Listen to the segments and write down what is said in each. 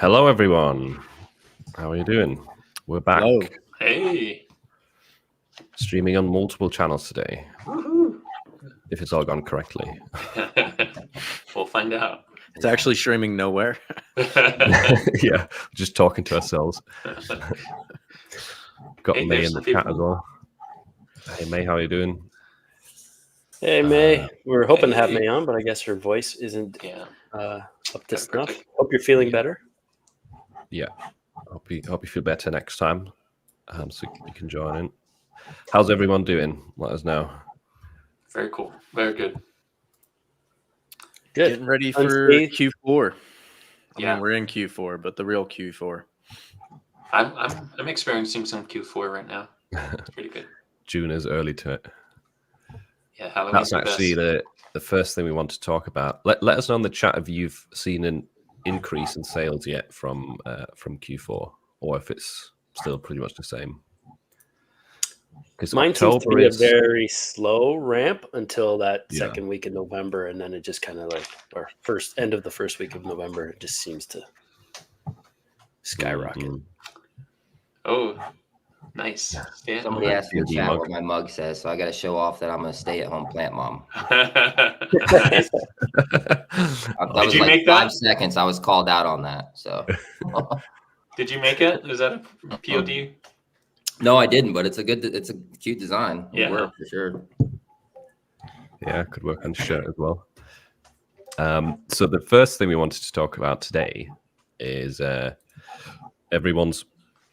Hello, everyone. How are you doing? We're back. Hello. Hey. Streaming on multiple channels today. Woohoo. If it's all gone correctly. We'll find out. It's actually streaming nowhere. Yeah, just talking to ourselves. Got Hey, May there's in the some chat people. as well. Hey, May, how are you doing? Hey, May. We were hoping to have Hey. May on, but I guess her voice isn't Yeah. up to That's snuff. perfect. Hope you're feeling better. Yeah. Hope you feel better next time. So you can join in. How's everyone doing? Let us know. Very cool. Very good. Good. Getting ready for Unscathed. Q4. I Yeah. mean, we're in Q4, but the real Q4. I'm experiencing some Q4 right now. It's pretty good. June is early to it. Yeah, Halloween's That's the actually best. the first thing we want to talk about. Let us know in the chat if you've seen an increase in sales yet from Q4, or if it's still pretty much the same. Because Mine seems to October be a is very slow ramp until that Yeah. second week in November, and then it just kind of or end of the first week of November, it just seems to skyrocket. Mhm. Oh, nice. Yeah. Somebody asked in the POD chat mug. what my mug says, so I got to show off that I'm a stay-at-home plant mom. Nice. That was you like make 5 that? seconds. I was called out on that. So Did you make it? Is that a POD? no, I didn't, but it's a cute design. It Yeah. worked for sure. Yeah, could work on shirt as well. So the first thing we wanted to talk about today is everyone's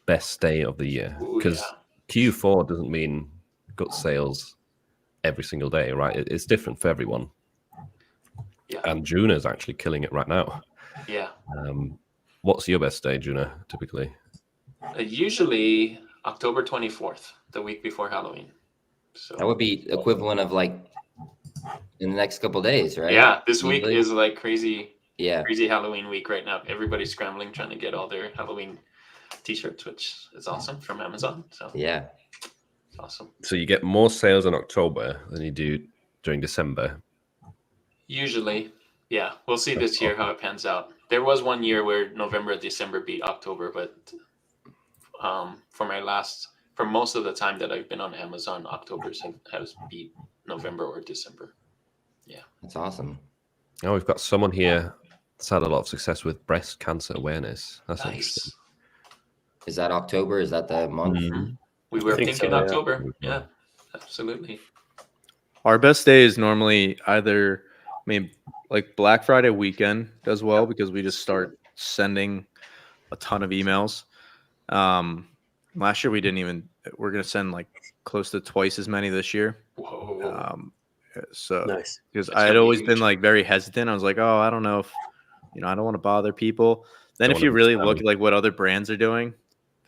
best day of the year, Ooh, because Q4 doesn't mean gut sales every single day, right? It's different for everyone. Yeah. And Juna is actually killing it right now. Yeah. What's your best day, Juna, typically? Usually October 24th, the week before Halloween. So That would be equivalent of like in the next couple of days, right? yeah, this week Usually. is like crazy Yeah. Halloween week right now. Everybody's scrambling trying to get all their Halloween t-shirts, which is awesome, from Amazon. So Yeah. it's awesome. So you get more sales in October than you do during December. Usually, yeah. We'll see this year how it pans out. There was one year where November and December beat October, but for most of the time that I've been on Amazon, October has beat November or December. Yeah. That's awesome. Oh, we've got someone here that's had a lot of success with breast cancer awareness. That's Nice. interesting. Is that October? Is that the month? Mhm. We were think thinking so, yeah. October. Yeah, absolutely. Our best day is normally either, like Black Friday weekend does well because we just start sending a ton of emails. Last year we're going to send like close to twice as many this year. Whoa. So Nice. because That's I had gonna be always huge. been like very hesitant. I was like, oh, I don't know if, I don't want to bother people. Then Don't if you wanna be really spammy. look at like what other brands are doing,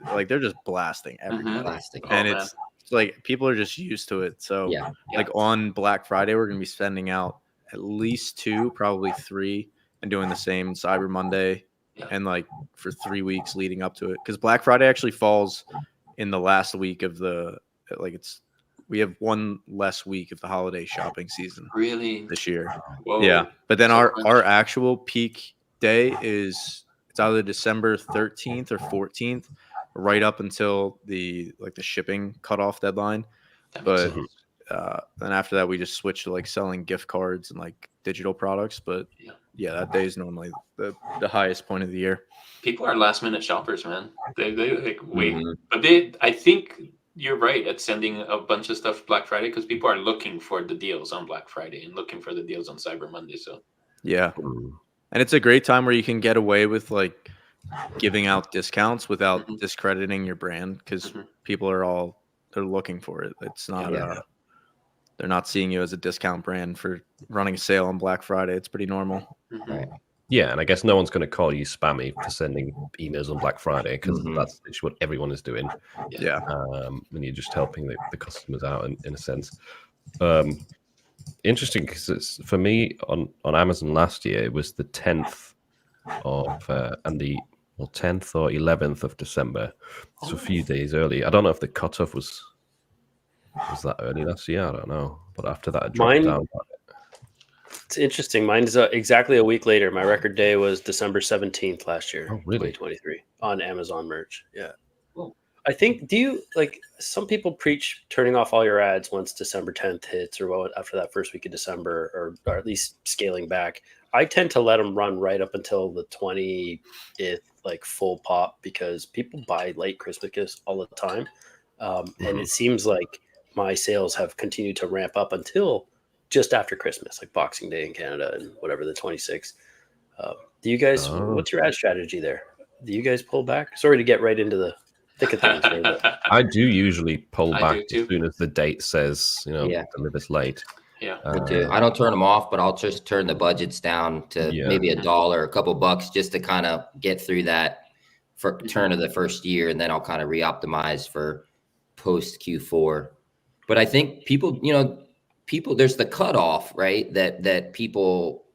like they're just blasting everybody. Plastic. And Oh, it's like people are just used to it. So Yeah. like on Black Friday, we're going to be sending out at least 2, probably 3, and doing the same Cyber Monday Yeah. and like for 3 weeks leading up to it. Because Black Friday actually falls in the last week of we have one less week of the holiday shopping season Really? this year. Whoa. Yeah. But then So our actual peak day it's either December 13th or 14th, right up until the shipping cutoff deadline. That makes But sense. then after that, we just switched to like selling gift cards and like digital products. But yeah, that day is normally the highest point of the year. People are last minute shoppers, man. They like wait, Mhm. but I think you're right at sending a bunch of stuff Black Friday because people are looking for the deals on Black Friday and looking for the deals on Cyber Monday. So Yeah. Mm. And it's a great time where you can get away with like giving out discounts without Mhm. discrediting your brand because Mhm. people they're looking for it. It's not Yeah. they're not seeing you as a discount brand for running a sale on Black Friday. It's pretty normal. Mhm. Right. Yeah, and I guess no one's going to call you spammy for sending emails on Black Friday because Mhm. that's literally what everyone is doing. Yeah. And you're just helping the customers out in a sense. Interesting because for me on Amazon last year it was the 10th of and the 10th or 11th of December, so a few days early. I don't know if the cutoff was that early last year. I don't know, but after that it dropped Mine- down. It's interesting. Mine's exactly a week later. My record day was December 17th last year, Oh, really? 2023, on Amazon merch. Yeah. Cool. I think, do you like some people preach turning off all your ads once December 10th hits or after that first week of December or at least scaling back? I tend to let them run right up until the 20th, like full pop, because people buy late Christmas gifts all the time. And it seems like my sales have continued to ramp up until just after Christmas, like Boxing Day in Canada and whatever, the 26th. Do you guys, what's your ad strategy there? Do you guys pull back? Sorry to get right into the thick of things here, but I do usually pull I back do too. as soon as the date says, Yeah. delivers late. Yeah. Me too. I don't turn them off, but I'll just turn the budgets down to Yeah. maybe $1, a couple bucks, just to kind of get through that for turn of the first year, and then I'll kind of re-optimize for post Q4. But I think people, there's the cutoff, right? That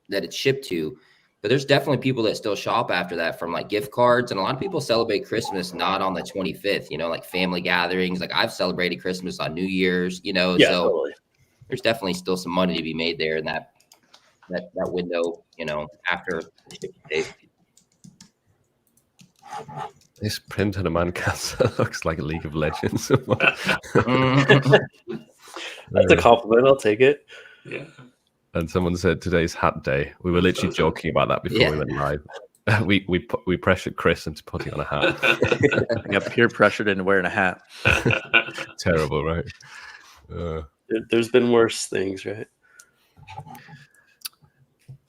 it's shipped to, but there's definitely people that still shop after that from like gift cards, and a lot of people celebrate Christmas not on the 25th. Like family gatherings. Like I've celebrated Christmas on New Year's. yeah, So totally. there's definitely still some money to be made there in that window. After the ship date. This print on a man cancer looks like a League of Legends. That's a compliment. I'll take it. Yeah. And someone said today's hat day. We were literally Souza. joking about that before we went live. We pressured Chris into putting on a hat. I got peer pressured into wearing a hat. Terrible, right? There's been worse things, right?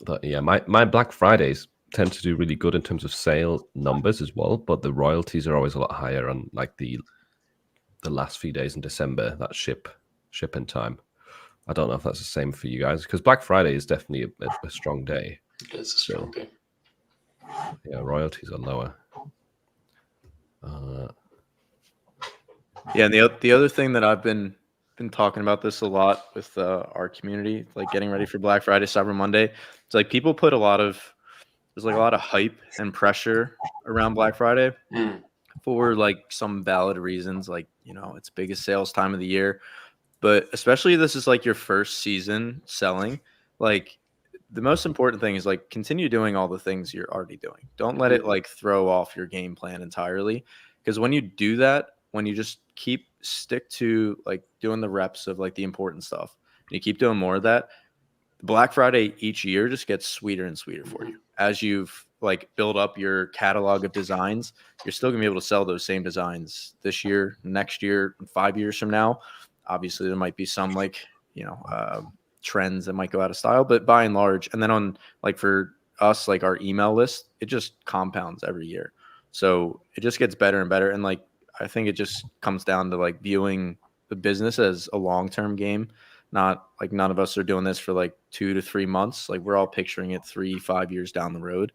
But yeah, my Black Fridays tend to do really good in terms of sale numbers as well, but the royalties are always a lot higher on like the last few days in December, that shipping time. I don't know if that's the same for you guys, because Black Friday is definitely a strong day. It's a strong day. Yeah, royalties are lower. Yeah, and the other thing that I've been talking about this a lot with our community, like getting ready for Black Friday, Cyber Monday. It's like people put there's like a lot of hype and pressure around Black Friday for like some valid reasons, like it's biggest sales time of the year. But especially this is like your first season selling. Like the most important thing is like continue doing all the things you're already doing. Don't let it like throw off your game plan entirely. Because when you do that, when you just stick to like doing the reps of like the important stuff, and you keep doing more of that, Black Friday each year just gets sweeter and sweeter for you. As you've like build up your catalog of designs, you're still gonna be able to sell those same designs this year, next year, 5 years from now. Obviously, there might be some like trends that might go out of style, but by and large, and then on like for us, like our email list, it just compounds every year. So it just gets better and better. And like I think it just comes down to like viewing the business as a long-term game. Not like none of us are doing this for like 2 to 3 months. Like we're all picturing it 3-5 years down the road.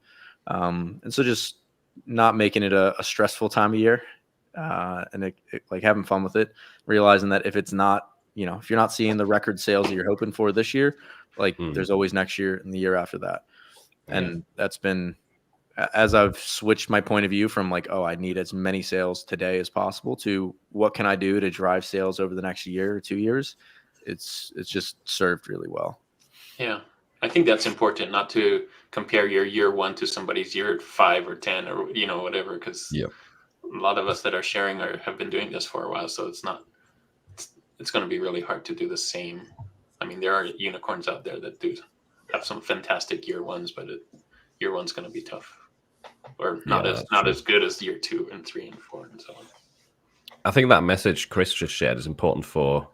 And so just not making it a stressful time of year, and it like having fun with it, realizing that if it's not, if you're not seeing the record sales that you're hoping for this year, like there's always next year and the year after that. And that's been, as I've switched my point of view from like, oh, I need as many sales today as possible to what can I do to drive sales over the next year or 2 years? It's just served really well. Yeah. I think that's important, not to compare your year 1 to somebody's year 5 or 10 or, whatever. Cause a lot of us that are sharing have been doing this for a while. So it's going to be really hard to do the same. I mean, there are unicorns out there that do have some fantastic year 1s, but year 1's going to be tough, or not as good as year 2 and 3 and 4 and so on. I think that message Chris just shared is important for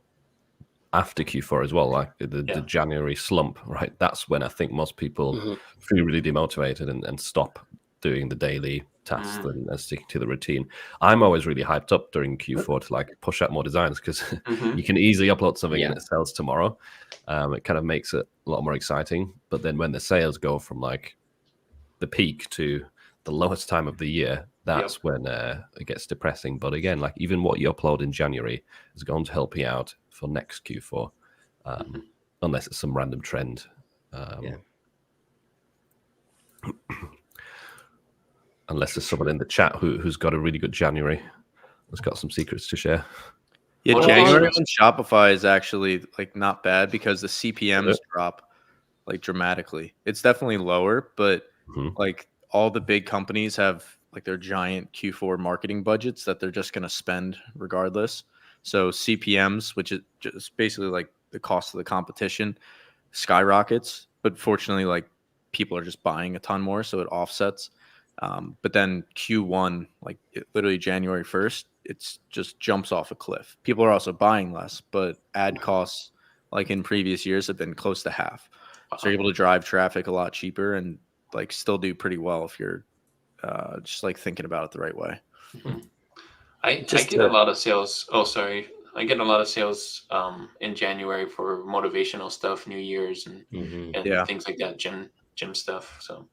after Q4 as well, like the January slump, right? That's when I think most people feel really demotivated and stop doing the daily tasks and sticking to the routine. I'm always really hyped up during Q4 to like push out more designs, because you can easily upload something and it sells tomorrow. It kind of makes it a lot more exciting. But then when the sales go from like the peak to the lowest time of the year, that's when it gets depressing. But again, like even what you upload in January is going to help you out for next Q4, unless it's some random trend. Unless there's someone in the chat who's got a really good January, has got some secrets to share. Yeah, January on Shopify is actually like not bad because the CPMs drop like dramatically. It's definitely lower, but Mhm. like all the big companies have like their giant Q4 marketing budgets that they're just going to spend regardless. So CPMs, which is just basically like the cost of the competition, skyrockets. But fortunately, like people are just buying a ton more, so it offsets. But then Q1, like literally January 1st, it's just jumps off a cliff. People are also buying less, but ad costs, like in previous years, have been close to half. So you're able to drive traffic a lot cheaper and like still do pretty well if you're just like thinking about it the right way. I get a lot of sales. Oh, sorry. I get a lot of sales in January for motivational stuff, New Year's and things like that, gym stuff. So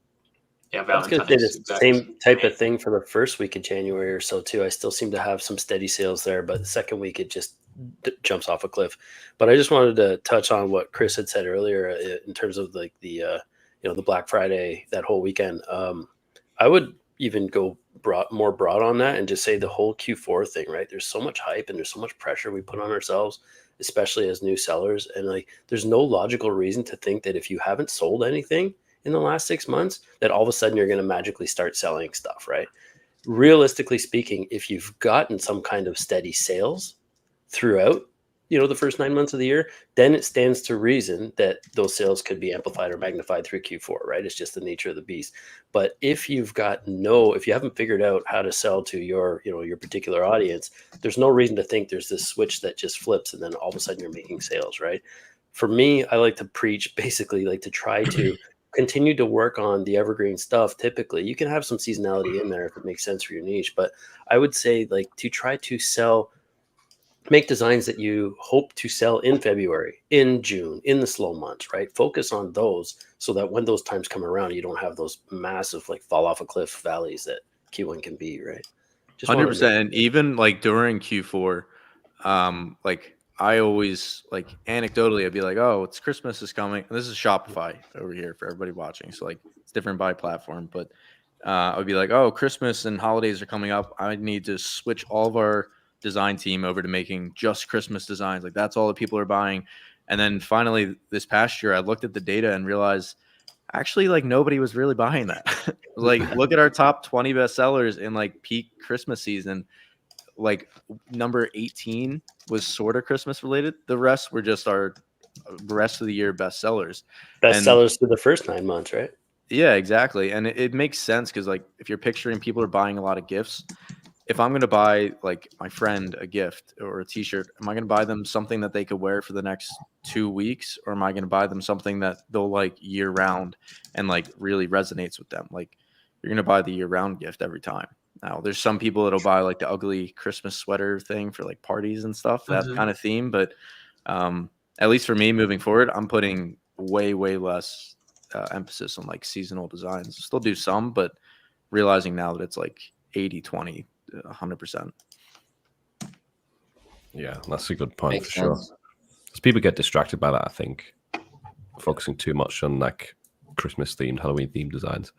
yeah, I was going to say Valentine's. the same type of thing for the first week of January or so too. I still seem to have some steady sales there, but the second week it just jumps off a cliff. But I just wanted to touch on what Chris had said earlier in terms of like the the Black Friday, that whole weekend. I would even go more broad on that and just say the whole Q4 thing, right? There's so much hype and there's so much pressure we put on ourselves, especially as new sellers. And like, there's no logical reason to think that if you haven't sold anything in the last 6 months, that all of a sudden you're going to magically start selling stuff, right? Realistically speaking, if you've gotten some kind of steady sales throughout, the first 9 months of the year, then it stands to reason that those sales could be amplified or magnified through Q4, right? It's just the nature of the beast. But if you haven't figured out how to sell to your particular audience, there's no reason to think there's this switch that just flips and then all of a sudden you're making sales, right? For me, I like to preach basically like to try to continue to work on the evergreen stuff. Typically, you can have some seasonality in there if it makes sense for your niche, but I would say like to try to make designs that you hope to sell in February, in June, in the slow months, right? Focus on those so that when those times come around, you don't have those massive like fall off a cliff valleys that Q1 can be, right? 100%. And even like during Q4, like I always like anecdotally, I'd be like, oh, it's Christmas is coming. And this is Shopify over here for everybody watching. So like it's different by platform, but I would be like, oh, Christmas and holidays are coming up. I need to switch all of our design team over to making just Christmas designs. Like that's all that people are buying. And then finally this past year, I looked at the data and realized actually like nobody was really buying that. Like look at our top 20 bestsellers in like peak Christmas season. Like number 18 was sort of Christmas related. The rest were just our rest of the year bestsellers. Bestsellers through the first 9 months, right? Yeah, exactly. And it makes sense because like if you're picturing people are buying a lot of gifts, if I'm going to buy like my friend a gift or a t-shirt, am I going to buy them something that they could wear for the next 2 weeks? Or am I going to buy them something that they'll like year round and like really resonates with them? Like you're going to buy the year round gift every time. Now there's some people that'll buy like the ugly Christmas sweater thing for like parties and stuff, that kind of theme. But at least for me moving forward, I'm putting way less emphasis on like seasonal designs. Still do some, but realizing now that it's like 80-20, 100%. Yeah, that's a good point. Makes for sure. Because people get distracted by that, I think, focusing too much on like Christmas themed, Halloween themed designs.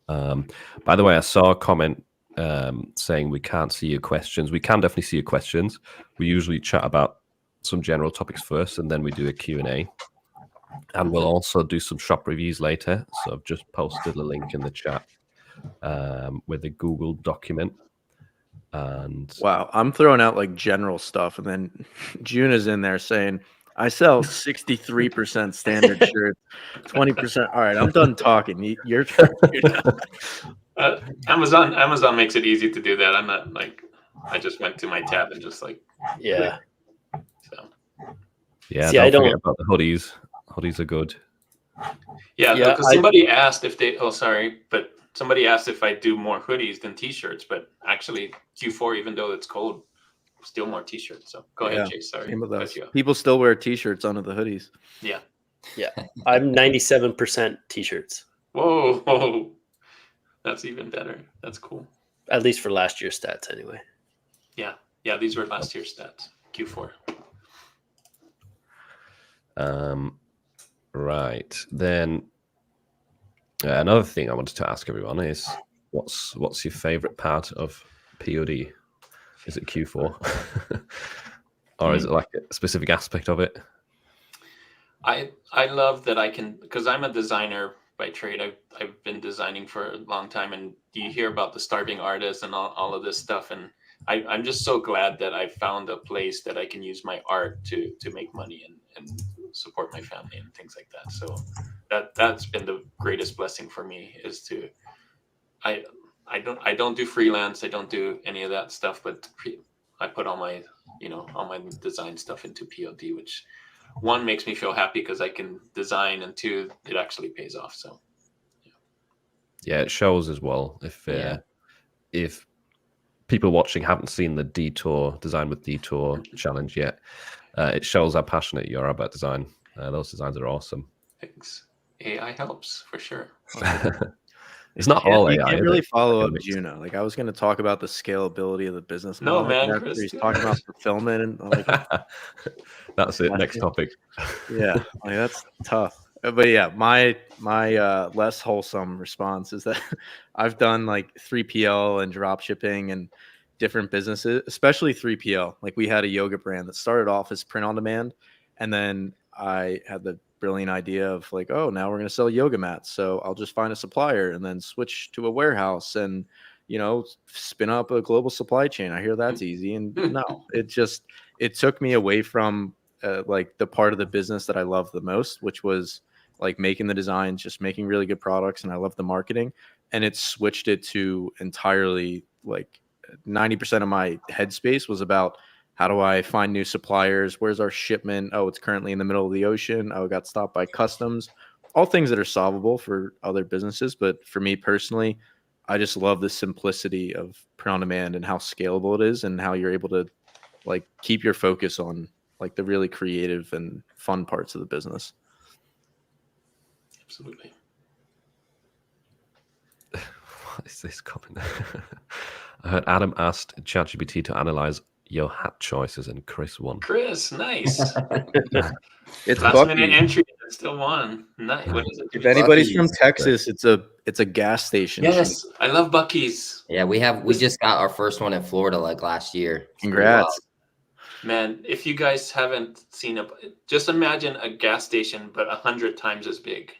By the way, I saw a comment saying we can't see your questions. We can definitely see your questions. We usually chat about some general topics first, and then we do a Q&A. And we'll also do some shop reviews later. So I've just posted a link in the chat with a Google document. And wow, I'm throwing out like general stuff, and then June is in there saying, I sell 63% standard shirts, 20%. All right, I'm done talking. You're Amazon makes it easy to do that. I'm not like, I just went to my tab and just like, yeah. So yeah, See, don't forget about the hoodies. Hoodies are good. Yeah, because somebody asked if they. Oh, sorry, but somebody asked if I do more hoodies than t-shirts. But actually, Q4, even though it's cold, still more t-shirts. So go ahead, Chase. Sorry, people still wear t-shirts under the hoodies. Yeah. I'm 97% t-shirts. Whoa, that's even better. That's cool. At least for last year's stats, anyway. Yeah, these were last year's stats. Q4. Right. Then another thing I wanted to ask everyone is what's your favorite part of POD? Is it Q4? Or is it like a specific aspect of it? I love that I can, because I'm a designer by trade. I've been designing for a long time, and you hear about the starving artists and all of this stuff, and I'm just so glad that I found a place that I can use my art to make money and support my family and things like that. So that's been the greatest blessing for me, is to I don't do freelance, I don't do any of that stuff, but I put all my all my design stuff into POD, which one makes me feel happy because I can design, and two, it actually pays off. So yeah, it shows as well. If people watching haven't seen the Detour Design with Detour challenge yet, it shows how passionate you are about design. Those designs are awesome. thanks. AI helps for sure. It's not all AI. You can't really follow up mix. Juno. Like, I was going to talk about the scalability of the business No, model. man, After Chris, he's talking about fulfillment and like, That's it. Next topic. yeah, like, that's tough. But yeah, my less wholesome response is that I've done like 3PL and drop shipping and different businesses, especially 3PL. Like, we had a yoga brand that started off as print on demand, and then I had the brilliant idea of like, oh, now we're going to sell yoga mats, so I'll just find a supplier and then switch to a warehouse and spin up a global supply chain. I hear that's easy, and no, it took me away from like the part of the business that I love the most, which was like making the designs, just making really good products, and I love the marketing, and it switched it to entirely like 90% of my headspace was about, how do I find new suppliers? Where's our shipment? Oh, it's currently in the middle of the ocean. Oh, it got stopped by customs. All things that are solvable for other businesses. But for me personally, I just love the simplicity of print on demand and how scalable it is, and how you're able to like keep your focus on like the really creative and fun parts of the business. Absolutely. What is this comment? I heard Adam asked ChatGPT to analyze your hat choices, and Chris won. Chris, nice. It's last minute Bucky. entry, I still won. Nice. What is it? If anybody's Bucky's. from Texas, it's a gas station. Yes, I love Bucky's. Yeah, we just got our first one in Florida like last year. It's Congrats. Man, if you guys haven't seen just imagine a gas station, but 100 times as big.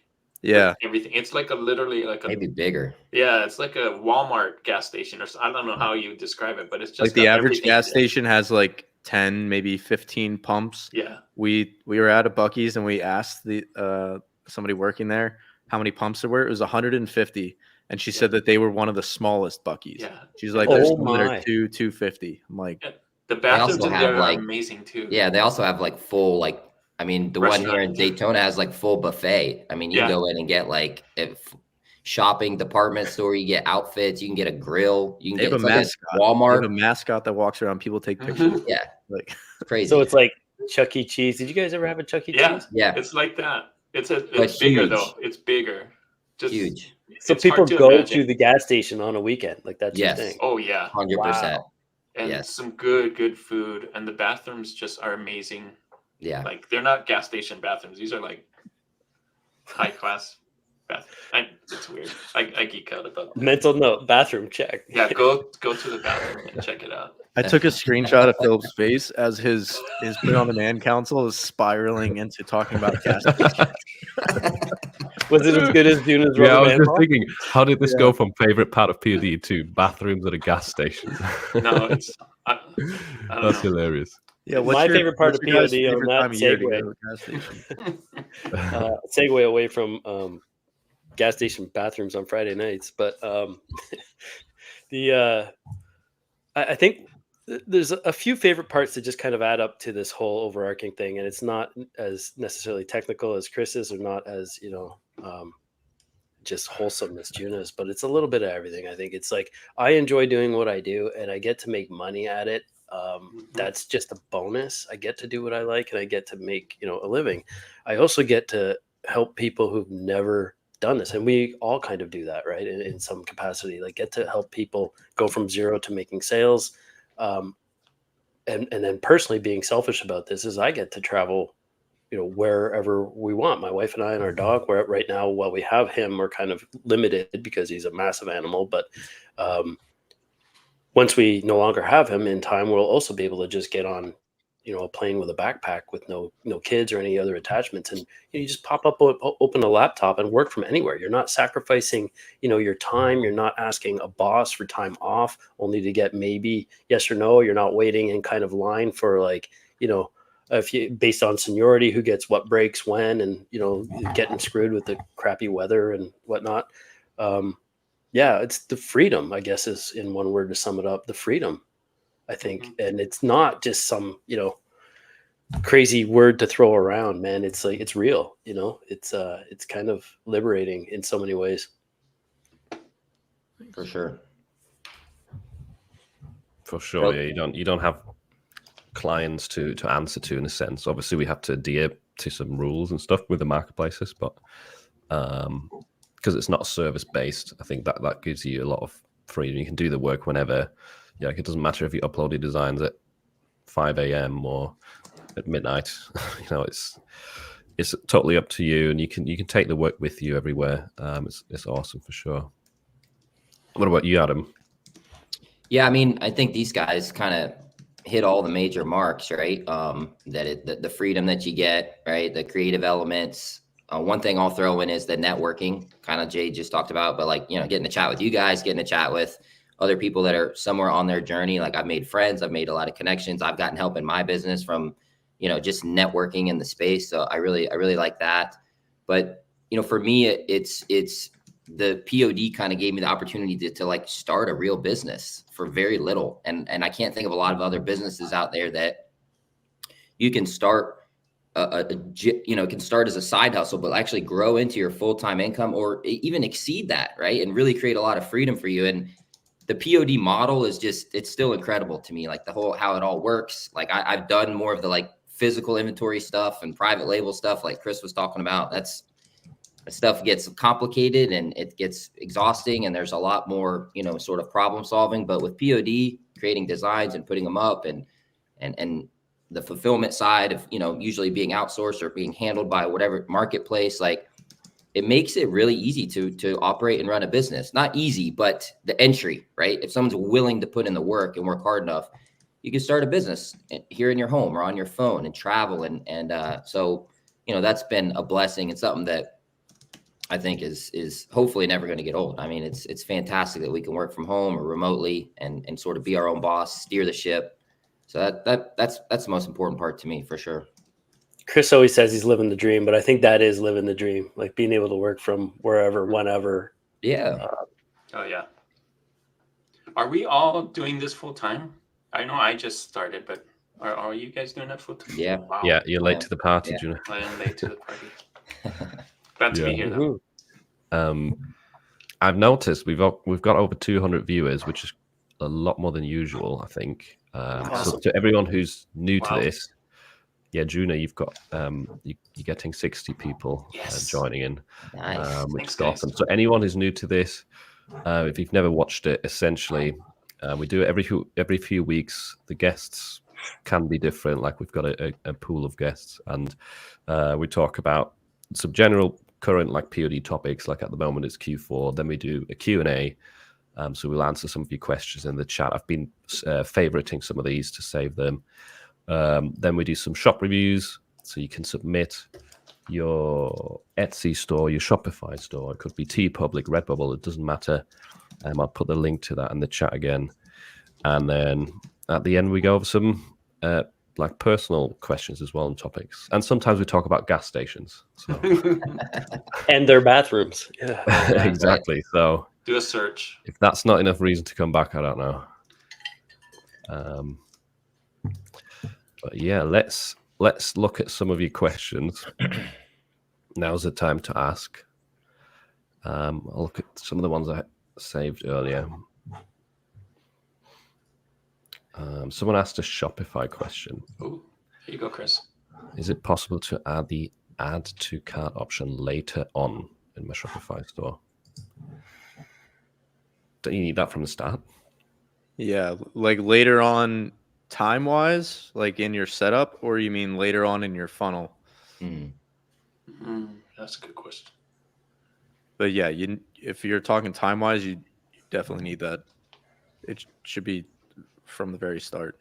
Yeah. With everything. It's like literally like a, maybe bigger. Yeah, it's like a Walmart gas station, or I don't know how you describe it, but it's just like the average gas station has like 10, maybe 15 pumps. Yeah. We were at a Bucky's and we asked the somebody working there how many pumps there were. It was 150, and she said that they were one of the smallest Bucky's. Yeah. She's like, there's some that are 250. I'm like, the bathrooms in there like, are amazing too. Yeah, they also have like full the one here in Daytona has like full buffet. I mean, you go in and get like shopping department store, you get outfits, you can get a grill, you can get a mascot. Walmart. They have a mascot that walks around, people take pictures. Yeah, like it's crazy. So it's like Chuck E. Cheese. Did you guys ever have a Chuck E. Cheese? Yeah, it's like that. It's bigger huge. Though. It's bigger. Just huge. So people go to the gas station on a weekend, like that's your thing. Oh yeah, 100%. Wow. And some good food, and the bathrooms just are amazing. Yeah, like they're not gas station bathrooms. These are like high class bathrooms. It's weird. I geek out about that. Mental note: bathroom check. Yeah, go to the bathroom and check it out. I took a screenshot of Philip's face as his print on demand council is spiraling into talking about gas stations. Was it as good as Juno's? Yeah, I was just thinking, how did this go from favorite part of POD to bathrooms at a gas station? No, it's I that's hilarious. Yeah, my favorite part of POD on that segue away from gas station bathrooms on Friday nights, but I think there's a few favorite parts that just kind of add up to this whole overarching thing, and it's not as necessarily technical as Chris's, or not as just wholesome as Juno's, but it's a little bit of everything. I think it's like I enjoy doing what I do, and I get to make money at it. That's just a bonus. I get to do what I like, and I get to make a living. I also get to help people who've never done this, and we all kind of do that, right? In some capacity, like get to help people go from zero to making sales. And then personally being selfish about this is I get to travel, wherever we want. My wife and I and our dog, where right now, while we have him, we're kind of limited because he's a massive animal. But once we no longer have him in time, we'll also be able to just get on, plane with a backpack with no kids or any other attachments, and you just pop up, open a laptop, and work from anywhere. You're not sacrificing your time. You're not asking a boss for time off only to get maybe yes or no. You're not waiting in kind of line for if you based on seniority who gets what breaks when, and getting screwed with the crappy weather and whatnot. Yeah, it's the freedom, I guess, is in one word to sum it up. The freedom, I think. And it's not just some crazy word to throw around, man. It's like, it's real. It's kind of liberating in so many ways. For sure. Yeah, you don't have clients to answer to, in a sense. Obviously we have to adhere to some rules and stuff with the marketplaces, but because it's not service based, I think that gives you a lot of freedom. You can do the work whenever. Like, it doesn't matter if you upload your designs at 5 a.m. or at midnight. It's totally up to you, and you can take the work with you everywhere. It's awesome for sure. What about you, Adam? Yeah, I mean, I think these guys kind of hit all the major marks, right? The freedom that you get, right? The creative elements. One thing I'll throw in is the networking, kind of Jay just talked about, but getting to chat with you guys, getting to chat with other people that are somewhere on their journey. Like, I've made friends, I've made a lot of connections. I've gotten help in my business from, just networking in the space. So I really like that. But, for me, it's the POD kind of gave me the opportunity to start a real business for very little. And I can't think of a lot of other businesses out there that you can start can start as a side hustle, but actually grow into your full-time income, or even exceed that, right? And really create a lot of freedom for you. And the POD model is it's still incredible to me. Like, the whole, how it all works. Like, I've done more of the physical inventory stuff and private label stuff, like Chris was talking about. That stuff gets complicated and it gets exhausting, and there's a lot more, sort of problem solving. But with POD, creating designs and putting them up, and the fulfillment side of, usually being outsourced or being handled by whatever marketplace, it makes it really easy to operate and run a business. Not easy, but the entry, right? If someone's willing to put in the work and work hard enough, you can start a business here in your home or on your phone and travel. And so, that's been a blessing, and something that I think is hopefully never going to get old. I mean, it's fantastic that we can work from home or remotely and sort of be our own boss, steer the ship. So that's the most important part to me, for sure. Chris always says he's living the dream, but I think that is living the dream, like being able to work from wherever, whenever. Yeah. Oh yeah. Are we all doing this full time? I know I just started, but are you guys doing that full time? Yeah. Wow. Yeah, you're late to the party, Juna. I am late to the party. Glad to be here, though. I've noticed we've got over 200 viewers, which is a lot more than usual, I think. Awesome. So to everyone who's new to this, yeah, Juna, you've got you're getting 60 people joining in, Nice. which is awesome. So anyone who's new to this, if you've never watched it, essentially we do it every few weeks. The guests can be different. Like, we've got a pool of guests, and we talk about some general current POD topics. Like, at the moment it's Q4. Then we do a Q&A. So we'll answer some of your questions in the chat. I've been favoriting some of these to save them. Then we do some shop reviews. So you can submit your Etsy store, your Shopify store. It could be TeePublic, Redbubble. It doesn't matter. I'll put the link to that in the chat again. And then at the end, we go over some personal questions as well, and topics. And sometimes we talk about gas stations. So. And their bathrooms. Yeah. Exactly. So do a search. If that's not enough reason to come back, I don't know. But yeah, let's look at some of your questions. Now's the time to ask. I'll look at some of the ones I saved earlier. Someone asked a Shopify question. Oh, here you go, Chris. Is it possible to add the add to cart option later on in my Shopify store? Don't you need that from the start? Yeah, like later on time-wise, like in your setup, or you mean later on in your funnel? That's a good question. But yeah, if you're talking time-wise, you definitely need that. It should be from the very start.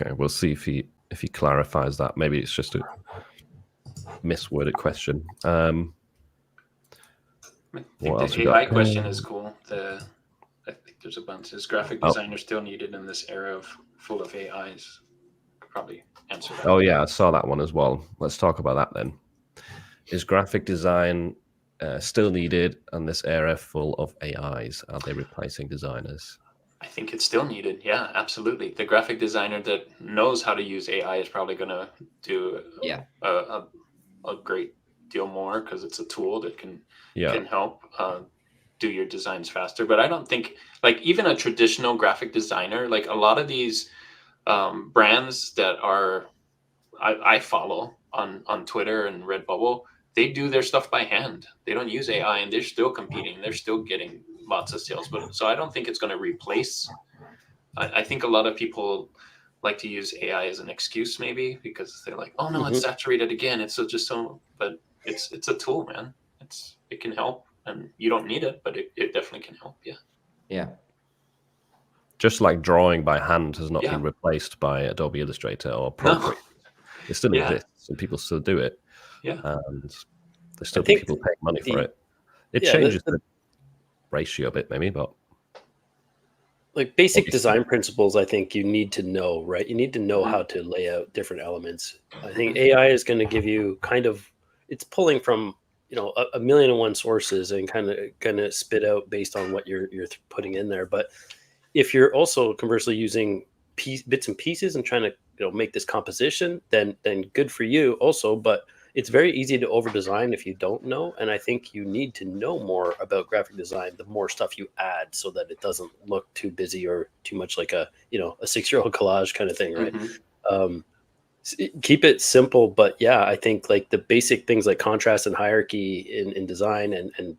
Okay, we'll see if he clarifies that. Maybe it's just a misworded question. I think the AI question is cool. I think there's a bunch. Is graphic designer still needed in this era full of AIs? Could probably answer that. Oh yeah, I saw that one as well. Let's talk about that then. Is graphic design still needed in this era full of AIs? Are they replacing designers? I think it's still needed. Yeah, absolutely. The graphic designer that knows how to use AI is probably going to do a great deal more because it's a tool that can help do your designs faster. But I don't think, like, even a traditional graphic designer, like a lot of these brands that I follow on Twitter and Redbubble, they do their stuff by hand. They don't use AI, and they're still competing. They're still getting lots of sales. But so I don't think it's going to replace. I think a lot of people like to use AI as an excuse, maybe because they're like, "Oh no, it's saturated again." It's but it's a tool, man. It can help, and you don't need it, but it definitely can help. Yeah. Yeah. Just like drawing by hand has not been replaced by Adobe Illustrator or Procreate. It still exists, and people still do it. Yeah, and there's still people paying money for it. It changes the ratio a bit, maybe, but like basic design principles, I think you need to know, right? You need to know how to lay out different elements. I think AI is going to give you it's pulling from a million and one sources and kind of spit out based on what you're putting in there. But if you're also conversely using bits and pieces and trying to make this composition, then good for you also. But it's very easy to over design if you don't know, and I think you need to know more about graphic design the more stuff you add, so that it doesn't look too busy or too much like a 6-year-old collage kind of thing, right? Keep it simple, but yeah, I think like the basic things like contrast and hierarchy in design and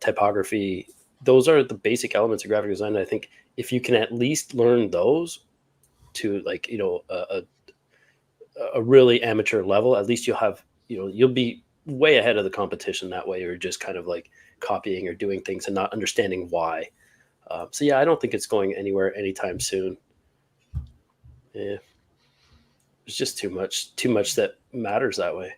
typography, those are the basic elements of graphic design. And I think if you can at least learn those to like a really amateur level, at least you'll be way ahead of the competition that way. You're just kind of like copying or doing things and not understanding why. So yeah, I don't think it's going anywhere anytime soon. Yeah, it's just too much that matters that way.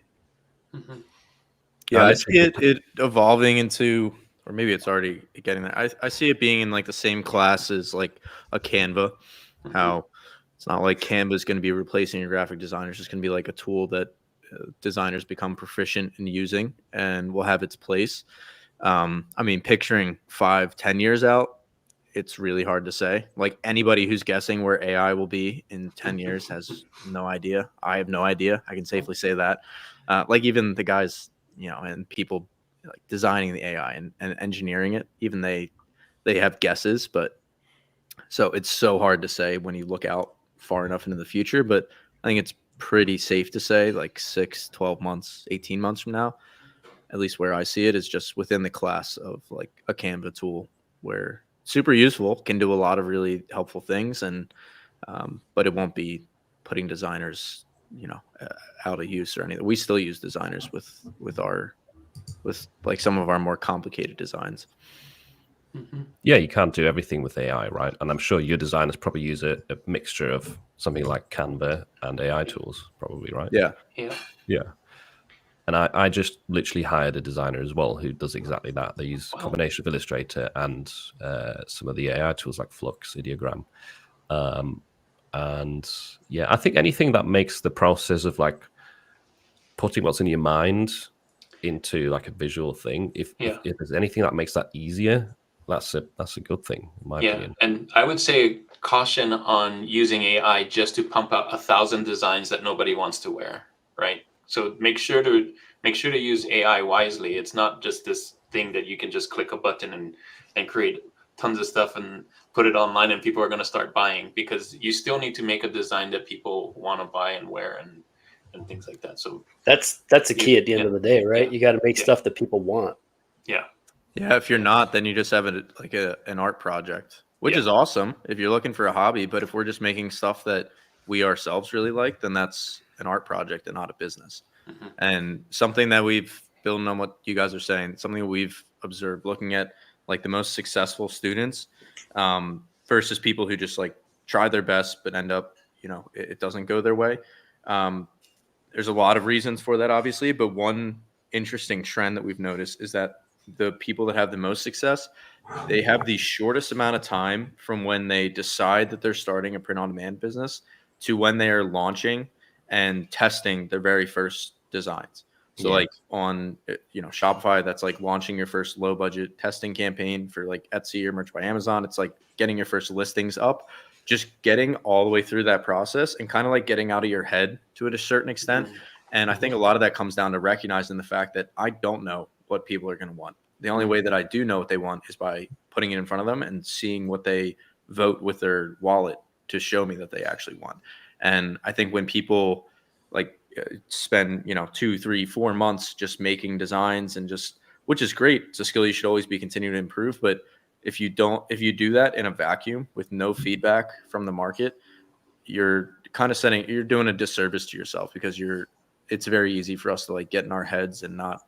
Yeah, I see it evolving into, or maybe it's already getting there. I see it being in like the same class as like a Canva. How it's not like Canva is going to be replacing your graphic designer. It's just going to be like a tool that designers become proficient in using and will have its place. I mean, picturing 5-10 years out, it's really hard to say. Like anybody who's guessing where AI will be in 10 years has no idea. I have no idea. I can safely say that. Like even the guys, and people like designing the AI and engineering it, even they have guesses, but so it's so hard to say when you look out far enough into the future. But I think it's pretty safe to say like 6, 12 months, 18 months from now, at least where I see it, is just within the class of like a Canva tool where super useful, can do a lot of really helpful things. And, but it won't be putting designers, out of use or anything. We still use designers with like some of our more complicated designs. Yeah, you can't do everything with AI, right? And I'm sure your designers probably use a mixture of something like Canva and AI tools, probably, right? Yeah. And I just literally hired a designer as well who does exactly that. They use a combination of Illustrator and some of the AI tools like Flux, Ideogram. And yeah, I think anything that makes the process of like putting what's in your mind into like a visual thing, if there's anything that makes that easier, that's a good thing in my opinion. And I would say caution on using AI just to pump out 1,000 designs that nobody wants to wear, right? So make sure to use AI wisely. It's not just this thing that you can just click a button and create tons of stuff and put it online and people are going to start buying, because you still need to make a design that people want to buy and wear and things like that. So that's a key at the end of the day, right? You got to make stuff that people want. Yeah, if you're not, then you just have an art project, which is awesome if you're looking for a hobby. But if we're just making stuff that we ourselves really like, then that's an art project and not a business. And something that we've, building on what you guys are saying, something we've observed looking at like the most successful students versus people who just like try their best but end up, it doesn't go their way. There's a lot of reasons for that, obviously, but one interesting trend that we've noticed is that the people that have the most success, they have the shortest amount of time from when they decide that they're starting a print-on-demand business to when they are launching and testing their very first designs. So like on Shopify, that's like launching your first low budget testing campaign. For like Etsy or Merch by Amazon, it's like getting your first listings up, just getting all the way through that process and kind of like getting out of your head to a certain extent. And I think a lot of that comes down to recognizing the fact that I don't know what people are going to want. The only way that I do know what they want is by putting it in front of them and seeing what they vote with their wallet to show me that they actually want. And I think when people like spend 2, 3, 4 months just making designs and just, which is great, it's a skill you should always be continuing to improve, but if you do that in a vacuum with no feedback from the market, you're kind of you're doing a disservice to yourself, because it's very easy for us to like get in our heads and not,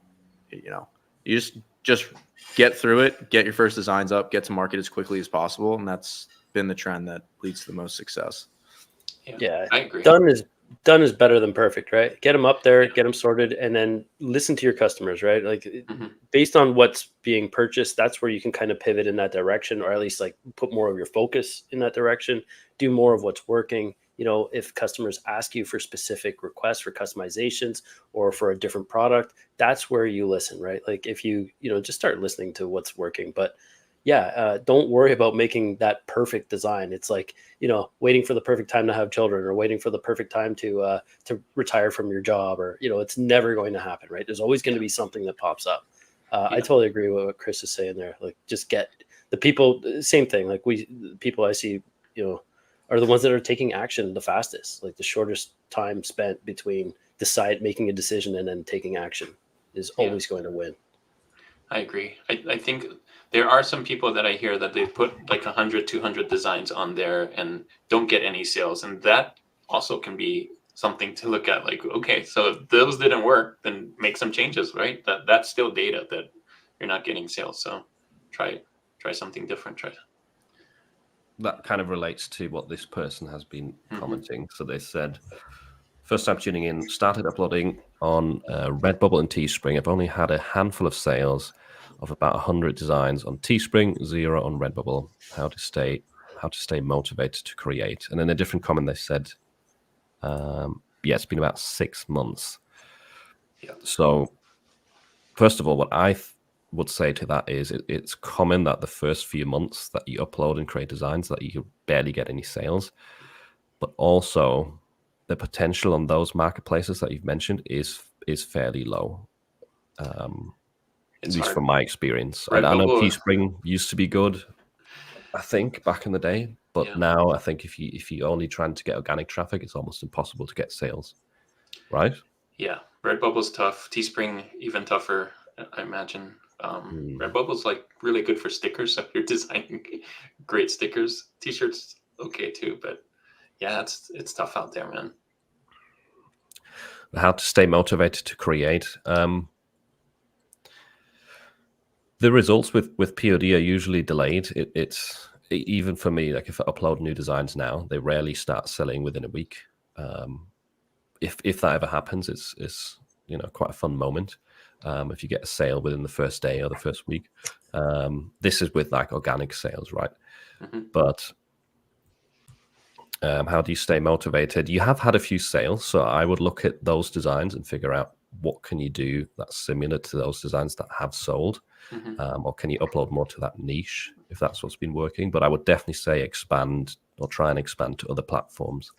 you just get through it, get your first designs up, get to market as quickly as possible. And that's been the trend that leads to the most success. Yeah, I agree. Done is better than perfect, right? Get them up there, get them sorted, and then listen to your customers, right? Like based on what's being purchased, that's where you can kind of pivot in that direction, or at least like put more of your focus in that direction, do more of what's working. If customers ask you for specific requests for customizations or for a different product, that's where you listen, right? Like if you just start listening to what's working. But don't worry about making that perfect design. It's like, waiting for the perfect time to have children, or waiting for the perfect time to retire from your job, or, it's never going to happen, right? There's always going to be something that pops up. I totally agree with what Chris is saying there. Like just get the people, same thing. Like the people I see, are the ones that are taking action the fastest. Like the shortest time spent between making a decision and then taking action is always going to win. I agree. I think there are some people that I hear that they put like 100, 200 designs on there and don't get any sales. And that also can be something to look at. Like, okay, so if those didn't work, then make some changes, right? That's still data that you're not getting sales. So try something different. That kind of relates to what this person has been commenting. So they said, first time tuning in, started uploading on Redbubble and Teespring. I've only had a handful of sales of about 100 designs on Teespring, 0 on Redbubble. How to stay motivated to create. And in a different comment, they said, it's been about 6 months. Yeah. So first of all, what I would say to that is it's common that the first few months that you upload and create designs that you barely get any sales, but also the potential on those marketplaces that you've mentioned is fairly low. At least from my experience. I know Teespring used to be good, I think, back in the day, but now I think if you only trying to get organic traffic, it's almost impossible to get sales, right? Yeah, Redbubble's tough. Teespring even tougher, I imagine. Redbubble's like really good for stickers. So if you're designing great stickers, t-shirts, okay too. But yeah, it's tough out there, man. How to stay motivated to create. The results with POD are usually delayed. It's even for me, like if I upload new designs now, they rarely start selling within a week. If that ever happens, it's quite a fun moment. If you get a sale within the first day or the first week. This is with like organic sales, right? But how do you stay motivated? You have had a few sales, so I would look at those designs and figure out what can you do that's similar to those designs that have sold, or can you upload more to that niche if that's what's been working. But I would definitely say expand or try and expand to other platforms.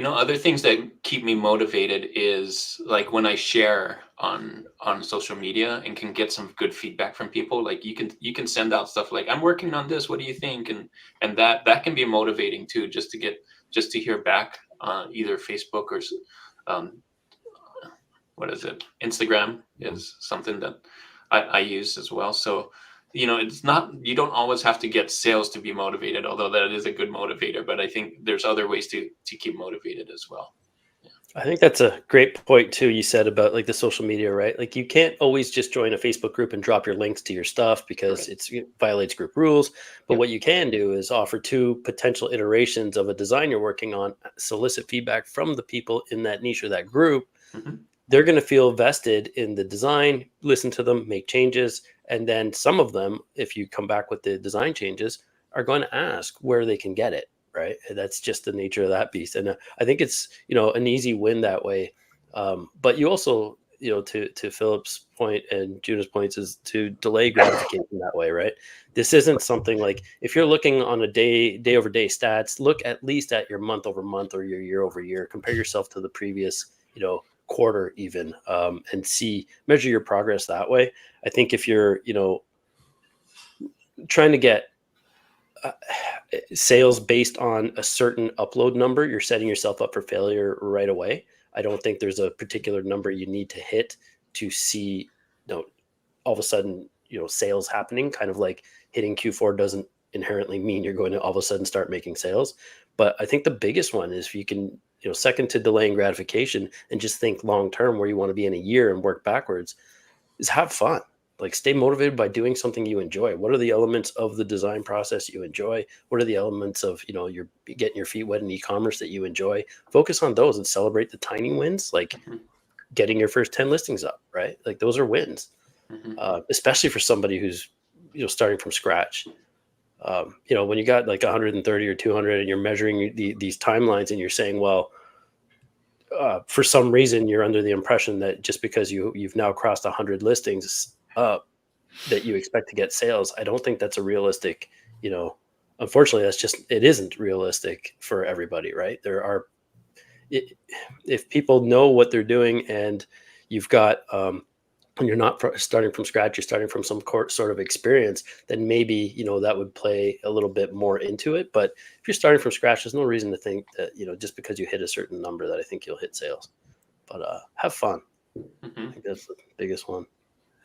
Other things that keep me motivated is like when I share on social media and can get some good feedback from people. Like you can send out stuff like, I'm working on this, what do you think? And that can be motivating too, just to hear back on either Facebook or what is it? Instagram is something that I use as well. So it's not, you don't always have to get sales to be motivated, although that is a good motivator, but I think there's other ways to keep motivated as well. I think that's a great point too. You said about like the social media, right? Like you can't always just join a Facebook group and drop your links to your stuff because it violates group rules. But what you can do is offer 2 potential iterations of a design you're working on, solicit feedback from the people in that niche or that group. They're going to feel vested in the design, listen to them, make changes. And then some of them, if you come back with the design changes, are going to ask where they can get it. Right. And that's just the nature of that beast. And I think it's, an easy win that way. But you also, to Philip's point and Juna's points is to delay gratification that way. Right. This isn't something like if you're looking on a day over day stats, look at least at your month over month or your year over year, compare yourself to the previous, quarter even, and measure your progress that way. I think if you're, trying to get sales based on a certain upload number, you're setting yourself up for failure right away. I don't think there's a particular number you need to hit to see, all of a sudden, sales happening. Kind of like hitting Q4 doesn't inherently mean you're going to all of a sudden start making sales. But I think the biggest one is if you can, second to delaying gratification and just think long term where you want to be in a year and work backwards, is have fun. Like stay motivated by doing something you enjoy. What are the elements of the design process you enjoy? What are the elements of, you're getting your feet wet in e-commerce that you enjoy? Focus on those and celebrate the tiny wins, like getting your first 10 listings up, right? Like those are wins, especially for somebody who's, starting from scratch. When you got like 130 or 200 and you're measuring these timelines and you're saying, well, for some reason you're under the impression that just because you've now crossed 100 listings up that you expect to get sales. I don't think that's a realistic, unfortunately it isn't realistic for everybody, right? If people know what they're doing and you've got, and you're not starting from scratch, you're starting from some sort of experience, then maybe, that would play a little bit more into it. But if you're starting from scratch, there's no reason to think that, just because you hit a certain number that I think you'll hit sales. But have fun. I think that's the biggest one.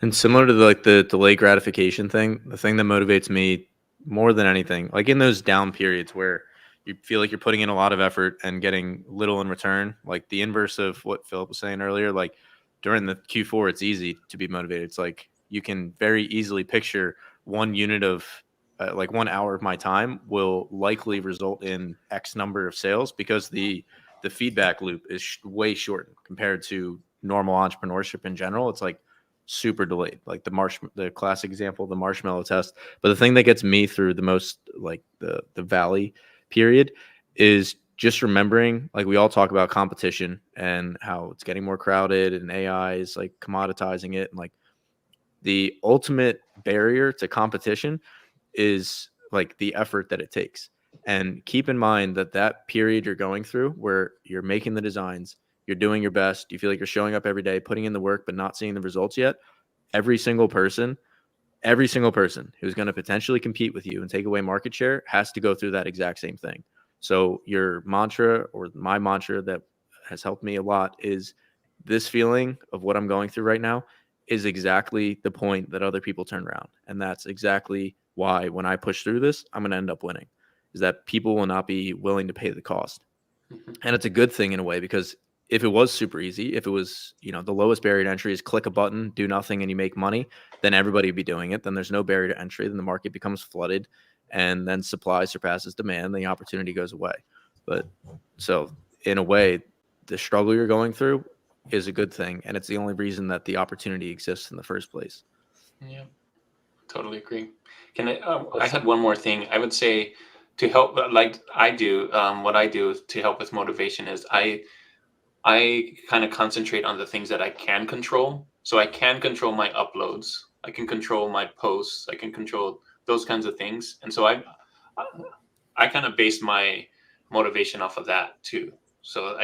And similar to the delay gratification thing, the thing that motivates me more than anything, like in those down periods where you feel like you're putting in a lot of effort and getting little in return, like the inverse of what Philip was saying earlier, like during the Q4, it's easy to be motivated. It's like you can very easily picture 1 unit of like 1 hour of my time will likely result in X number of sales because the feedback loop is way shortened compared to normal entrepreneurship in general. It's like super delayed, like the classic example, the marshmallow test. But the thing that gets me through the most, like the valley period, is just remembering, like we all talk about competition and how it's getting more crowded and AI is like commoditizing it. And like the ultimate barrier to competition is like the effort that it takes. And keep in mind that period you're going through where you're making the designs, you're doing your best, you feel like you're showing up every day, putting in the work, but not seeing the results yet. Every single person who's going to potentially compete with you and take away market share has to go through that exact same thing. So your mantra, or my mantra that has helped me a lot, is this feeling of what I'm going through right now is exactly the point that other people turn around. And that's exactly why when I push through this, I'm going to end up winning, is that people will not be willing to pay the cost. And it's a good thing in a way, because if it was super easy, if it was, the lowest barrier to entry is click a button, do nothing, and you make money, then everybody would be doing it. Then there's no barrier to entry. Then the market becomes flooded, and then supply surpasses demand. The opportunity goes away. But so in a way, the struggle you're going through is a good thing, and it's the only reason that the opportunity exists in the first place. Yeah, totally agree. Can I had one more thing. I would say to help, like I do, what I do to help with motivation is I kind of concentrate on the things that I can control. So I can control my uploads. I can control my posts. I can control those kinds of things. And so I kind of base my motivation off of that too. So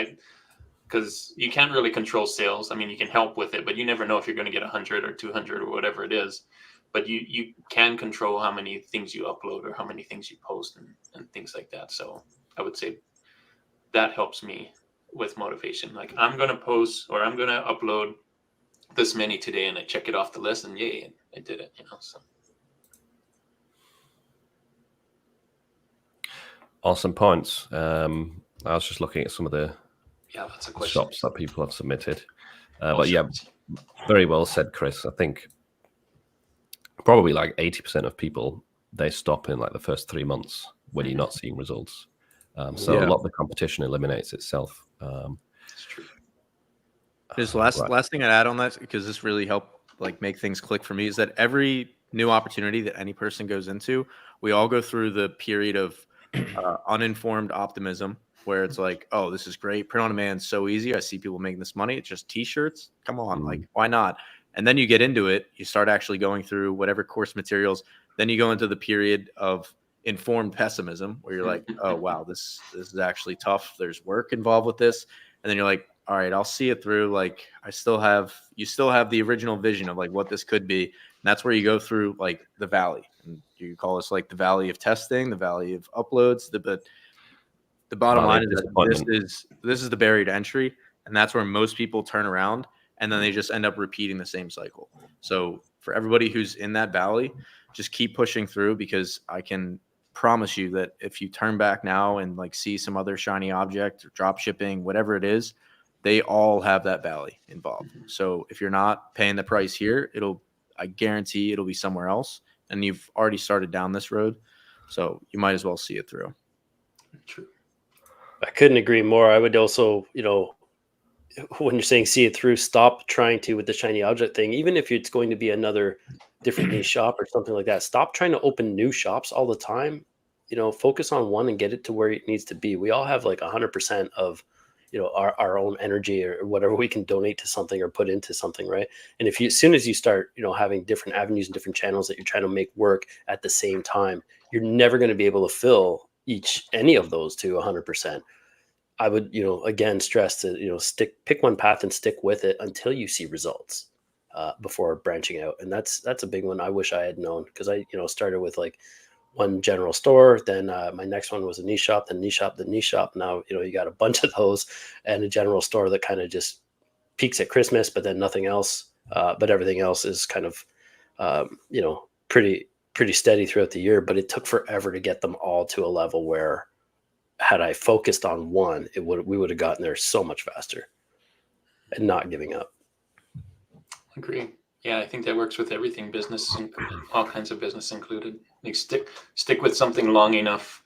because you can't really control sales. I mean, you can help with it, but you never know if you're going to get 100 or 200 or whatever it is. But you can control how many things you upload or how many things you post and things like that. So I would say that helps me with motivation. Like I'm going to post or I'm going to upload this many today, and I check it off the list, and yay, I did it, so. Awesome points. I was just looking at some of the Yeah, that's a question. shops that people have submitted. But yeah, very well said, Chris. I think probably like 80% of people, they stop in like the first 3 months when you're not seeing results. So a lot of the competition eliminates itself. That's true. Just last thing I'd add on that, because this really helped like make things click for me, is that every new opportunity that any person goes into, we all go through the period of uninformed optimism, where it's like, oh, this is great. Print on demand, so easy. I see people making this money. It's just t-shirts. Come on, like, why not? And then you get into it. You start actually going through whatever course materials. Then you go into the period of informed pessimism, where you're like, oh, wow, this is actually tough. There's work involved with this. And then you're like, all right, I'll see it through. Like, you still have the original vision of like what this could be. And that's where you go through like the valley. And you call this like the valley of testing, the valley of uploads. But the bottom line is that this is the barrier to entry. And that's where most people turn around, and then they just end up repeating the same cycle. So for everybody who's in that valley, just keep pushing through, because I can promise you that if you turn back now and like see some other shiny object or drop shipping, whatever it is, they all have that valley involved. So if you're not paying the price here, I guarantee it'll be somewhere else. And you've already started down this road, so you might as well see it through. True. I couldn't agree more. I would also, when you're saying see it through, stop trying to with the shiny object thing. Even if it's going to be another different niche shop or something like that, stop trying to open new shops all the time. Focus on one and get it to where it needs to be. We all have like 100% of our own energy or whatever we can donate to something or put into something, right? And as soon as you start having different avenues and different channels that you're trying to make work at the same time, you're never going to be able to fill any of those to 100%. I would again stress to pick one path and stick with it until you see results before branching out. And that's a big one. I wish I had known, because I started with like one general store, then my next one was a niche shop, then niche shop, then niche shop. Now you got a bunch of those, and a general store that kind of just peaks at Christmas, but then nothing else. But everything else is kind of pretty steady throughout the year. But it took forever to get them all to a level where, had I focused on one, we would have gotten there so much faster, and not giving up. Agree. Yeah, I think that works with everything, business, all kinds of business included. Like stick with something long enough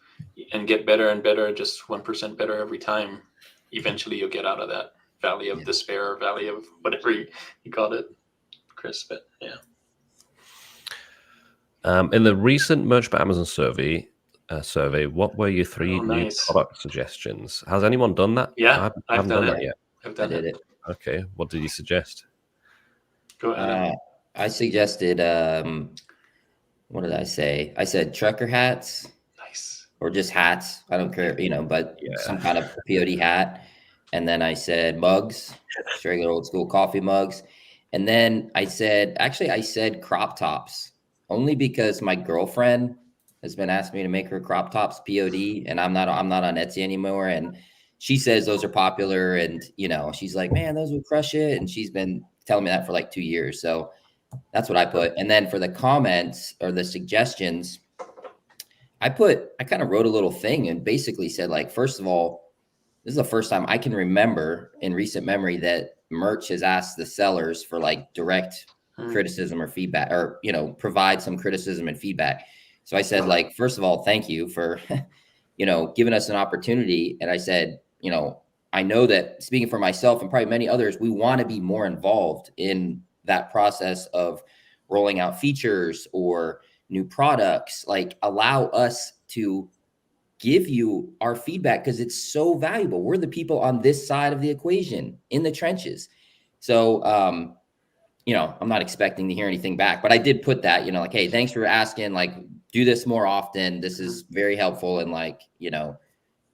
and get better and better, just 1% better every time. Eventually you'll get out of that valley of despair, or valley of whatever you called it, Chris. But yeah. In the recent Merch by Amazon survey, what were your 3 new product suggestions? Has anyone done that? Yeah, I haven't done that yet. I did it. Okay, what did you suggest? Go ahead. I suggested, what did I say? I said trucker hats. Nice. Or just hats. I don't care, but some kind of POD hat. And then I said mugs, just regular old school coffee mugs. And then I said crop tops, only because my girlfriend has been asking me to make her crop tops POD, and I'm not on Etsy anymore. And she says those are popular, and she's like, man, those would crush it. And she's been telling me that for like 2 years. So that's what I put. And then for the comments or the suggestions, I kind of wrote a little thing and basically said, like, first of all, this is the first time I can remember in recent memory that merch has asked the sellers for like direct criticism or feedback, or, provide some criticism and feedback. So I said, like, first of all, thank you for, giving us an opportunity. And I said, I know that, speaking for myself and probably many others, we want to be more involved in that process of rolling out features or new products. Like, allow us to give you our feedback, because it's so valuable. We're the people on this side of the equation in the trenches. So, I'm not expecting to hear anything back, but I did put that, like, hey, thanks for asking, like, do this more often. This is very helpful. And like,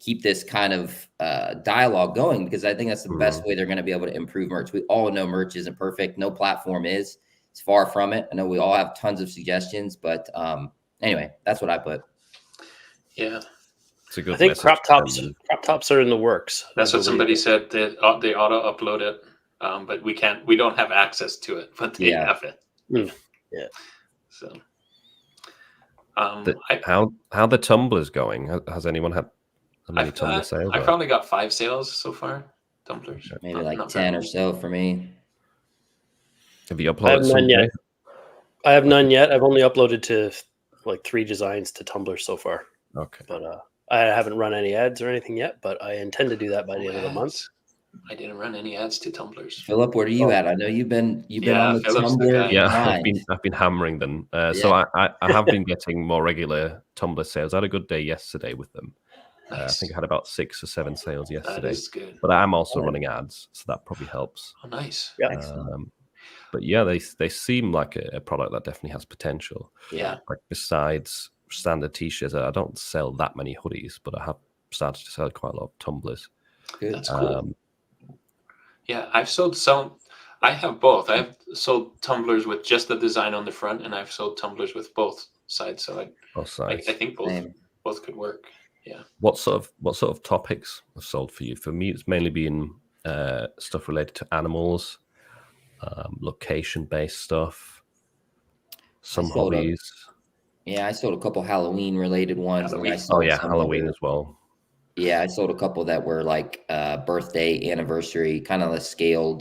keep this kind of dialogue going, because I think that's the best way they're going to be able to improve merch. We all know merch isn't perfect. No platform is. It's far from it. I know we all have tons of suggestions, but anyway, that's what I put. Yeah. It's a good I think crop tops are in the works. That's what somebody said. They auto upload it, but we don't have access to it, but they have it. Yeah. So how the Tumblr's going? Has anyone had many Tumbler sales? I've probably got 5 sales so far. tumblers. Maybe like Not 10 bad. or so for me. Have you I have uploaded none some? yet. Jay? I have none yet. I've only uploaded to like 3 designs to Tumbler so far, Okay. but I haven't run any ads or anything yet. But I intend to do that by the end of the month. Ads. I didn't run any ads to tumblers. Philip, where are you Oh. at? I know you've been Yeah, on the Philip's the Tumbler guy. Yeah, grind. I've been hammering them. So I have been getting more regular Tumbler sales. I had a good day yesterday with them. I Nice. think I had about 6 or 7 sales That yesterday. is good. But I am also running ads, so that probably helps. Oh, nice. Yeah. Excellent. But yeah, they seem like a product that definitely has potential. Yeah. Like besides standard t-shirts, I don't sell that many hoodies, but I have started to sell quite a lot of tumblers. Good. That's cool. Yeah, I've sold some. I have both. I've sold tumblers with just the design on the front, and I've sold tumblers with both sides. So Both sides. I think Same. both could work. Yeah. What sort of topics have sold for you? For me, it's mainly been stuff related to animals, location-based stuff, some sold hobbies. Yeah, I sold a couple Halloween related ones. And I Halloween. sold some that Halloween were- as well. Yeah, I sold a couple that were like birthday, anniversary, kind of the scale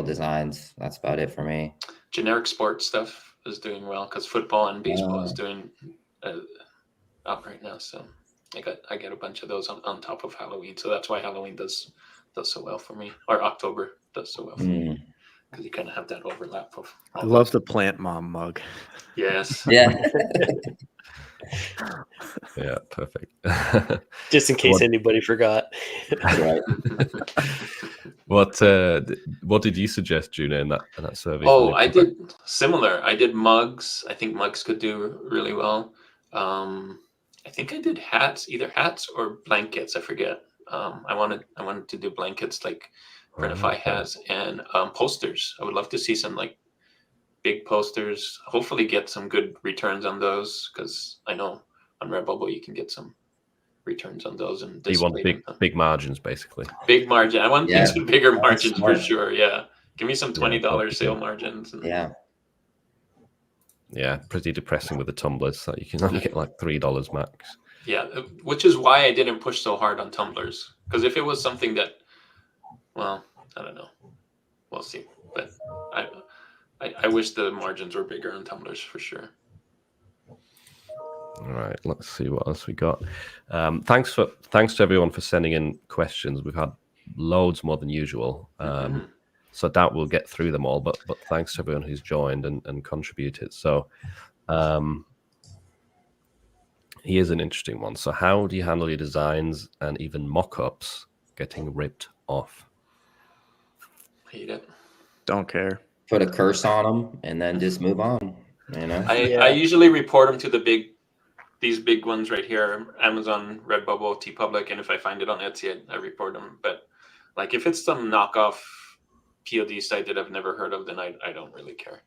designs. That's about it for me. Generic sports stuff is doing well because football and baseball is doing up right now. So I get a bunch of those on top of Halloween. So that's why Halloween does so well for me, or October does so well for me, because you kind of have that overlap of. I love the plant mom mug. Yes. Yeah. Yeah, perfect. Just in case anybody forgot. Right. What did you suggest, Juno, in that survey? Oh, I did similar. I did mugs. I think mugs could do really well. I think I did hats, either hats or blankets. I forget. I wanted to do blankets like Printify has, and posters. I would love to see some like big posters. Hopefully get some good returns on those, because I know on Redbubble you can get some returns on those and you want big margins, basically. Big margin. I want things with bigger margins for sure. Yeah, give me some $20 sale margins. Yeah, pretty depressing with the tumblers that you can only get like $3 max. Yeah, which is why I didn't push so hard on tumblers, because if it was something that, well, I don't know, we'll see. But I wish the margins were bigger on tumblers for sure. All right, let's see what else we got. Thanks to everyone for sending in questions. We've had loads more than usual. So I doubt we'll get through them all, but thanks to everyone who's joined and contributed. So here's an interesting one. So how do you handle your designs and even mock-ups getting ripped off? Hate it. Don't care. Put a curse on them and then just move on. You know. I usually report them to these big ones right here: Amazon, Redbubble, TeePublic, and if I find it on Etsy, I report them. But like if it's some knockoff POD site that I've never heard of, then I don't really care.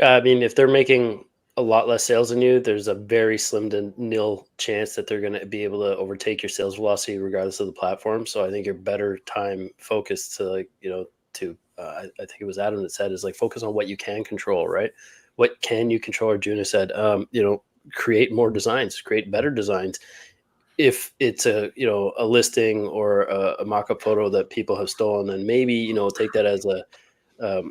I mean, if they're making a lot less sales than you, there's a very slim to nil chance that they're going to be able to overtake your sales velocity regardless of the platform. So I think you're better time focused to I think it was Adam that said, is like focus on what you can control, right? What can you control? Or Juno said, create more designs, create better designs. If it's a listing or a mock-up photo that people have stolen, then maybe, take that as a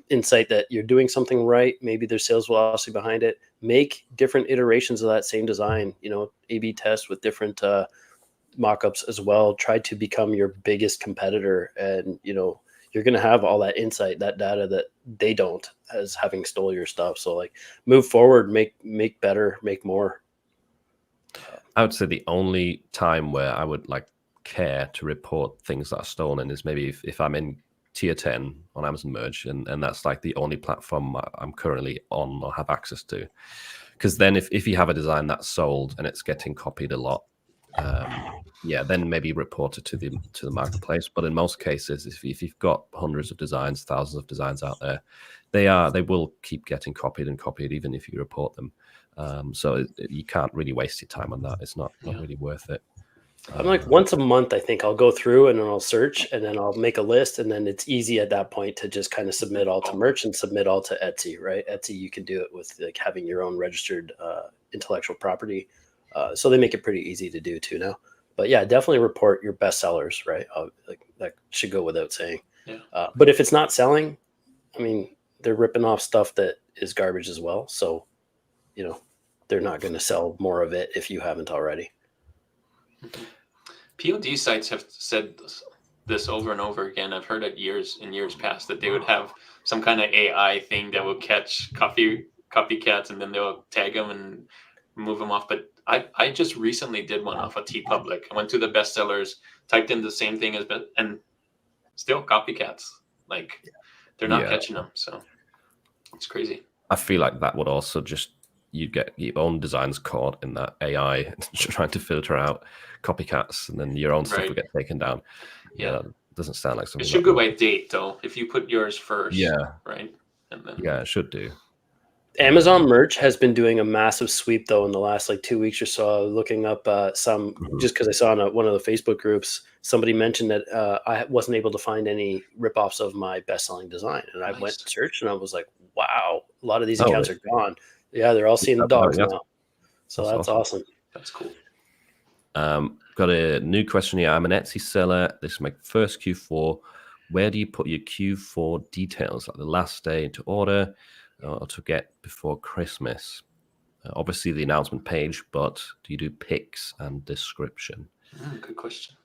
insight that you're doing something right. Maybe there's sales velocity behind it. Make different iterations of that same design, A/B test with different mock-ups as well. Try to become your biggest competitor, and, you're going to have all that insight, that data that they don't, as having stole your stuff. So like move forward, make better, make more. I would say the only time where I would care to report things that are stolen is maybe if I'm in tier 10 on Amazon Merge, and that's like the only platform I'm currently on or have access to. Because then if you have a design that's sold and it's getting copied a lot, then maybe report it to the marketplace. But in most cases, if you've got hundreds of designs, thousands of designs out there, they will keep getting copied even if you report them. So you can't really waste your time on that. It's not really worth it. I'm like once a month, I think I'll go through and then I'll search and then I'll make a list, and then it's easy at that point to just kind of submit all to merch and submit all to Etsy, right? Etsy, you can do it with like having your own registered intellectual property. So they make it pretty easy to do too now. But yeah, definitely report your best sellers, right? Like that should go without saying. Yeah. But if it's not selling, I mean, they're ripping off stuff that is garbage as well. So, they're not going to sell more of it if you haven't already. POD sites have said this over and over again. I've heard it years past that they would have some kind of AI thing that will catch copycats and then they'll tag them and move them off. But I just recently did one off of TeePublic. I went to the bestsellers, typed in the same thing and still copycats. Like they're not catching them. So it's crazy. I feel like that would also just, you'd get your own designs caught in that AI trying to filter out copycats, and then your own stuff will get taken down. Yeah, that doesn't sound like something. It should go by date though. If you put yours first, right, and then it should do. Amazon merch has been doing a massive sweep though in the last 2 weeks or so. Looking up some, just because I saw on one of the Facebook groups, somebody mentioned that I wasn't able to find any ripoffs of my best-selling design, and I went to search and I was like, wow, a lot of these accounts are gone. Yeah, they're all seeing the dogs now. So that's awesome. That's cool. Got a new question here. I'm an Etsy seller. This is my first Q4. Where do you put your Q4 details, like the last day to order or to get before Christmas? Obviously the announcement page, but do you do pics and description? Good question.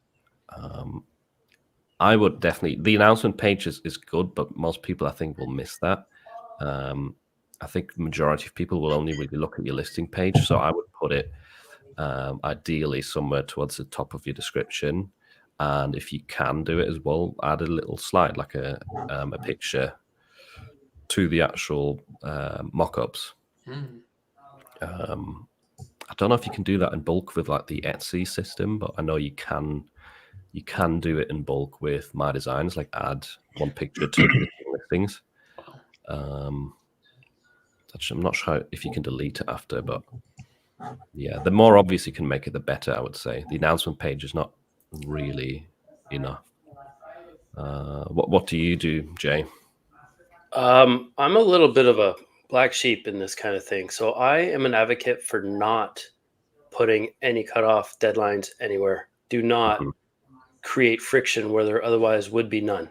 I would definitely, the announcement page is good, but most people I think will miss that. I think the majority of people will only really look at your listing page. So I would put it ideally somewhere towards the top of your description. And if you can do it as well, add a little slide, like a picture to the actual mock-ups. I don't know if you can do that in bulk with like the Etsy system, but I know you can do it in bulk with My Designs, like add one picture to the listings. I'm not sure if you can delete it after, but yeah, the more obvious you can make it, the better, I would say. The announcement page is not really enough. What do you do, Jay? I'm a little bit of a black sheep in this kind of thing. So I am an advocate for not putting any cutoff deadlines anywhere. Do not create friction where there otherwise would be none.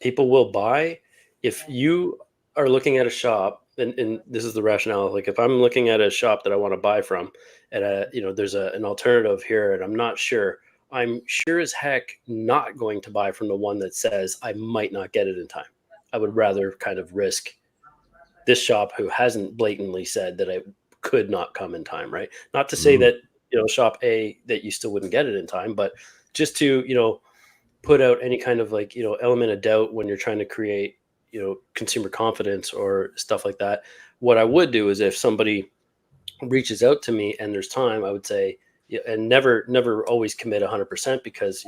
People will buy. If you are looking at a shop, and this is the rationale, like if I'm looking at a shop that I want to buy from, and there's an alternative here, and I'm sure as heck not going to buy from the one that says I might not get it in time. I would rather kind of risk this shop who hasn't blatantly said that I could not come in time, right? Not to say that, shop A, that you still wouldn't get it in time, but just to, put out any kind of element of doubt when you're trying to create, consumer confidence or stuff like that. What I would do is if somebody reaches out to me and there's time, I would say, and never always commit 100% because,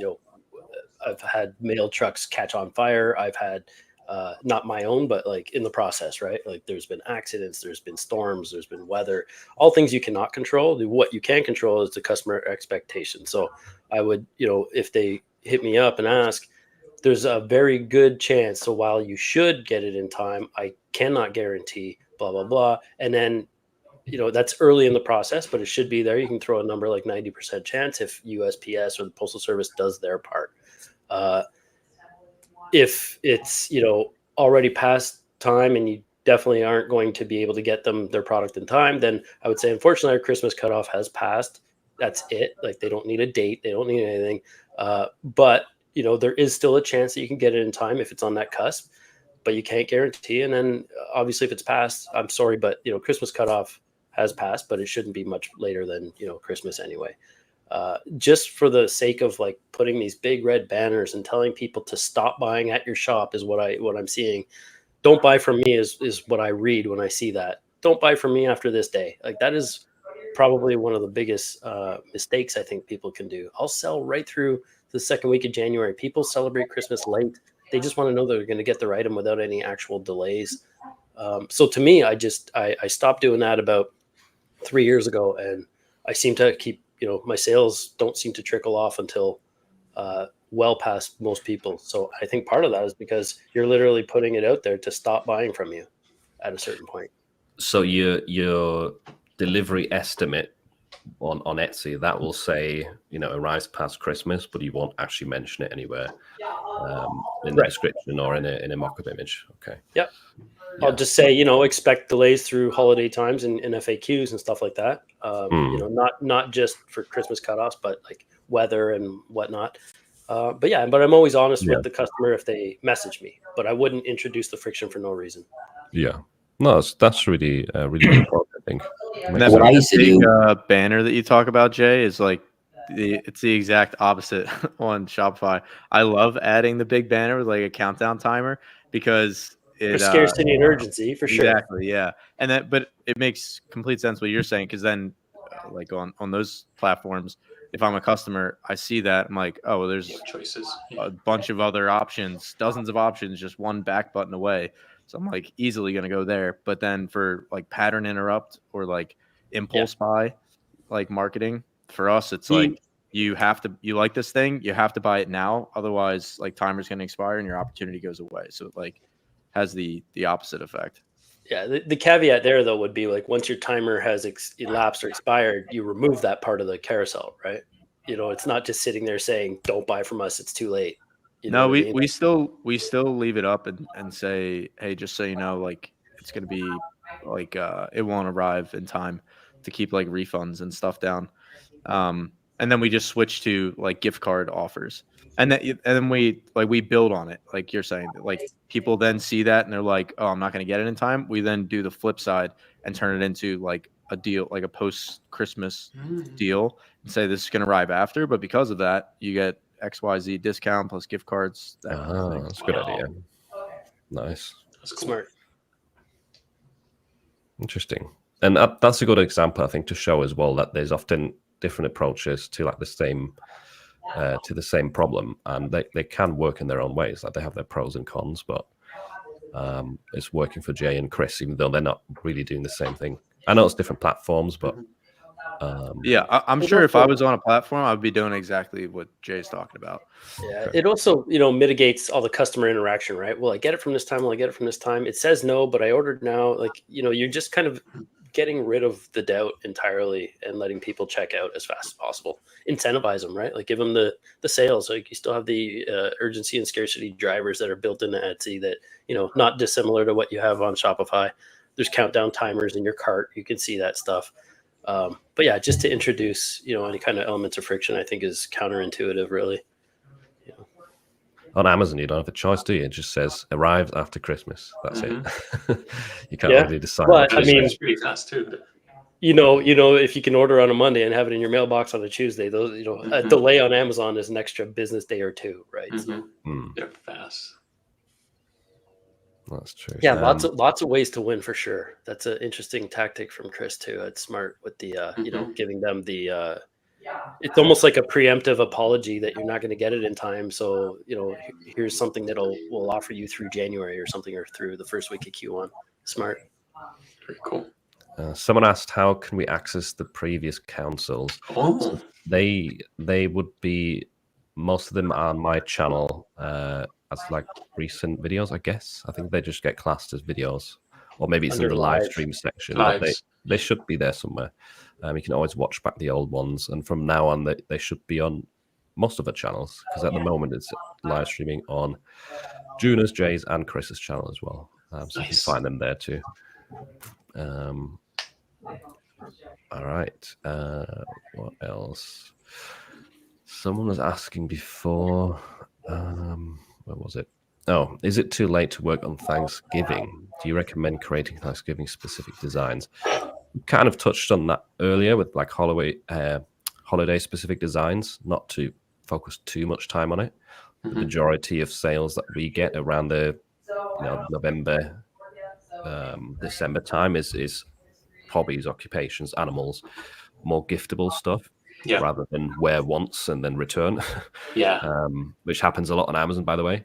I've had mail trucks catch on fire. I've had, not my own, but in the process, right? Like there's been accidents, there's been storms, there's been weather, all things you cannot control. What you can control is the customer expectation. So I would, if they hit me up and ask, there's a very good chance. So while you should get it in time, I cannot guarantee blah, blah, blah. And then, that's early in the process, but it should be there. You can throw a number like 90% chance if USPS or the Postal Service does their part. If it's, already past time and you definitely aren't going to be able to get them their product in time, then I would say, unfortunately, our Christmas cutoff has passed. That's it. Like they don't need a date. They don't need anything. But, there is still a chance that you can get it in time if it's on that cusp, but you can't guarantee. And then obviously if it's passed, I'm sorry, but, Christmas cutoff has passed, but it shouldn't be much later than, Christmas anyway. Just for the sake of putting these big red banners and telling people to stop buying at your shop is what I'm seeing. Don't buy from me is what I read when I see that. Don't buy from me after this day. That is probably one of the biggest mistakes I think people can do. I'll sell right through the second week of January. People celebrate Christmas late. They just want to know they're going to get their item without any actual delays. So to me, I stopped doing that about 3 years ago, and I seem to keep, my sales don't seem to trickle off until well past most people. So I think part of that is because you're literally putting it out there to stop buying from you at a certain point. So your delivery estimate on Etsy, that will say, arrives past Christmas, but you won't actually mention it anywhere in the description or in a mock-up image. Okay. Yep. I'll just say, expect delays through holiday times and FAQs and stuff like that. Not just for Christmas cutoffs, but like weather and whatnot. But I'm always honest with the customer if they message me, but I wouldn't introduce the friction for no reason. Yeah. No, that's really, really good point, I think. And that's what I used to do. Banner that you talk about, Jay, is like it's the exact opposite on Shopify. I love adding the big banner with like a countdown timer because for scarcity and urgency, for sure. Exactly, yeah. And but it makes complete sense what you're saying, because then, like on those platforms, if I'm a customer, I see that, I'm like, oh, well, there's choices, a bunch of other options, dozens of options, just one back button away. So I'm like easily going to go there. But then for like pattern interrupt or like impulse buy, like marketing, for us, it's like you like this thing, you have to buy it now. Otherwise, like timer's going to expire and your opportunity goes away. So it like has the opposite effect. Yeah. The caveat there, though, would be like once your timer has elapsed or expired, you remove that part of the carousel, right? It's not just sitting there saying, don't buy from us, it's too late. No, we still leave it up and say, hey, just so you know, like it's gonna be like it won't arrive in time, to keep like refunds and stuff down. And then we just switch to like gift card offers, and then we build on it, like you're saying. Like people then see that and they're like, oh, I'm not gonna get it in time. We then do the flip side and turn it into like a deal, like a post Christmas deal, and say this is gonna arrive after, but because of that, you get XYZ discount plus gift cards. That's a good idea. Nice. That's cool. Smart. Interesting. And that's a good example, I think, to show as well that there's often different approaches to like the same problem, and they can work in their own ways. Like they have their pros and cons, but it's working for Jay and Chris, even though they're not really doing the same thing. I know it's different platforms, but I'm sure if I was on a platform, I'd be doing exactly what Jay's talking about. Yeah, it also mitigates all the customer interaction, right? Will I get it from this time? Will I get it from this time? It says no, but I ordered now. Like you're just kind of getting rid of the doubt entirely and letting people check out as fast as possible. Incentivize them, right? Like give them the sales. Like you still have the urgency and scarcity drivers that are built into Etsy that not dissimilar to what you have on Shopify. There's countdown timers in your cart. You can see that stuff. But yeah, just to introduce, any kind of elements of friction, I think is counterintuitive, really. On Amazon, you don't have a choice, do you? It just says arrives after Christmas. That's it. You can't really decide. But I mean, it's pretty fast too. If you can order on a Monday and have it in your mailbox on a Tuesday, those, a delay on Amazon is an extra business day or two, right? So, they're fast. That's true. Yeah, lots of ways to win for sure. That's an interesting tactic from Chris too. It's smart with the giving them the it's almost like a preemptive apology that you're not going to get it in time. So here's something we'll offer you through January or something, or through the first week of Q1. Smart. Pretty cool. Someone asked, how can we access the previous councils? So they would be, most of them are on my channel as like recent videos, I guess. I think they just get classed as videos, or maybe it's in the live stream section. But they should be there somewhere. You can always watch back the old ones, and from now on they should be on most of the channels, because at the moment it's live streaming on Juna's, Jay's, and Chris's channel as well. So you can find them there too. All right. What else? Someone was asking before. Where was it? Oh, is it too late to work on Thanksgiving? Do you recommend creating Thanksgiving specific designs? We kind of touched on that earlier with like holiday specific designs, not to focus too much time on it. The majority of sales that we get around the November, December time is hobbies, occupations, animals, more giftable stuff. Yeah. Rather than wear once and then return. Yeah. Which happens a lot on Amazon, by the way.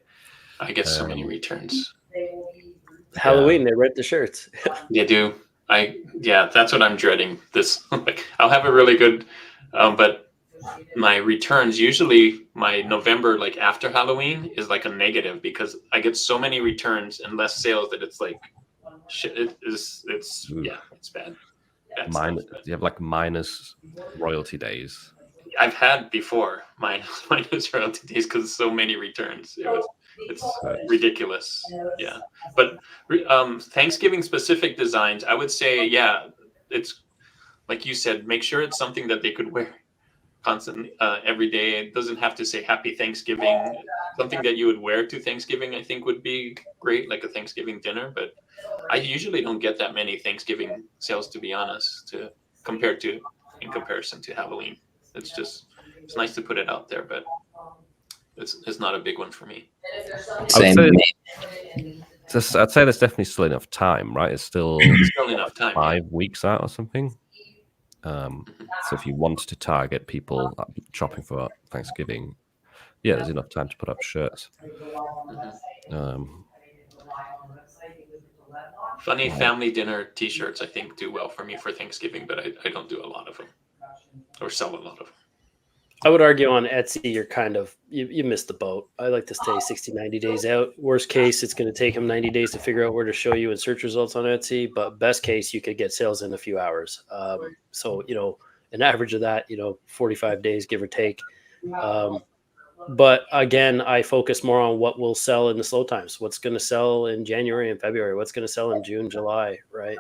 I get so many returns. Halloween, they rent the shirts. They do. That's what I'm dreading. This, like, I'll have a really good, but my returns, usually my November, like after Halloween, is like a negative, because I get so many returns and less sales that it's like, shit, it's bad. That Mine, sounds good. you have like minus royalty days. I've had before minus royalty days because so many returns. It's ridiculous. Yeah, but Thanksgiving specific designs, I would say, yeah, it's like you said, make sure it's something that they could wear constantly, every day. It doesn't have to say Happy Thanksgiving. Something that you would wear to Thanksgiving, I think, would be great, like a Thanksgiving dinner. But I usually don't get that many Thanksgiving sales, to be honest, in comparison to Halloween. It's nice to put it out there, but it's not a big one for me. Same. I'd say there's definitely still enough time, right? It's still Still enough time. 5 weeks out or something. So if you want to target people shopping for Thanksgiving, yeah, there's enough time to put up shirts. Funny family dinner T-shirts, I think, do well for me for Thanksgiving, but I don't do a lot of them or sell a lot of them. I would argue on Etsy, you're kind of, you missed the boat. I like to stay 60, 90 days out. Worst case, it's going to take them 90 days to figure out where to show you in search results on Etsy. But best case, you could get sales in a few hours. So, an average of that, 45 days, give or take. But again, I focus more on what will sell in the slow times. What's going to sell in January and February? What's going to sell in June, July, right?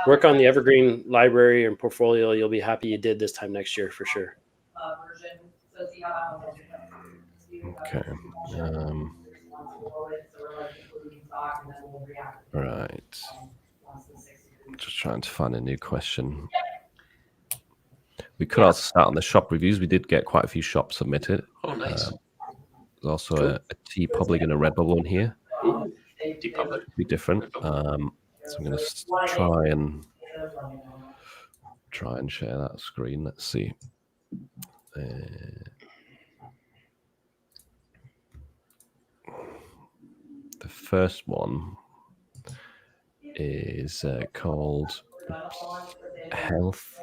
Work on the evergreen library and portfolio. You'll be happy you did this time next year for sure. Okay. Right. Just trying to find a new question. We could also start on the shop reviews. We did get quite a few shops submitted. Oh, nice. There's also a TeePublic and a Redbubble in here. Ooh, TeePublic. Be different. So I'm going to try and share that screen. Let's see. The first one is called Health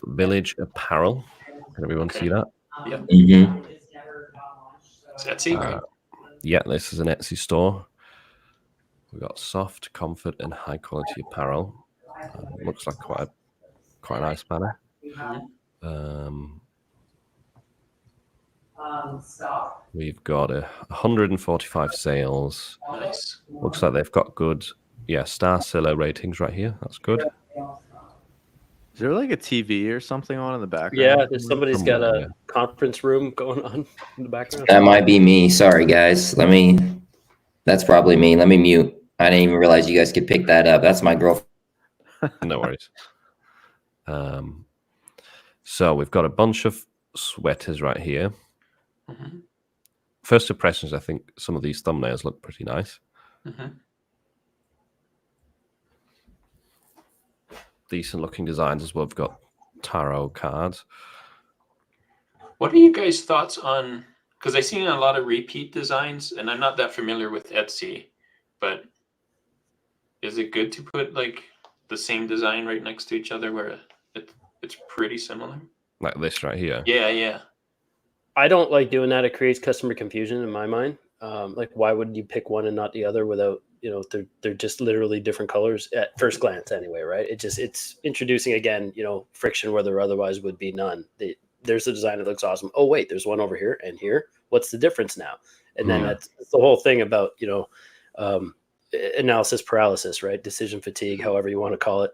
Village Apparel. Can everyone see that? Yeah. Mm-hmm. It's Etsy, right? Yeah, this is an Etsy store. We've got soft, comfort, and high quality apparel. Looks like quite a nice banner. We've got 145 sales. Nice. Looks like they've got good, Star Seller ratings right here. That's good. Is there like a TV or something on in the background? Yeah, somebody's got a conference room going on in the background. That might be me. Sorry, guys. That's probably me. Let me mute. I didn't even realize you guys could pick that up. That's my girlfriend. No worries. So we've got a bunch of sweaters right here. First impressions, I think some of these thumbnails look pretty nice. Decent looking designs as well. We've got tarot cards. What are you guys' thoughts on, because I've seen a lot of repeat designs, and I'm not that familiar with Etsy, but is it good to put like the same design right next to each other where it's pretty similar? Like this right here? Yeah. I don't like doing that. It creates customer confusion in my mind. Like, why would you pick one and not the other without, they're just literally different colors at first glance anyway, right? It's introducing, again, friction where there otherwise would be none. There's a design that looks awesome. Oh, wait, there's one over here and here. What's the difference now? And then that's the whole thing about, analysis paralysis, right? Decision fatigue, however you want to call it.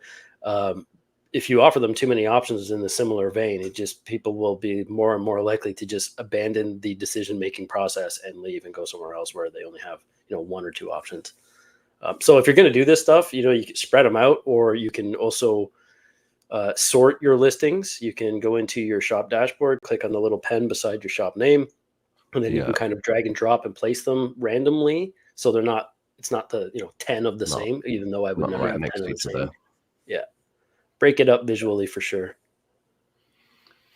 If you offer them too many options in the similar vein, people will be more and more likely to just abandon the decision-making process and leave and go somewhere else where they only have, one or two options. So if you're going to do this stuff, you can spread them out, or you can also sort your listings. You can go into your shop dashboard, click on the little pen beside your shop name, and then you can kind of drag and drop and place them randomly. So it's not the 10 of the same, even though I would never have 10 of the same. Yeah. Break it up visually for sure.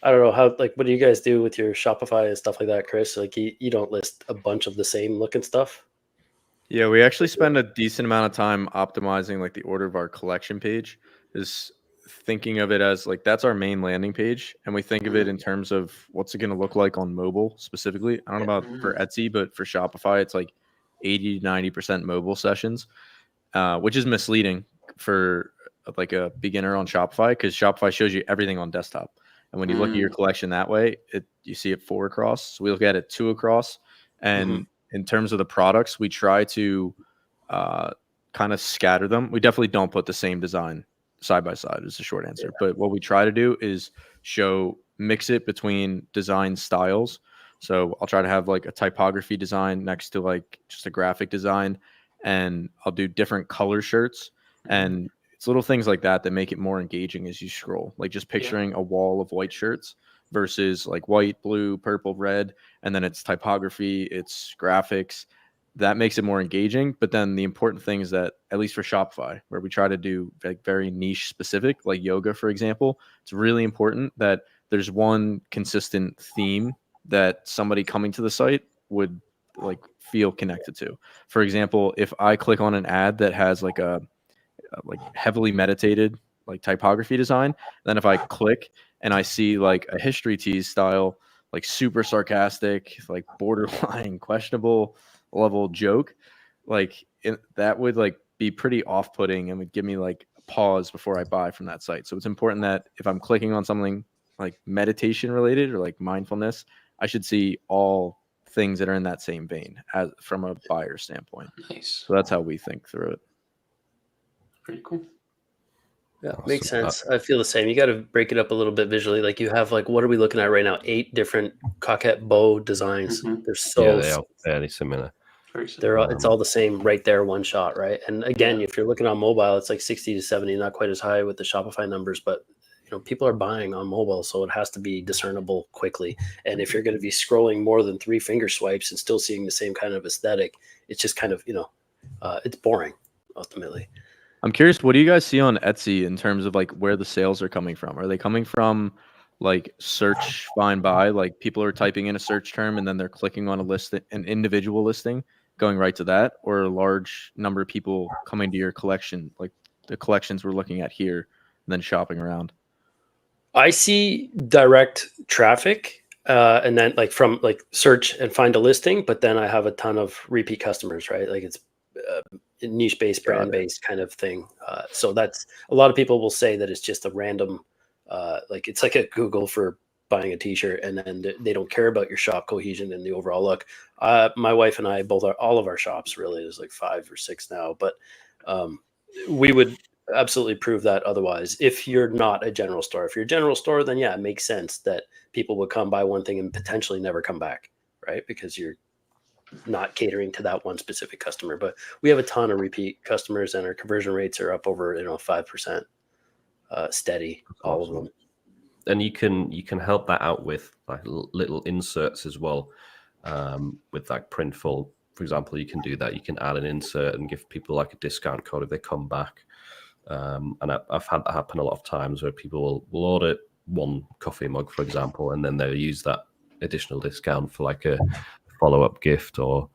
I don't know what do you guys do with your Shopify and stuff like that, Chris? Like you don't list a bunch of the same looking stuff? Yeah, we actually spend a decent amount of time optimizing like the order of our collection page, is thinking of it as like that's our main landing page, and we think of it in terms of what's it going to look like on mobile specifically. I don't know about for Etsy, but for Shopify it's like 80 to 90% mobile sessions, which is misleading for like a beginner on Shopify, because Shopify shows you everything on desktop. And when you look at your collection that way, you see it 4 across. So we look at it 2 across. And in terms of the products, we try to kind of scatter them. We definitely don't put the same design side by side, is the short answer. But what we try to do is mix it between design styles. So I'll try to have like a typography design next to like just a graphic design, and I'll do different color shirts. And it's little things like that that make it more engaging as you scroll. Like just picturing a wall of white shirts versus like white, blue, purple, red, and then it's typography, it's graphics. That makes it more engaging. But then the important thing is that, at least for Shopify, where we try to do like very niche specific, like yoga, for example, it's really important that there's one consistent theme that somebody coming to the site would like feel connected to. For example, if I click on an ad that has like a like heavily meditated like typography design, then if I click and I see like a history tease style, like super sarcastic, like borderline questionable level joke, like that would like be pretty off-putting and would give me like a pause before I buy from that site. So it's important that if I'm clicking on something like meditation related or like mindfulness, I should see all things that are in that same vein as from a buyer standpoint. Nice. So that's how we think through it. Pretty cool. Yeah, makes sense. I feel the same. You got to break it up a little bit visually. Like you have like, what are we looking at right now? 8 different coquette bow designs. They're so they are fairly similar. It's all the same right there, one shot, right? And again, if you're looking on mobile, it's like 60 to 70, not quite as high with the Shopify numbers, but people are buying on mobile, so it has to be discernible quickly. And if you're going to be scrolling more than 3 finger swipes and still seeing the same kind of aesthetic, it's just kind of, it's boring ultimately. I'm curious, what do you guys see on Etsy in terms of like where the sales are coming from? Are they coming from like search find by, like people are typing in a search term and then they're clicking on an individual listing, going right to that, or a large number of people coming to your collection, like the collections we're looking at here, and then shopping around? I see direct traffic, and then like from like search and find a listing, but then I have a ton of repeat customers, right? Like it's niche based, brand based kind of thing. So that's, a lot of people will say that it's just a random, like it's like a Google for buying a t-shirt, and then they don't care about your shop cohesion and the overall look. My wife and I both all of our shops, really, there's like 5 or 6 now, but we would absolutely prove that otherwise. If you're not a general store, if you're a general store, then yeah, it makes sense that people would come buy one thing and potentially never come back, right? Because you're not catering to that one specific customer. But we have a ton of repeat customers, and our conversion rates are up over 5% steady. All of them. And you can help that out with like little inserts as well, with like Printful, for example. You can do that. You can add an insert and give people like a discount code if they come back. And I've had that happen a lot of times where people will order 1 coffee mug, for example, and then they'll use that additional discount for like a follow-up gift or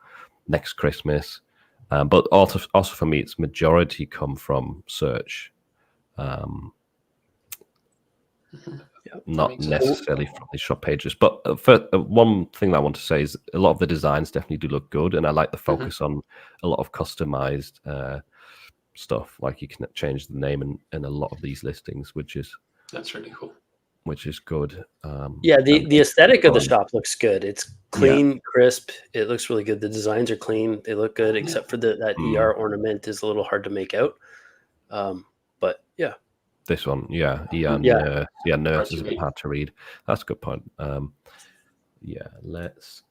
next Christmas. But also for me, it's majority come from search. Not necessarily from the shop pages. But for one thing that I want to say is a lot of the designs definitely do look good, and I like the focus on a lot of customized stuff. Like you can change the name in a lot of these listings, that's really cool. Which is good. The aesthetic of the shop looks good. It's clean, crisp. It looks really good. The designs are clean. They look good, except for that ER ornament is a little hard to make out. But yeah. This one, nurse is a bit hard to read. That's a good point. Let's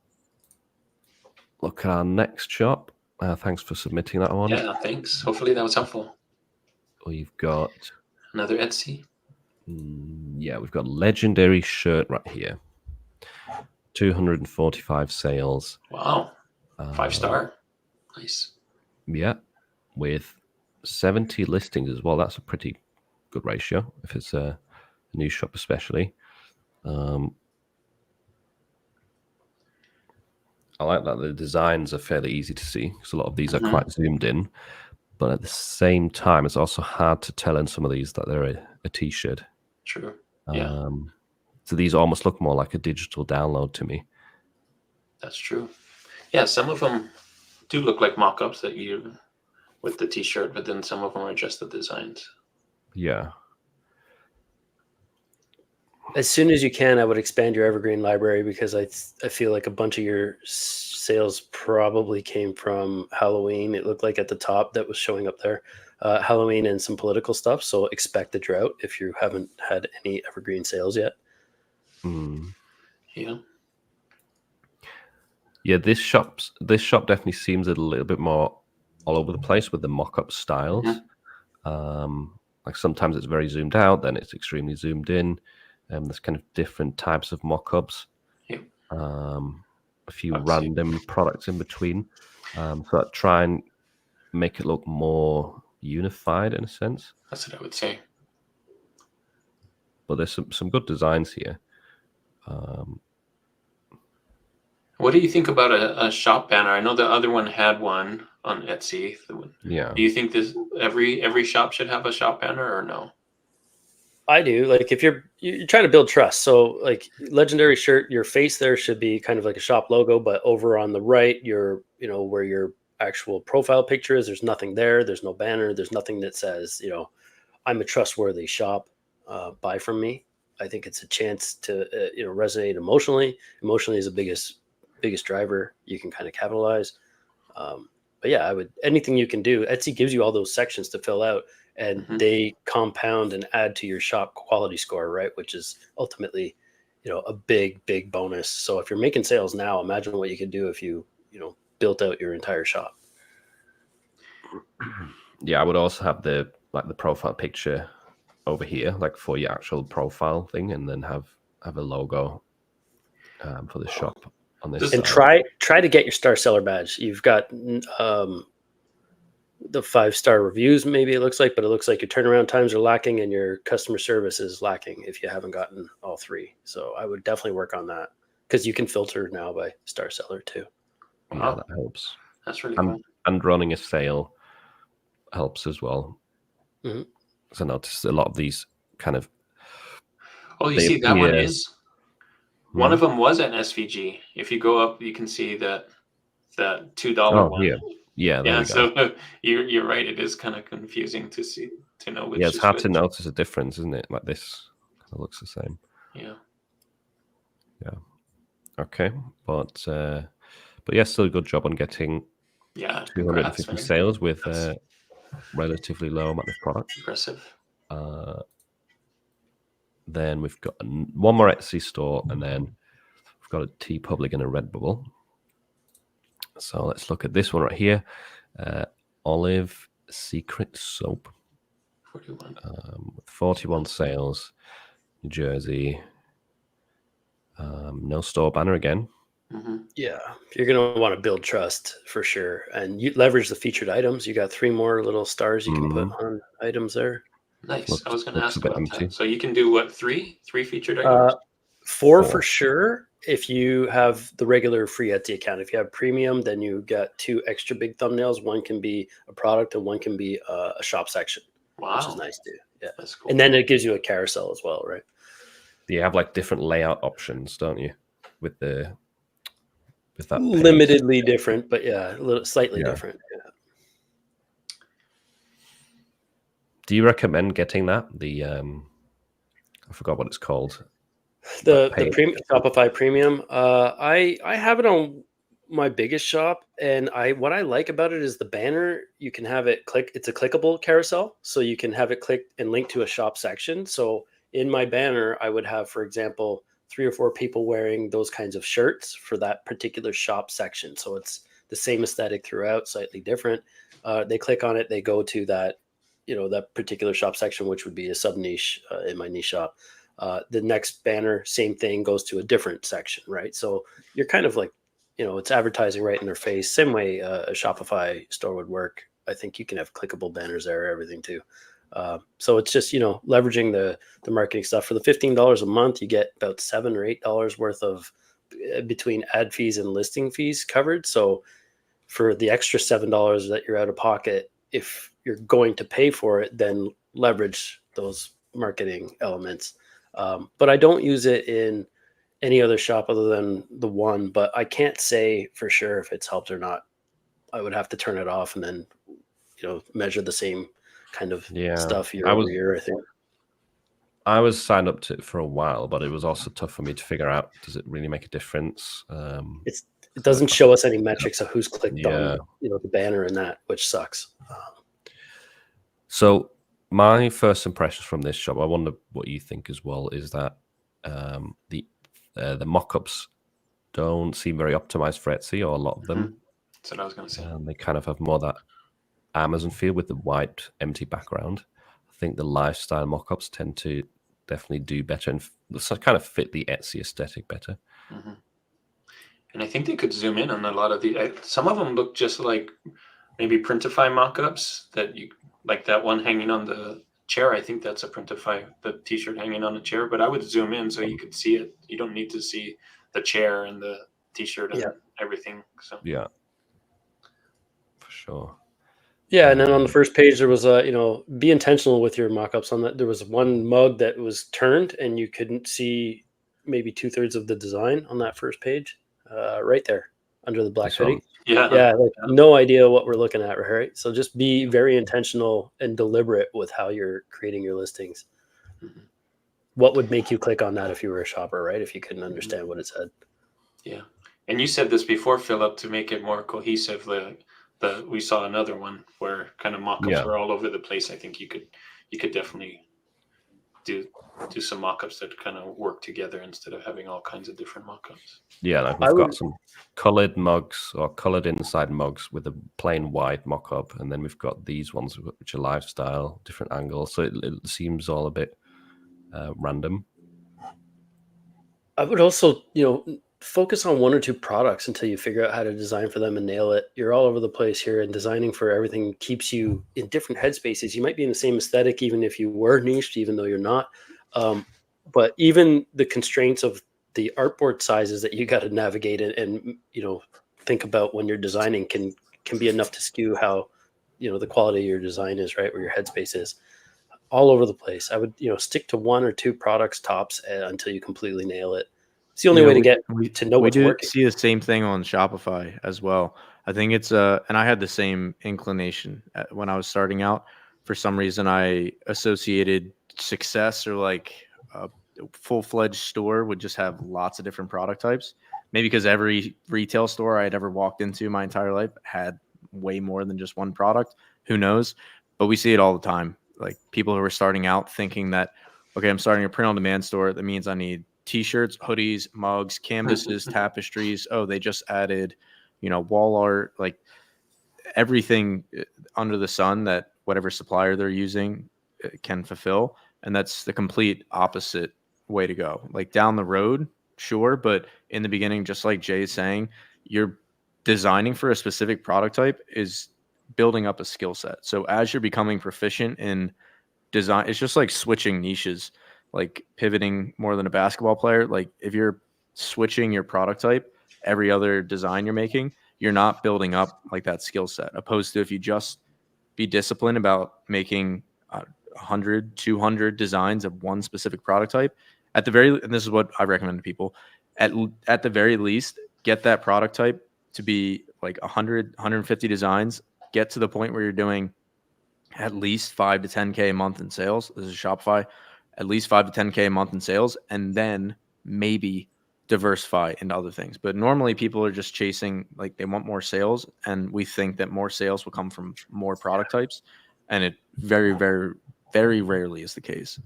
look at our next shop. Thanks for submitting that one. Yeah, thanks. Hopefully that was helpful. We've got another Etsy. We've got legendary shirt right here. 245 sales. Wow. 5-star. Nice. Yeah, with 70 listings as well. That's a pretty good ratio if it's a new shop, especially. I like that the designs are fairly easy to see because a lot of these are quite zoomed in, but at the same time it's also hard to tell in some of these that they're a t-shirt. True. So these almost look more like a digital download to me. That's true. Yeah, some of them do look like mock-ups that you with the t-shirt, but then some of them are just the designs. Yeah. As soon as you can, I would expand your evergreen library, because I feel like a bunch of your sales probably came from Halloween. It looked like at the top that was showing up there, Halloween and some political stuff. So expect a drought if you haven't had any evergreen sales yet. Yeah. Yeah, this shop definitely seems a little bit more all over the place with the mock-up styles. Like sometimes it's very zoomed out, then it's extremely zoomed in. There's kind of different types of mock-ups. Yeah. A few random products in between. So I try and make it look more unified in a sense. That's what I would say. But there's some good designs here. What do you think about a shop banner? I know the other one had one on Etsy. Yeah. Do you think this every shop should have a shop banner or no? I do. Like if you're trying to build trust, so like Legendary shirt, your face there should be kind of like a shop logo, but over on the right, where your actual profile picture is, there's nothing there. There's no banner. There's nothing that says, I'm a trustworthy shop. Buy from me. I think it's a chance to resonate emotionally. Emotionally is the biggest driver you can kind of capitalize. But yeah, anything you can do. Etsy gives you all those sections to fill out, and they compound and add to your shop quality score, right? Which is ultimately, a big bonus. So if you're making sales now, imagine what you could do if you built out your entire shop. Yeah, I would also have the profile picture over here, like for your actual profile thing, and then have a logo for the shop on this and side. try to get your star seller badge. You've got the 5-star reviews, maybe it looks like, but it looks like your turnaround times are lacking and your customer service is lacking if you haven't gotten all 3. So I would definitely work on that, because you can filter now by star seller too. Yeah, that helps. That's really cool. And running a sale helps as well. So I noticed a lot of these kind of. Oh, you see that one is. One of them was an SVG. If you go up, you can see that $2 one. Yeah, there we go. So you're right. It is kind of confusing to know which. Yeah, it's hard to notice a difference, isn't it? Like this kind of looks the same. Yeah. Okay, but yeah, still a good job on getting 250 sales with a relatively low amount of product. Impressive. Then we've got one more Etsy store, and then we've got a TeePublic and a Redbubble. So let's look at this one right here. Olive Secret Soap. 41. With 41 sales. New Jersey. No store banner again. Yeah, you're going to want to build trust for sure. And you leverage the featured items. You got 3 more little stars you can put on items there. Nice. I was going to ask about that. So you can do what, 3 featured items? Four 4 for sure. If you have the regular free Etsy account, if you have premium, then you got 2 extra big thumbnails. One can be a product and one can be a shop section. Wow. Which is nice too. Yeah. That's cool. And then it gives you a carousel as well, right? You have like different layout options, don't you? With that limitedly different, but yeah, a little slightly different. Yeah. Do you recommend getting that? The I forgot what it's called. The premium Shopify Premium. I have it on my biggest shop, and what I like about it is the banner. You can have it click. It's a clickable carousel, so you can have it click and link to a shop section. So in my banner, I would have, for example, 3 or 4 people wearing those kinds of shirts for that particular shop section. So it's the same aesthetic throughout, slightly different. They click on it, they go to that, that particular shop section, which would be a sub niche in my niche shop. The next banner, same thing, goes to a different section, right? So you're kind of like, it's advertising right in their face. Same way a Shopify store would work. I think you can have clickable banners there, everything too. So it's just, leveraging the marketing stuff. For the $15 a month, you get about $7 or $8 worth of between ad fees and listing fees covered. So for the extra $7 that you're out of pocket, if you're going to pay for it, then leverage those marketing elements. But I don't use it in any other shop other than the one, but I can't say for sure if it's helped or not. I would have to turn it off and then, measure the same kind of Yeah. stuff year I over was year, I think. I was signed up to it for a while, but it was also tough for me to figure out, does it really make a difference? It doesn't show us any metrics of who's clicked Yeah. on the banner and that, which sucks. So my first impressions from this shop, I wonder what you think as well, is that the mock-ups don't seem very optimized for Etsy, or a lot of them. That's what I was going to say. They kind of have more that Amazon feel with the white empty background. I think the lifestyle mock-ups tend to definitely do better and kind of fit the Etsy aesthetic better. And I think they could zoom in on a lot of some of them look just like maybe Printify mock-ups that you like, that one hanging on the chair. I think that's a Printify, the t-shirt hanging on a chair, but I would zoom in so you could see it. You don't need to see the chair and the t-shirt and everything. So yeah, for sure. Yeah, and then on the first page there was be intentional with your mock-ups. On that, there was one mug that was turned and you couldn't see maybe 2/3 of the design on that first page, right there under the black hoodie. No idea what we're looking at, right? So just be very intentional and deliberate with how you're creating your listings. What would make you click on that if you were a shopper, right? If you couldn't understand what it said. Yeah. And you said this before, Philip, to make it more cohesive. We saw another one where kind of mock-ups were all over the place. I think you could definitely do some mock-ups that kind of work together instead of having all kinds of different mock-ups. Yeah, like we've got some colored mugs or colored inside mugs with a plain white mock-up, and then we've got these ones which are lifestyle, different angles. So it seems all a bit random. I would also, focus on one or two products until you figure out how to design for them and nail it. You're all over the place here, and designing for everything keeps you in different headspaces. You might be in the same aesthetic even if you were niched, even though you're not. But even the constraints of the artboard sizes that you got to navigate and think about when you're designing can be enough to skew how the quality of your design is, right, where your headspace is. All over the place. I would stick to one or two products tops until you completely nail it. It's the only way to get to know what's working. We do see the same thing on Shopify as well. I think it's and I had the same inclination when I was starting out. For some reason, I associated success or like a full-fledged store would just have lots of different product types. Maybe because every retail store I had ever walked into my entire life had way more than just one product. Who knows? But we see it all the time. Like people who are starting out thinking that, okay, I'm starting a print-on-demand store. That means I need T-shirts, hoodies, mugs, canvases, tapestries. Oh, they just added, wall art, like everything under the sun that whatever supplier they're using can fulfill. And that's the complete opposite way to go. Like down the road, sure. But in the beginning, just like Jay is saying, you're designing for a specific product type is building up a skill set. So as you're becoming proficient in design, it's just like switching niches, like pivoting more than a basketball player. Like if you're switching your product type every other design you're making, you're not building up like that skill set, opposed to if you just be disciplined about making 100, 200 designs of one specific product type. And this is what I recommend to people, at the very least, get that product type to be like 100, 150 designs, get to the point where you're doing at least 5 to 10K a month in sales. This is Shopify, at least 5 to 10K a month in sales, and then maybe diversify into other things. But normally people are just chasing, like they want more sales, and we think that more sales will come from more product types, and it very, very, very rarely is the case.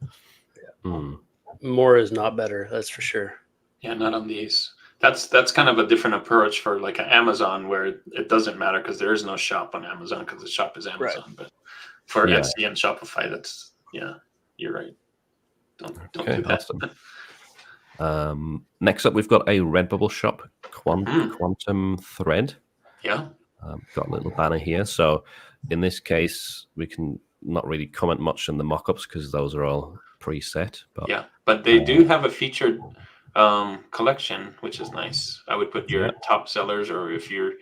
More is not better, that's for sure. Yeah, not on these. That's kind of a different approach for like Amazon, where it doesn't matter because there is no shop on Amazon because the shop is Amazon. Right. But for Etsy and Shopify, that's you're right. Don't do that. Awesome. Next up, we've got a Redbubble shop, Quantum Thread. Yeah. Got a little banner here. So in this case, we can not really comment much on the mock-ups because those are all preset. But they do have a featured collection, which is nice. I would put your top sellers, or if you're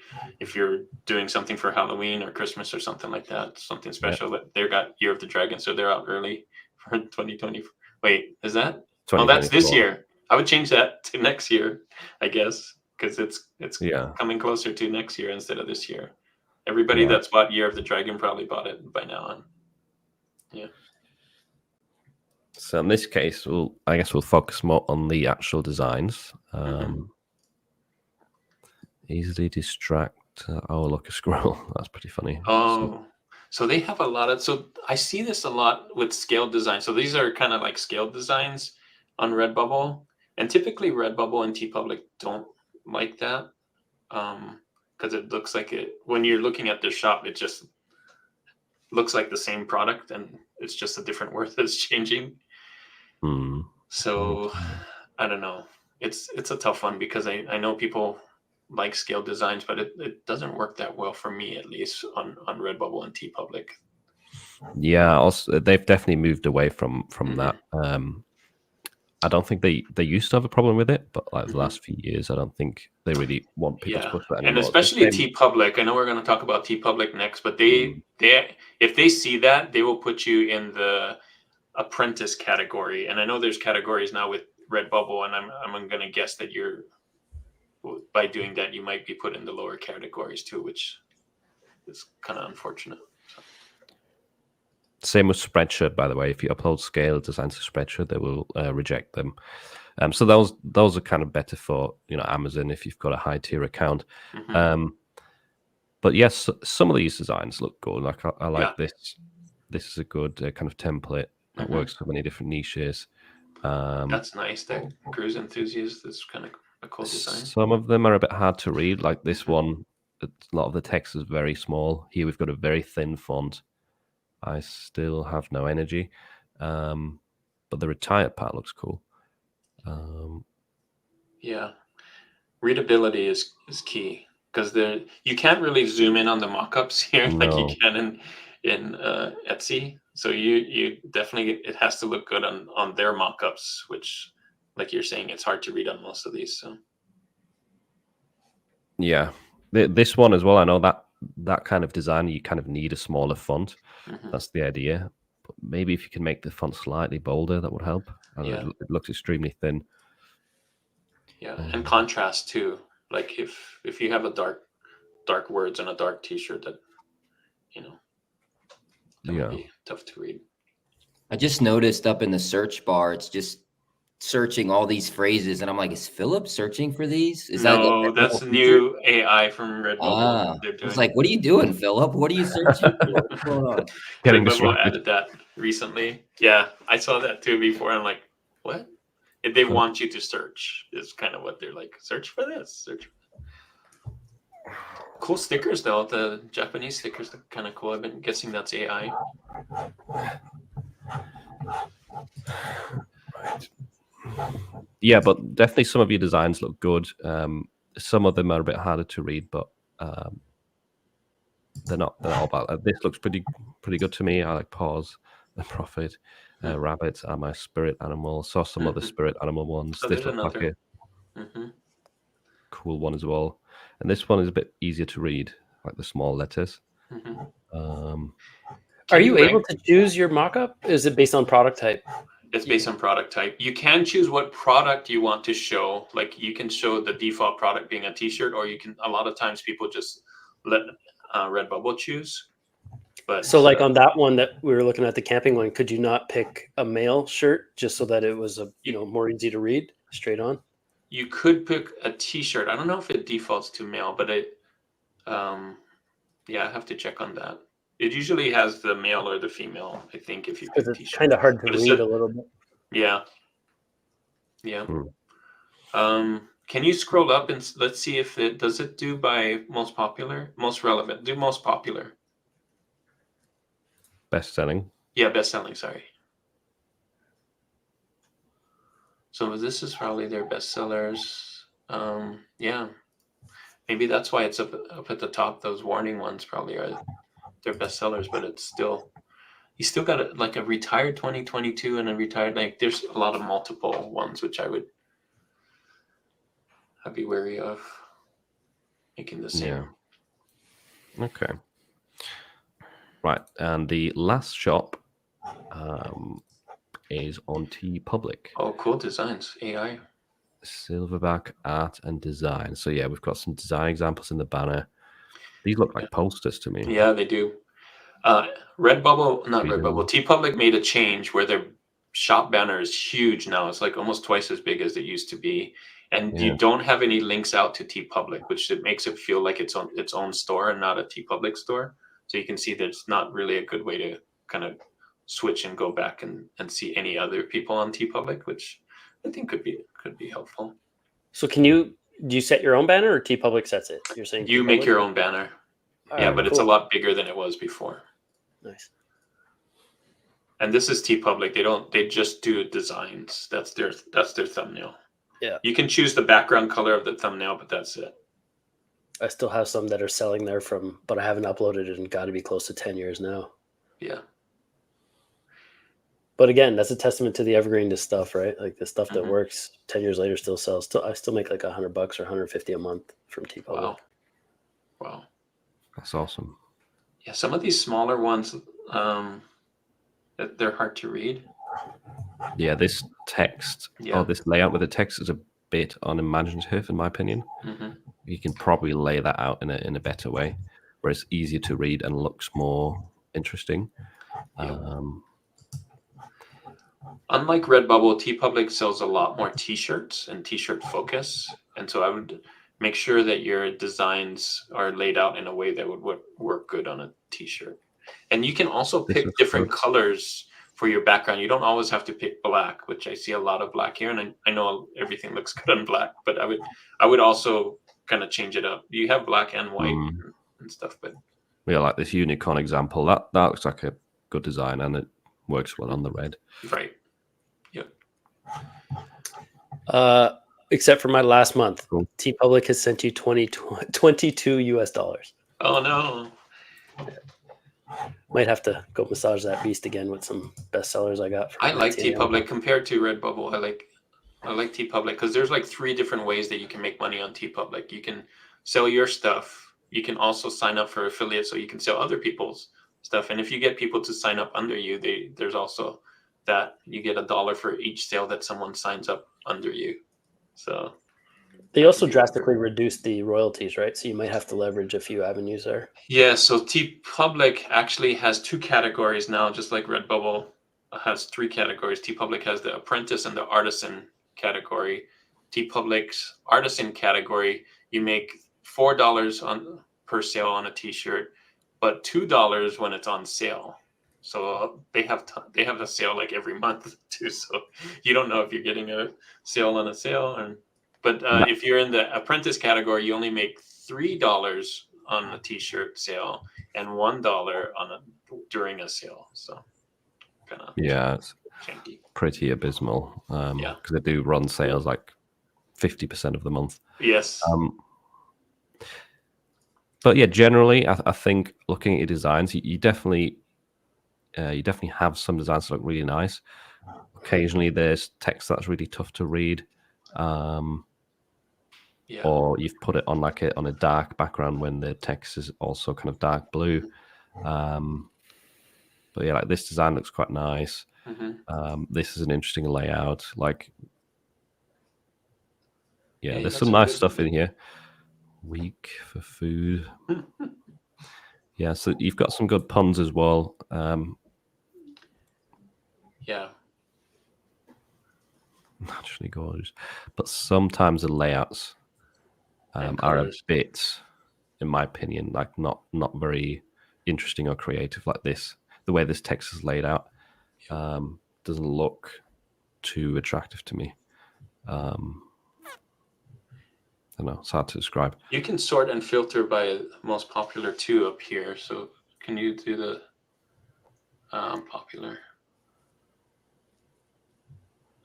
doing something for Halloween or Christmas or something like that, something special. That they've got Year of the Dragon, so they're out early for 2020. Wait, is that? Oh, that's this year. I would change that to next year, I guess, because it's coming closer to next year instead of this year. Everybody Yeah. that's bought Year of the Dragon probably bought it by now on. Yeah. So in this case, I guess we'll focus more on the actual designs. Easily distract. Oh, look, a scroll. That's pretty funny. So they have a lot of. So I see this a lot with scaled design. So these are kind of like scaled designs on Redbubble, and typically Redbubble and TeePublic don't like that, because it looks like it when you're looking at their shop, it just looks like the same product, and it's just a different word that's changing. So I don't know. It's a tough one because I know people like scale designs, but it doesn't work that well for me, at least on Redbubble and TeePublic. Yeah, also, they've definitely moved away from that. I don't think they used to have a problem with it, but like the last few years, I don't think they really want people to push that anymore. And especially TeePublic. I know we're going to talk about TeePublic next, but they if they see that, they will put you in the apprentice category. And I know there's categories now with Redbubble, and I'm going to guess that by doing that, you might be put in the lower categories too, which is kind of unfortunate. Same with Spreadshirt, by the way. If you upload scale designs to Spreadshirt, they will reject them. So those are kind of better for Amazon if you've got a high tier account. But yes, some of these designs look good. Like I like this. This is a good kind of template that works for many different niches. That's nice. That cruise enthusiast is kind of a cool design. Some of them are a bit hard to read. Like this one, a lot of the text is very small. Here we've got a very thin font. I still have no energy, but the retired part looks cool. Yeah, readability is key because you can't really zoom in on the mock-ups here like you can in Etsy. So you definitely, it has to look good on their mock-ups, which, like you're saying, it's hard to read on most of these. So yeah, this one as well. I know that kind of design, you kind of need a smaller font. That's the idea. But maybe if you can make the font slightly bolder, that would help. It looks extremely thin. Yeah, and contrast too. Like if you have a dark words on a dark T-shirt, that would be tough to read. I just noticed up in the search bar, it's just searching all these phrases, and I'm like, is Philip searching for these? That's new AI from Redbubble. It's like, what are you doing, Philip? What are you searching for? What's going on? Redbubble added that recently. Yeah, I saw that too before. I'm like, what? They want you to search. Is kind of what they're like. Search for this. Search for that. Cool stickers though. The Japanese stickers look kind of cool. I've been guessing that's AI. Right. Yeah, but definitely some of your designs look good. Some of them are a bit harder to read, but they're not all bad. This looks pretty good to me. I like Pause and Profit. Rabbits are my spirit animal. Saw some other spirit animal ones. Oh, this looks like a cool one as well. And this one is a bit easier to read, like the small letters. Are you able to choose your mock-up? Is it based on product type? It's based on product type. You can choose what product you want to show. Like you can show the default product being a T-shirt, or you can. A lot of times people just let Redbubble choose. But so, like on that one that we were looking at, the camping one, could you not pick a male shirt just so that it was more easy to read straight on? You could pick a T-shirt. I don't know if it defaults to male, but I have to check on that. It usually has the male or the female, I think, if you pick it's T-shirt. kind of hard to read a little bit. Yeah. Can you scroll up and let's see if it do by most popular, most relevant? Do most popular. Best selling. Yeah, best selling. Sorry. So this is probably their best sellers. Yeah. Maybe that's why it's up at the top. Those warning ones probably are their best sellers, but it's still, you still got a retired 2022 and a retired, there's a lot of multiple ones, which I'd be wary of making the same. Yeah. Okay. Right. And the last shop is on TeePublic. Oh, cool designs. AI. Silverback art and design. So yeah, we've got some design examples in the banner. These look like posters to me. Yeah, they do. Redbubble, not Freedom. Redbubble, TeePublic made a change where their shop banner is huge now. It's like almost twice as big as it used to be. And you don't have any links out to TeePublic, which makes it feel like it's on its own store and not a TeePublic store. So you can see that it's not really a good way to kind of switch and go back and see any other people on TeePublic, which I think could be helpful. So do you set your own banner or TeePublic sets it? You're saying you TeePublic? make your own banner. Yeah, but it's a lot bigger than it was before. Nice. And this is TeePublic. They just do designs. That's their thumbnail. Yeah. You can choose the background color of the thumbnail, but that's it. I still have some that are selling there but I haven't uploaded it and got to be close to 10 years now. Yeah. But again, that's a testament to the evergreen stuff, right? Like the stuff that works 10 years later still sells. I still make like $100 or $150 a month from TeePublic. Wow. That's awesome. Yeah, some of these smaller ones, they're hard to read. Yeah, this text or this layout with the text is a bit unimaginative, in my opinion. You can probably lay that out in a better way, where it's easier to read and looks more interesting. Unlike Redbubble, TeePublic sells a lot more T-shirts and T-shirt focus, and so I would make sure that your designs are laid out in a way that would work good on a T-shirt. And you can also pick different colors for your background. You don't always have to pick black, which I see a lot of black here, and I know everything looks good on black, but I would also kind of change it up. You have black and white and stuff, but yeah, like this unicorn example, that looks like a good design and it works well on the red. Right. Yep. Except for my last month, Cool. TeePublic has sent you $22 US. Oh no. Might have to go massage that beast again with some bestsellers I got. I like TeePublic compared to Redbubble. I like TeePublic because there's like 3 different ways that you can make money on TeePublic. You can sell your stuff. You can also sign up for affiliates, so you can sell other people's stuff. And if you get people to sign up under you, there's also that you get $1 for each sale that someone signs up under you. So they also drastically reduced the royalties, right? So you might have to leverage a few avenues there. Yeah, so TeePublic actually has 2 categories now, just like Redbubble has 3 categories. TeePublic has the apprentice and the artisan category. TeePublic's artisan category, you make $4 per sale on a T-shirt, but $2 when it's on sale. So they have a sale like every month too. So you don't know if you're getting a sale on a sale, but if you're in the apprentice category, you only make $3 on a T-shirt sale and $1 during a sale. So kind of it's janky. Pretty abysmal. Because they do run sales like 50% of the month. Yes. But yeah, generally, I think looking at your designs, you definitely have some designs that look really nice. Occasionally, there's text that's really tough to read, or you've put it on on a dark background when the text is also kind of dark blue. But yeah, like this design looks quite nice. This is an interesting layout. Like, there's some nice stuff in here. Week for food. Yeah, so you've got some good puns as well. Naturally gorgeous. But sometimes the layouts are a bit, in my opinion, like not very interesting or creative like this. The way this text is laid out doesn't look too attractive to me. I don't know, it's hard to describe. You can sort and filter by most popular too up here. So can you do the popular?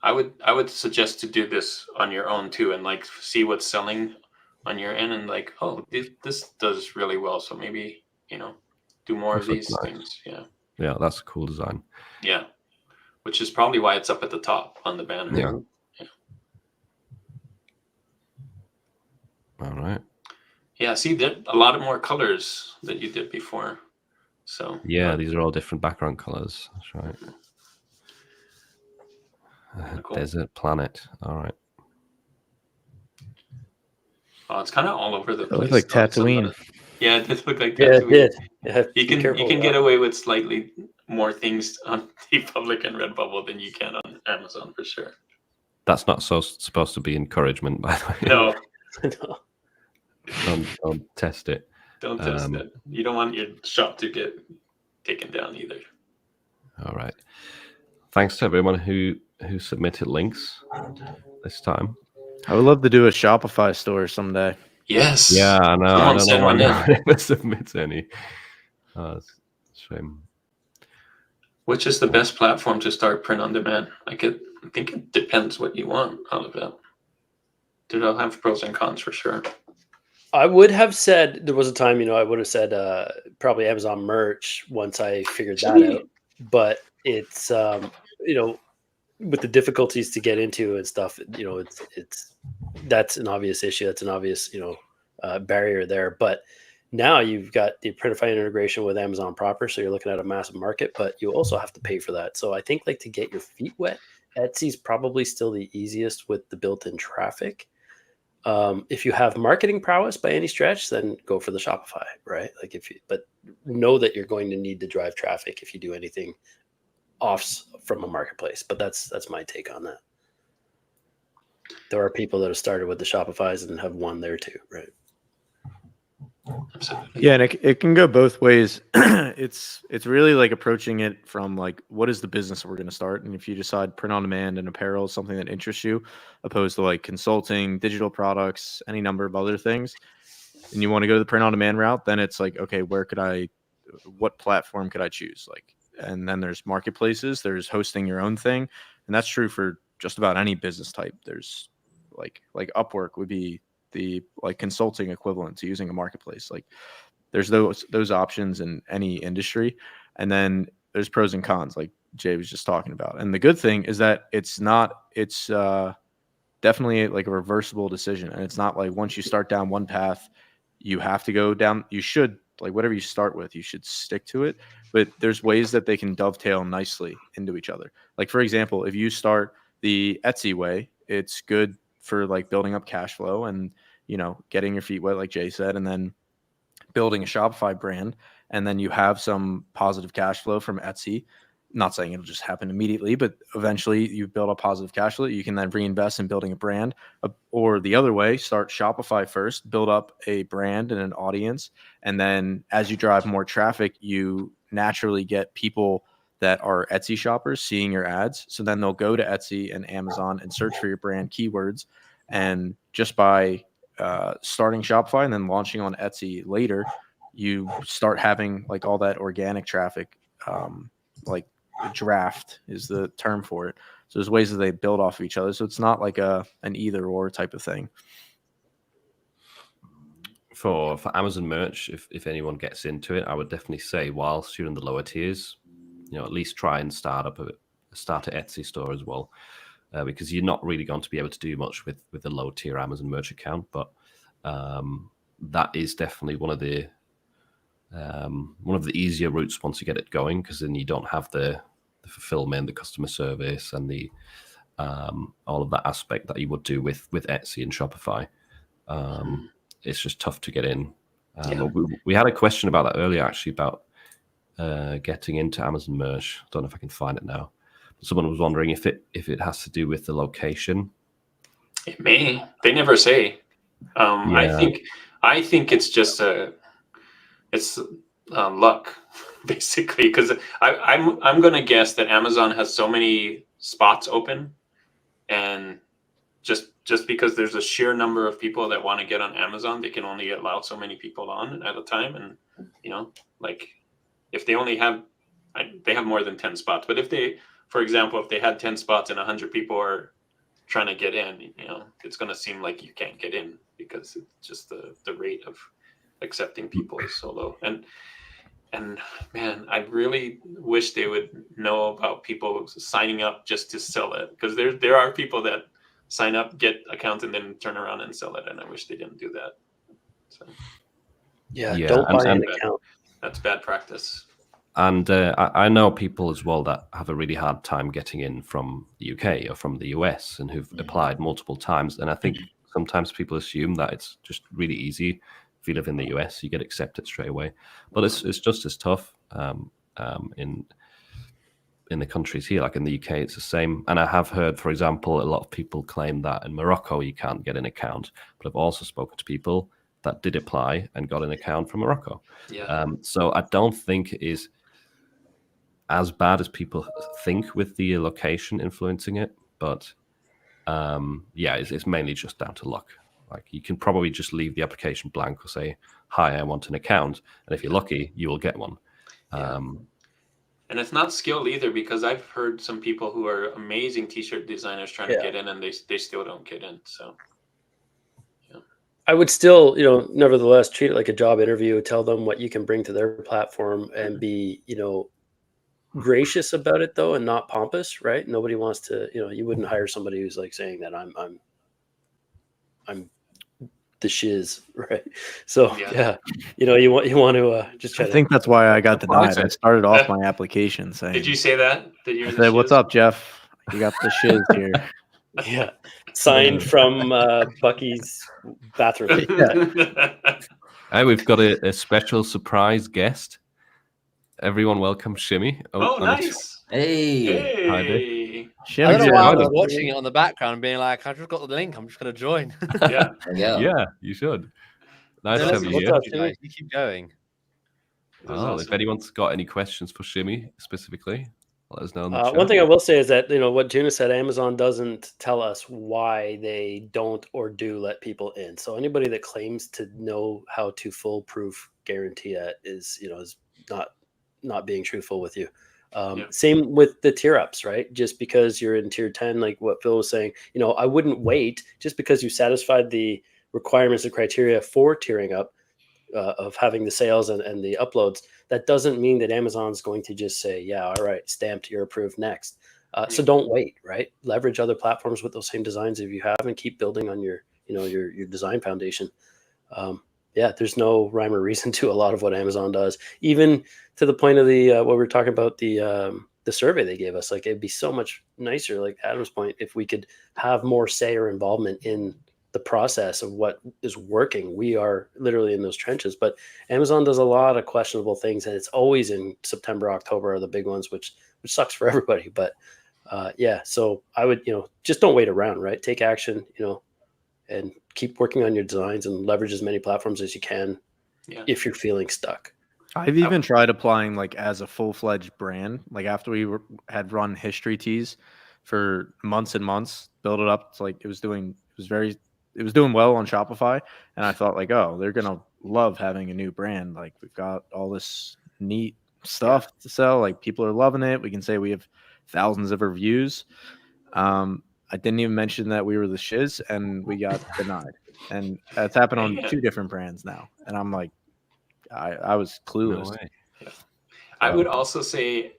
I would suggest to do this on your own too, and like see what's selling on your end, and like, oh, this does really well. So maybe do more of these things. Yeah, that's a cool design. Yeah, which is probably why it's up at the top on the banner. Yeah. All right. Yeah, see, there a lot of more colors that you did before. So these are all different background colors. That's right. Cool. Desert planet. All right. Oh, it's kind of all over the place. It looks like Tatooine. Yeah, it did look like Yeah, that. it did. Yeah, You be can careful with get that. away with slightly more things on TeePublic and Redbubble than you can on Amazon for sure. That's not supposed to be encouragement, by the way. No, No. Don't test it. don't test it. You don't want your shop to get taken down either. All right. Thanks to everyone who submitted links this time. I would love to do a Shopify store someday. Yes. Yeah, I know. Someone I don't send know why one no in. one ever submits any. Oh, it's a shame. Which is the best platform to start print on demand? I think it depends what you want out of it. It'll have pros and cons for sure. I would have said there was a time, I would have said probably Amazon merch once I figured that out. But it's with the difficulties to get into and stuff, it's that's an obvious issue. That's an obvious barrier there. But now you've got the Printify integration with Amazon proper, so you're looking at a massive market, but you also have to pay for that. So I think to get your feet wet, Etsy's probably still the easiest with the built-in traffic. If you have marketing prowess by any stretch, then go for the Shopify, right? But know that you're going to need to drive traffic if you do anything off from a marketplace. But that's my take on that. There are people that have started with the Shopifys and have won there too, right? Absolutely. Yeah, and it can go both ways. It's really like approaching it from what is the business we're going to start, and if you decide print on demand and apparel is something that interests you, opposed to consulting, digital products, any number of other things, and you want to go the print on demand route, then it's okay, what platform could I choose? And then there's marketplaces, there's hosting your own thing, and that's true for just about any business type. There's like Upwork would be the consulting equivalent to using a marketplace. There's those options in any industry, and then there's pros and cons like Jay was just talking about. And the good thing is that it's definitely a reversible decision, and it's not once you start down one path you have to go down. You should whatever you start with, you should stick to it, but there's ways that they can dovetail nicely into each other. For example, if you start the Etsy way, it's good for building up cash flow and getting your feet wet, like Jay said, and then building a Shopify brand, and then you have some positive cash flow from Etsy. Not saying it'll just happen immediately, but eventually you build a positive cash flow. You can then reinvest in building a brand, or the other way, start Shopify first, build up a brand and an audience. And then as you drive more traffic, you naturally get people that are Etsy shoppers seeing your ads. So then they'll go to Etsy and Amazon and search for your brand keywords. And just by starting Shopify and then launching on Etsy later, you start having all that organic traffic, draft is the term for it. So there's ways that they build off of each other. So it's not an either or type of thing. For Amazon merch, if anyone gets into it, I would definitely say whilst you're in the lower tiers, at least try and start an Etsy store as well, because you're not really going to be able to do much with a low tier Amazon merch account. But that is definitely one of the easier routes once you get it going, because then you don't have the fulfillment, the customer service, and the all of that aspect that you would do with Etsy and Shopify. It's just tough to get in. We had a question about that earlier, actually, about getting into Amazon merch. I don't know if I can find it now. But someone was wondering if it has to do with the location. It may. They never say. I think it's just luck, basically, because I'm going to guess that Amazon has so many spots open, and just because there's a sheer number of people that want to get on Amazon, they can only allow so many people on at a time. And if they only have they have more than 10 spots, but if they, for example, if they had 10 spots and 100 people are trying to get in, it's going to seem like you can't get in, because it's just the rate of accepting people is so low. And man, I really wish they would know about people signing up just to sell it, because there are people that sign up, get accounts, and then turn around and sell it, and I wish they didn't do that. So don't buy an account. That's bad practice. And I know people as well that have a really hard time getting in from the UK or from the US and who've applied multiple times. And I think sometimes people assume that it's just really easy If you live in the US, you get accepted straight away. But it's just as tough in the countries here, like in the UK, it's the same. And I have heard, for example, a lot of people claim that in Morocco you can't get an account, but I've also spoken to people that did apply and got an account from Morocco. Yeah. So I don't think it is as bad as people think with the location influencing it, but yeah, it's mainly just down to luck. Like you can probably just leave the application blank or say, "Hi, I want an account," and if you're lucky, you will get one. Yeah. And it's not skill either, because I've heard some people who are amazing t-shirt designers trying to get in, and they still don't get in. So yeah. I would still, nevertheless treat it like a job interview, tell them what you can bring to their platform, and be, gracious about it though, and not pompous, right? Nobody wants to, you wouldn't hire somebody who's like saying that I'm the shiz, right? So yeah, you want to just try. I think that's why I got denied. I started off my application saying. Did you say that? I said, "What's up, Jeff? You got the shiz here." Yeah, signed from Bucky's bathroom. Hey, we've got a special surprise guest. Everyone, welcome Shimmy. Oh, nice. Hey. Hi there. Shimmy, I don't know why I was watching it on the background, being like, "I just got the link. I'm just going to join." Yeah. Yeah, you should. Nice to have you here. You keep going. Well, if anyone's got any questions for Shimmy specifically, let us know. In the chat. One thing I will say is that, what Juna said, Amazon doesn't tell us why they don't or do let people in. So anybody that claims to know how to foolproof guarantee it is not being truthful with you. Same with the tier ups, right? Just because you're in tier 10, like what Phil was saying, I wouldn't wait just because you satisfied the requirements and criteria for tiering up of having the sales and the uploads. That doesn't mean that Amazon's going to just say, yeah, all right, stamped, you're approved, next. So don't wait, right? Leverage other platforms with those same designs if you have, and keep building on your design foundation. There's no rhyme or reason to a lot of what Amazon does, even to the point of the what we were talking about, the survey they gave us. Like, it'd be so much nicer, like Adam's point, if we could have more say or involvement in the process of what is working. We are literally in those trenches, but Amazon does a lot of questionable things, and it's always in September, October are the big ones, which sucks for everybody. But so I would, just don't wait around, right? Take action, and keep working on your designs and leverage as many platforms as you can if you're feeling stuck. I've even tried applying like as a full-fledged brand, like after we had run history tees for months and months, build it up. It's like it was doing well on Shopify. And I thought like, oh, they're going to love having a new brand. Like, we've got all this neat stuff to sell. Like, people are loving it. We can say we have thousands of reviews. I didn't even mention that we were the shiz, and we got denied. And that's happened on 2 different brands now. And I'm like, I was clueless. No way. I would also say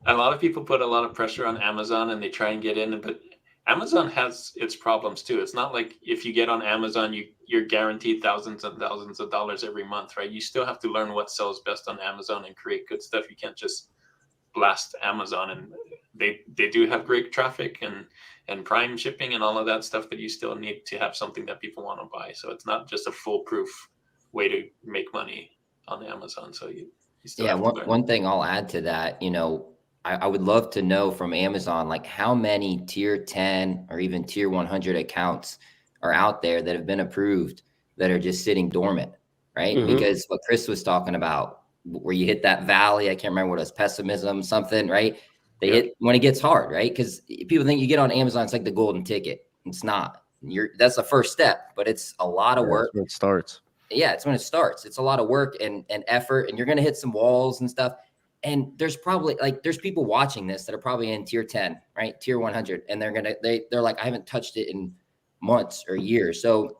a lot of people put a lot of pressure on Amazon, and they try and get in, but Amazon has its problems too. It's not like if you get on Amazon, you're guaranteed thousands and thousands of dollars every month, right? You still have to learn what sells best on Amazon and create good stuff. You can't just blast Amazon, and they do have great traffic and prime shipping and all of that stuff, but you still need to have something that people want to buy. So it's not just a foolproof way to make money on Amazon. So you still have to learn. One thing I'll add to that, I would love to know from Amazon, like how many tier 10 or even tier 100 accounts are out there that have been approved that are just sitting dormant, right? Mm-hmm. Because what Chris was talking about, where you hit that valley, I can't remember what it was, pessimism, something, right? They hit when it gets hard, right? Because people think you get on Amazon, it's like the golden ticket. It's not. That's the first step, but it's a lot of work. That's when it starts. Yeah, it's when it starts. It's a lot of work and effort, and you're going to hit some walls and stuff. And there's probably there's people watching this that are probably in tier 10, right? Tier 100. And they're like, I haven't touched it in months or years. So,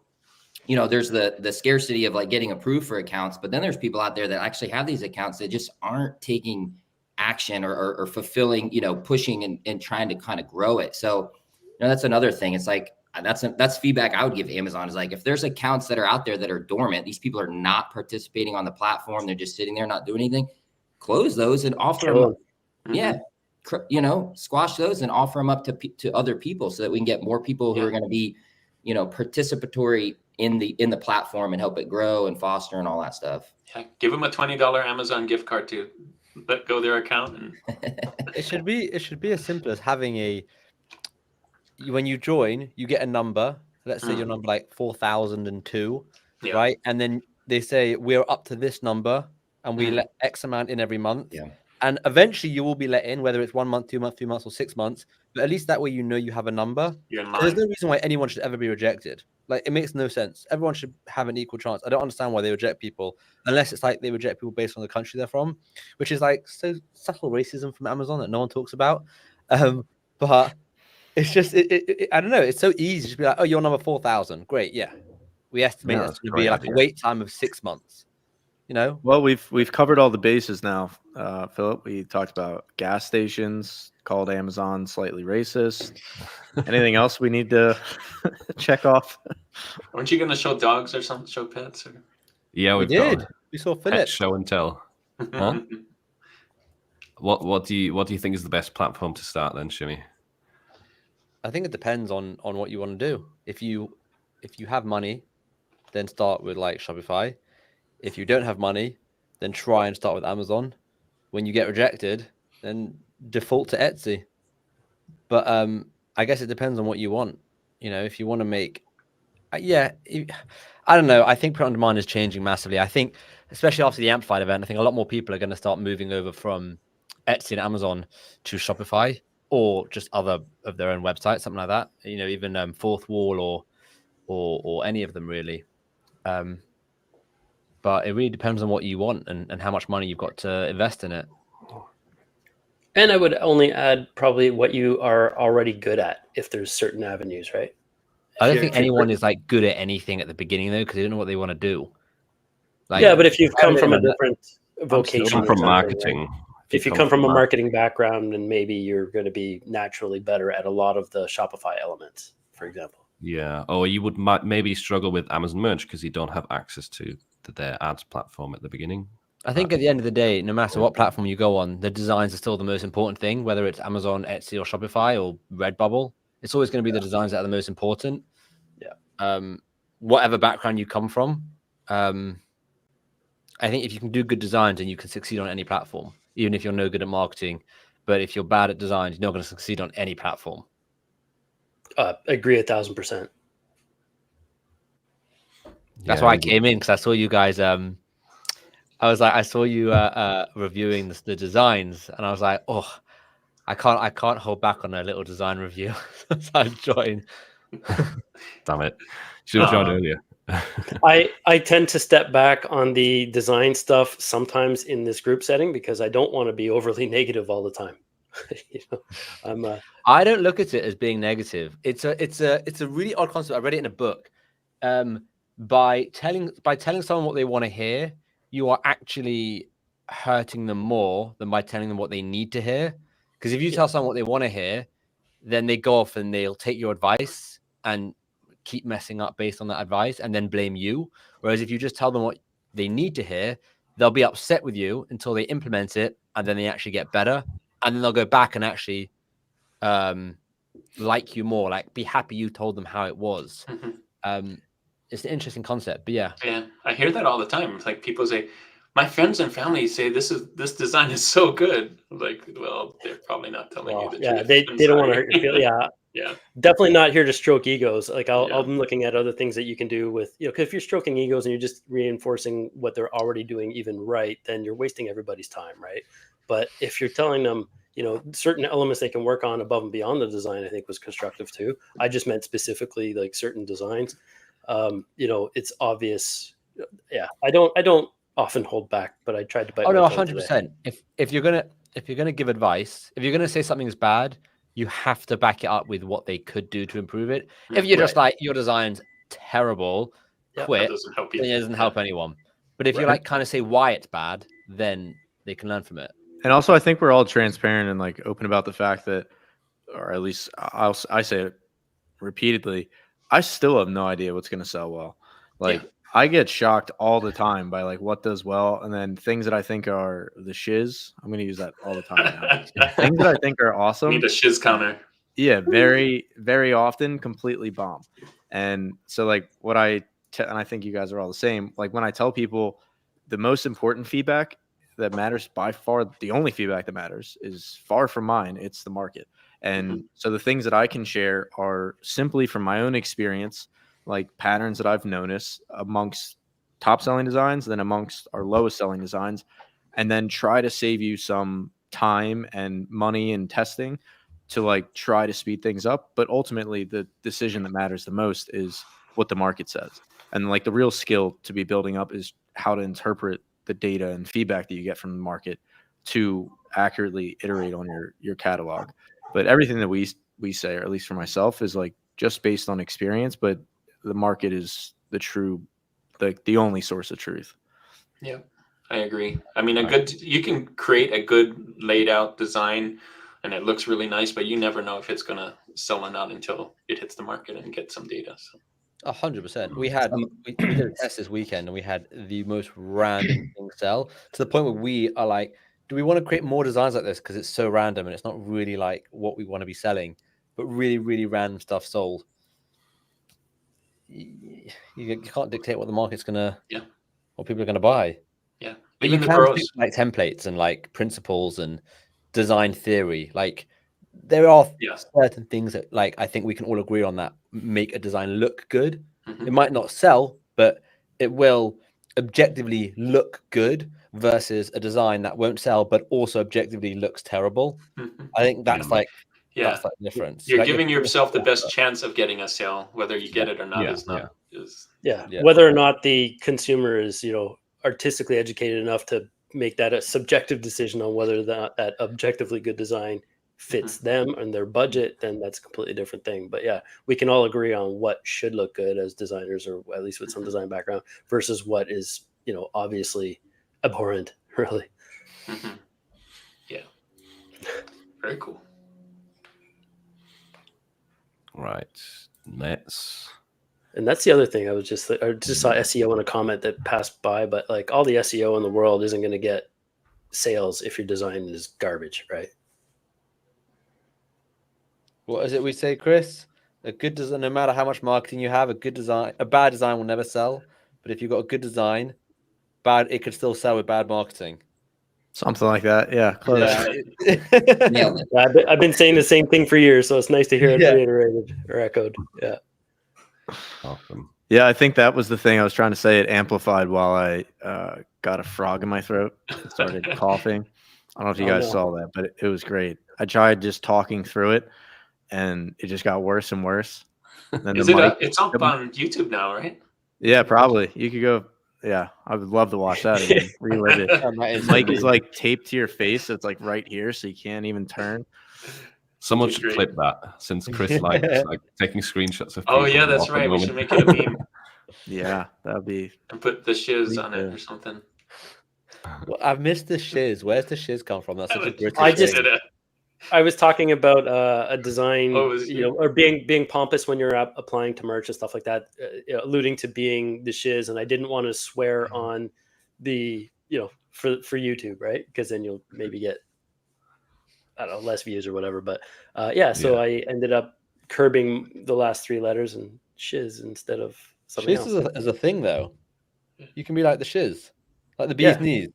there's the scarcity of like getting approved for accounts, but then there's people out there that actually have these accounts that just aren't taking action or fulfilling, pushing and trying to kind of grow it. So, that's another thing. It's like, that's feedback I would give Amazon, is like, if there's accounts that are out there that are dormant, these people are not participating on the platform, they're just sitting there, not doing anything, close those and offer them. Mm-hmm. Squash those and offer them up to other people so that we can get more people who are going to be, participatory in the platform and help it grow and foster and all that stuff. Yeah, give them a $20 Amazon gift card to let go their account. And It should be as simple as having when you join, you get a number. Let's say your number like 4,002, right? And then they say we're up to this number, and we let X amount in every month. Yeah. And eventually you will be let in, whether it's 1 month, 2 months, 3 months, or 6 months. But at least that way you have a number. You're in So there's line. no reason why anyone should ever be rejected. Like, it makes no sense. Everyone should have an equal chance. I don't understand why they reject people, unless it's like they reject people based on the country they're from, which is like so subtle racism from Amazon that no one talks about. But it's just, I don't know. It's so easy to be like, oh, you're number 4,000. Great. Yeah. We estimate Yeah, it's that's going a to be great like idea. a wait time of 6 months. You know? Well, we've covered all the bases now, Philip. We talked about gas stations, called Amazon slightly racist. Anything else we need to check off? Aren't you going to show dogs or something? Show pets? Or... Yeah, We we've did. got We saw pet Philip. show and tell. Huh? What do you think is the best platform to start then, Shimmy? I think it depends on what you want to do. If you have money, then start with like Shopify. If you don't have money, then try and start with Amazon. When you get rejected, then default to Etsy. But I guess it depends on what you want. You know, if you want to make, I don't know. I think print on demand is changing massively. I think, especially after the Amplified event, I think a lot more people are going to start moving over from Etsy and Amazon to Shopify, or just other of their own websites, something like that. You know, even Fourth Wall or any of them really. But it really depends on what you want and how much money you've got to invest in it. And I would only add probably what you are already good at if there's certain avenues, right? I don't think anyone is like good at anything at the beginning though, because they don't know what they want to do. Like, yeah, but if you've come from a everyone- different vocation, Come or from something, right? marketing. If you come from a marketing background, then maybe you're going to be naturally better at a lot of the Shopify elements, for example. Yeah, or you would maybe struggle with Amazon merch because you don't have access to their ads platform at the beginning. I think at the end of the day, no matter what platform you go on, the designs are still the most important thing, whether it's Amazon, Etsy, or Shopify, or Redbubble. It's always going to be the designs that are the most important. Yeah. Whatever background you come from, I think if you can do good designs, then you can succeed on any platform, even if you're no good at marketing. But if you're bad at designs, you're not going to succeed on any platform. Agree 1,000%. That's why I came in, because I saw you guys. I saw you reviewing the designs, and I was like, oh, I can't hold back on a little design review. So I joined. Damn it. Should have joined earlier. I tend to step back on the design stuff sometimes in this group setting because I don't want to be overly negative all the time. You know, I don't look at it as being negative. It's a really odd concept. I read it in a book. By telling someone what they want to hear, you are actually hurting them more than by telling them what they need to hear. Because if you tell someone what they want to hear, then they go off and they'll take your advice and keep messing up based on that advice and then blame you. Whereas if you just tell them what they need to hear, they'll be upset with you until they implement it, and then they actually get better. And then they'll go back and actually like you more, like be happy you told them how it was. It's an interesting concept, but yeah. I hear that all the time. Like, people say, my friends and family say this design is so good. Like, well, they're probably not telling you the truth. they don't want to hurt your feelings. Yeah, definitely not here to stroke egos. Like, I'm looking at other things that you can do with, you know, because if you're stroking egos and you're just reinforcing what they're already doing even right, then you're wasting everybody's time, right? But if you're telling them, you know, certain elements they can work on above and beyond the design, I think was constructive too. I just meant specifically like certain designs. You know, it's obvious. Yeah, I don't often hold back, but I tried to bite. Oh no, 100%. If you're gonna give advice, if you're gonna say something is bad, you have to back it up with what they could do to improve it. If you're just like, your design's terrible, quit, then it doesn't help anyone. But if you like kind of say why it's bad, then they can learn from it. And also, I think we're all transparent and like open about the fact that, or at least I say it repeatedly, I still have no idea what's going to sell well. Like, I get shocked all the time by like what does well, and then things that I think are the shiz. I'm going to use that all the time now. Things that I think are awesome. Need a shiz counter. Yeah, very, very often completely bomb. And so like what I and I think you guys are all the same. Like when I tell people the most important feedback that matters, by far the only feedback that matters, is far from mine. It's the market. And so the things that I can share are simply from my own experience, like patterns that I've noticed amongst top selling designs, then amongst our lowest selling designs, and then try to save you some time and money and testing to like try to speed things up. But ultimately the decision that matters the most is what the market says. And like the real skill to be building up is how to interpret the data and feedback that you get from the market to accurately iterate on your catalog. But everything that we say, or at least for myself, is like just based on experience, but the market is the true, the only source of truth. Yeah, I agree. I mean, you can create a good laid out design and it looks really nice, but you never know if it's going to sell or not until it hits the market and get some data. So 100%. We did a test this weekend and we had the most random thing sell, to the point where we are like, do we want to create more designs like this? Because it's so random and it's not really like what we want to be selling, but really, really random stuff sold. You can't dictate what the market's gonna, what people are gonna buy. Yeah, but even you the can pros, think like templates and like principles and design theory. Like there are certain things that like I think we can all agree on that make a design look good. It might not sell, but it will objectively look good versus a design that won't sell, but also objectively looks terrible. I think that's like that's like the difference. You're like giving yourself the best chance of getting a sale, whether you get it or not is not. Whether or not the consumer is, artistically educated enough to make that a subjective decision on whether that objectively good design fits them and their budget, then that's a completely different thing. But yeah, we can all agree on what should look good as designers, or at least with some design background, versus what is, obviously abhorrent, really. Yeah. Very cool. Right. And that's the other thing. I just saw SEO in a comment that passed by, but like all the SEO in the world isn't going to get sales if your design is garbage, right? What is it we say, Chris? A good design, no matter how much marketing you have, a bad design will never sell. But if you've got a good design, it could still sell with bad marketing. Something like that. Yeah. Close. I've been saying the same thing for years, so it's nice to hear it reiterated or echoed. Yeah. Awesome. Yeah, I think that was the thing I was trying to say. It amplified while I got a frog in my throat and started coughing. I don't know if you guys saw that, but it was great. I tried just talking through it, and it just got worse and worse. Then it's up on YouTube now, right? Yeah, probably. You could go. Yeah, I would love to watch that again. Relive it. The mic is like taped to your face, so it's like right here, so you can't even turn. Someone should clip that, since Chris likes like taking screenshots of people. Oh yeah, that's right. We should make it a meme. Yeah, that'd be. And put the shiz on it or something. Well, I've missed the shiz. Where's the shiz come from? That's such a British thing. I was talking about a design, or being pompous when you're applying to merch and stuff like that, alluding to being the shiz, and I didn't want to swear on the, for YouTube, right? Because then you'll maybe get, I don't know, less views or whatever. But so I ended up curbing the last three letters and shiz instead of something else. Shiz is a thing, though. You can be like the shiz, like the bee's knees.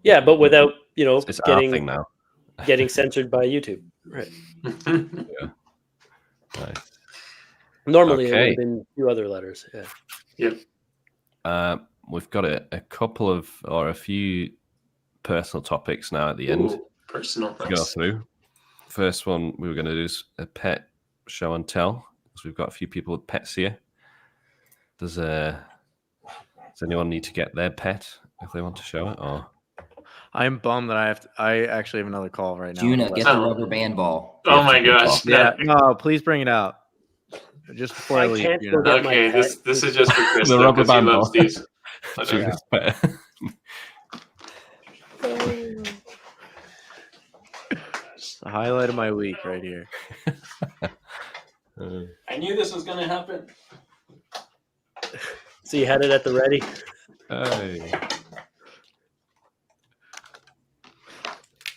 Yeah, but without it's our thing now. Getting censored by YouTube. Right. Yeah. Nice. Normally it would have been a few other letters. Yeah. We've got a few personal topics now at the end. Personal. To go through. First one we were going to do is a pet show and tell, because we've got a few people with pets here. Does anyone need to get their pet if they want to show it, or? I'm bummed that I actually have another call right now. Juna, get the rubber band ball. Oh my gosh. Yeah, no, please bring it out. Just before I leave. Okay, this is just for Chris. The rubber band loves ball. these. Juna's pet. The highlight of my week right here. I knew this was going to happen. So you had it at the ready? Hey.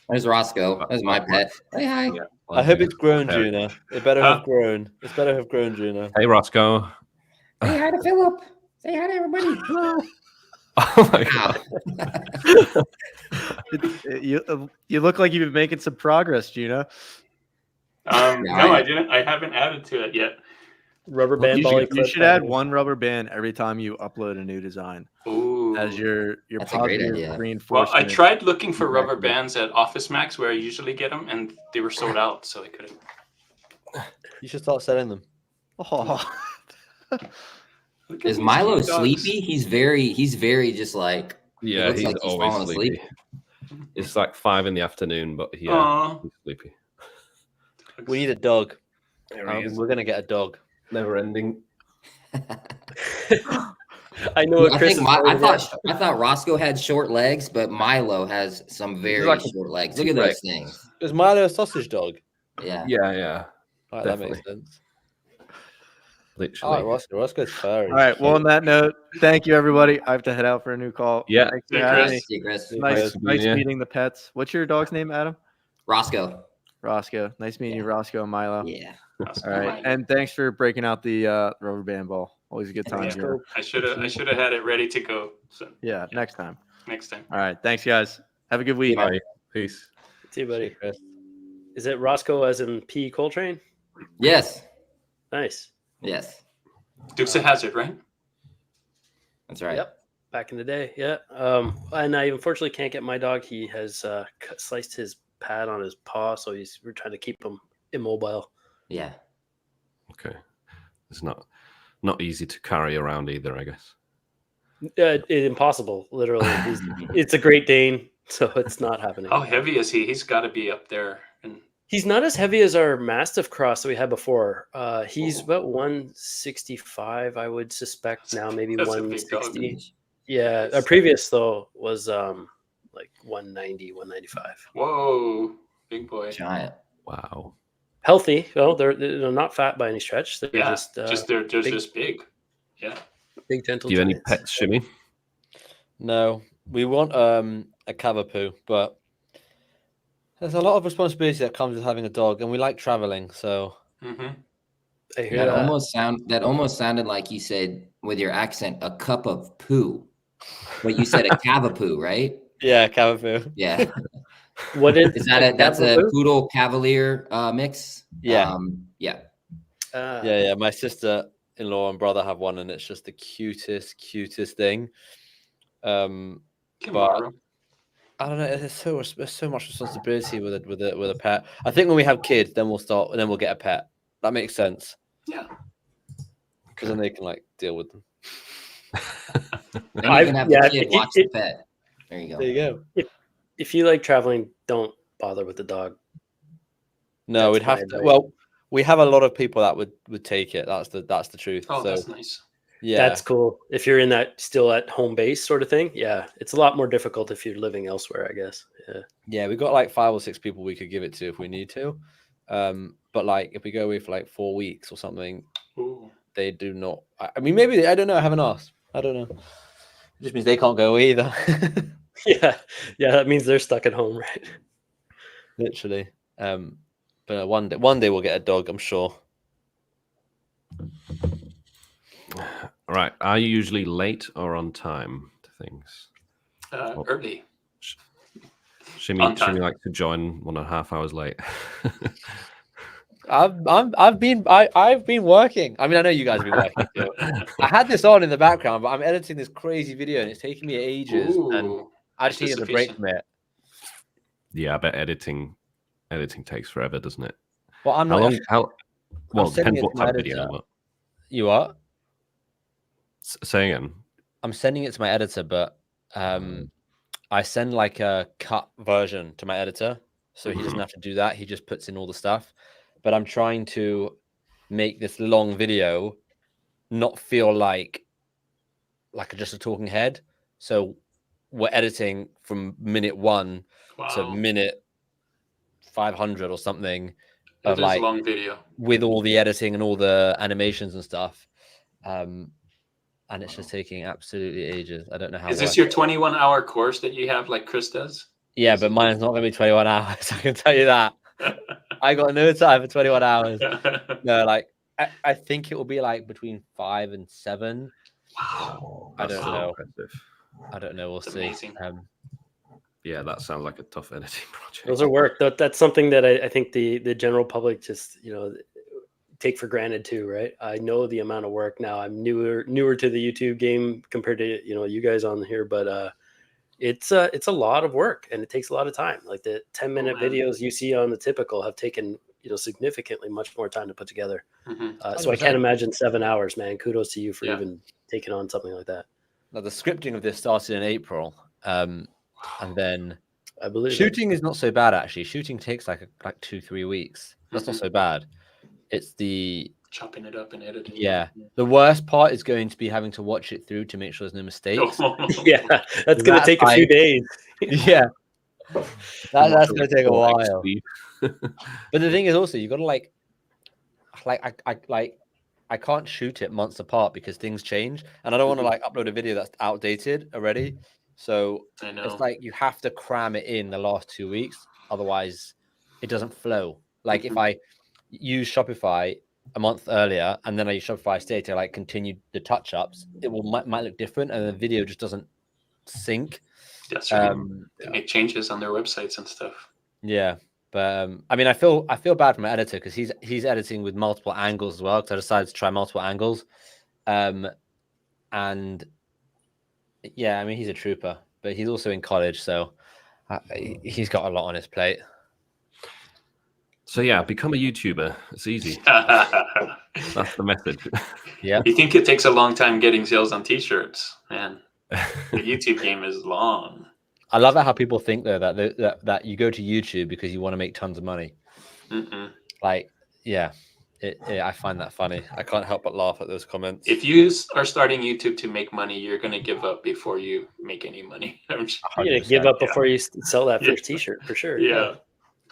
There's Roscoe. There's my pet. Hey, hi. Yeah. I hope it's grown, Juna. It better have grown. It's better have grown, Juna. Hey, Roscoe. Say hi to Philip. Say hi to everybody. Oh my Wow. god! You look like you've been making some progress, Gina. No, I didn't. I haven't added to it yet. Rubber band You volley should, clip. add one rubber band every time you upload a new design Ooh. as your That's a great positive idea. Well, reinforcement. I tried looking for feedback rubber loop. bands at Office Max where I usually get them, and they were sold out, so I couldn't. You should start selling them. Oh. Look at Is these Milo cute dogs. sleepy? He's very just like Yeah, looks he's like he's always falling sleepy. asleep. It's like 5 in the afternoon, but yeah, Aw. he's sleepy. We need a dog. There he is. We're gonna get a dog. Never ending. I know what I Chris think is going to I thought Roscoe had short legs, but Milo has some very like a- short legs. Look at those things. Is Milo a sausage dog? Yeah. Yeah, All right, that makes sense. literally. All right, Roscoe's furry. All right. Well, on that note, thank you, everybody. I have to head out for a new call. Yeah. Thanks for Hey, having Chris. me. See you, Chris. Nice being here. meeting the pets. What's your dog's name, Adam? Roscoe. Roscoe. Nice meeting you, Roscoe and Milo. Yeah. All right. And thanks for breaking out the rubber band ball. Always a good time. Yeah. Here. I should have had it ready to go. So Yeah. Next time. next time. All right. Thanks, guys. Have a good week. Bye. Peace. See you, buddy. Chris. Is it Roscoe as in P. Coltrane? Yes. Nice. Yes. Dukes of Hazzard, right? That's right. Yep. Back in the day. Yeah. And I unfortunately can't get my dog. He has sliced his pad on his paw, so we're trying to keep him immobile. Yeah. Okay. It's not easy to carry around either, I guess. Impossible, literally. It's a Great Dane, so it's not happening. How heavy is he? He's got to be up there. And He's not as heavy as our Mastiff cross that we had before. He's Oh. about 165, I would suspect now, maybe That's a big dog. 160. Yeah, our previous though was like 190, 195. whoa, big boy. Giant. Wow. Healthy. Well, they're not fat by any stretch. They're Yeah, just they're big. just big. Yeah. Big gentle. Do you have any giants. pets, Shimmy? No, we want a Cavapoo, but there's a lot of responsibility that comes with having a dog, and we like traveling. So Mm-hmm. I hear That that. almost sounded like you said with your accent a cup of poo. But you said a Cavapoo, right? yeah, Cavapoo. Yeah. What Is that that's a Cavapoo? poodle cavalier mix? Yeah. Yeah. Yeah. My sister-in-law and brother have one, and it's just the cutest thing. Kamaru. I don't know. There's so much responsibility with a pet. I think when we have kids, then we'll get a pet. That makes sense Yeah. because then they can like deal with them. Then you can have the kid watch the pet. There you go. There you go. If you like traveling, don't bother with the dog. No, That's we'd have my to. advice. Well, we have a lot of people that would take it. That's the truth. Oh, so that's nice. yeah, That's cool. If you're in that still at home base sort of thing, yeah, it's a lot more difficult if you're living elsewhere, I guess. Yeah. we got like 5 or 6 people we could give it to if we need to. But like if we go away for like 4 weeks or something, Ooh. they do not. I mean, maybe I don't know. I haven't asked. I don't know. It just means they can't go away either. Yeah. That means they're stuck at home, right? Literally. But one day we'll get a dog. I'm sure. All right. Are you usually late or on time to things? Early. Shimmy On time. likes to join 1.5 hours late. I've been working. I mean, I know you guys have been working too. I had this on in the background, but I'm editing this crazy video and it's taking me ages. And Ooh. I just needed a break from it. Yeah, I bet editing takes forever, doesn't it? Well, I'm How not. long? How? Well, sending depends it what to my type of video. editor. But You are. say again. I'm sending it to my editor, but I send like a cut version to my editor, so he doesn't have to do that. He just puts in all the stuff. But I'm trying to make this long video not feel like just a talking head. So we're editing from minute 1 to Wow. minute 500 or something It of is like a long video. with all the editing and all the animations and stuff. And it's just taking absolutely ages. I don't know how. Is this your 21-hour course that you have like Chris does? Yeah, but mine's not going to be 21 hours. I can tell you that. I got no time for 21 hours. No, like I think it will be like between 5 and 7. Wow. I That's don't so know. impressive. I don't know. We'll That's see. amazing. Yeah, that sounds like a tough editing project. Those are work. That's something that I think the general public just take for granted too, right? I know the amount of work now. I'm newer to the YouTube game compared to you guys on here, but it's a lot of work and it takes a lot of time. Like the 10-minute videos you see on the typical have taken significantly much more time to put together. So I 100%. can't imagine 7 hours, man. Kudos to you for Yeah. even taking on something like that. Now, the scripting of this started in April, and then I believe shooting is not so bad actually. Shooting takes like 2-3 weeks. That's not Mhm. so bad. It's the chopping it up and editing. yeah. The worst part is going to be having to watch it through to make sure there's no mistakes. Yeah, that's going to take a few days. Yeah, that's going to take a while. XP. But the thing is also you got to I can't shoot it months apart because things change, and I don't want to like upload a video that's outdated already. So I know. it's like you have to cram it in the last 2 weeks, otherwise it doesn't flow. Like if I use Shopify a month earlier and then I use Shopify today to like continue the touch ups, it might look different, and the video just doesn't sync. That's right. They make changes on their websites and stuff. Yeah. But I mean, I feel bad for my editor because he's editing with multiple angles as well. Because I decided to try multiple angles, and yeah, I mean he's a trooper, but he's also in college, so he's got a lot on his plate. So yeah, become a YouTuber. It's easy. That's the message. Yeah. You think it takes a long time getting sales on T-shirts, man? The YouTube game is long. I love it how people think though that you go to YouTube because you want to make tons of money. Like, yeah, I find that funny. I can't help but laugh at those comments. If you are starting YouTube to make money, you're going to give up before you make any money. You're going to give up before you sell that first T-shirt for sure. Yeah.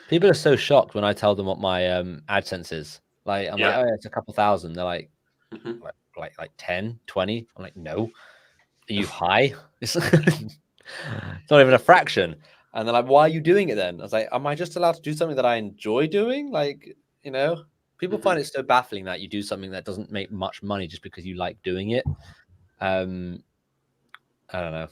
People are so shocked when I tell them what my AdSense is. Like, I'm like, oh, it's a couple thousand. They're like, like 10, 20. I'm like, no. Are you high? It's not even a fraction. And they're like, why are you doing it then? I was like, am I just allowed to do something that I enjoy doing? Like, people find it so baffling that you do something that doesn't make much money just because you like doing it. I don't know.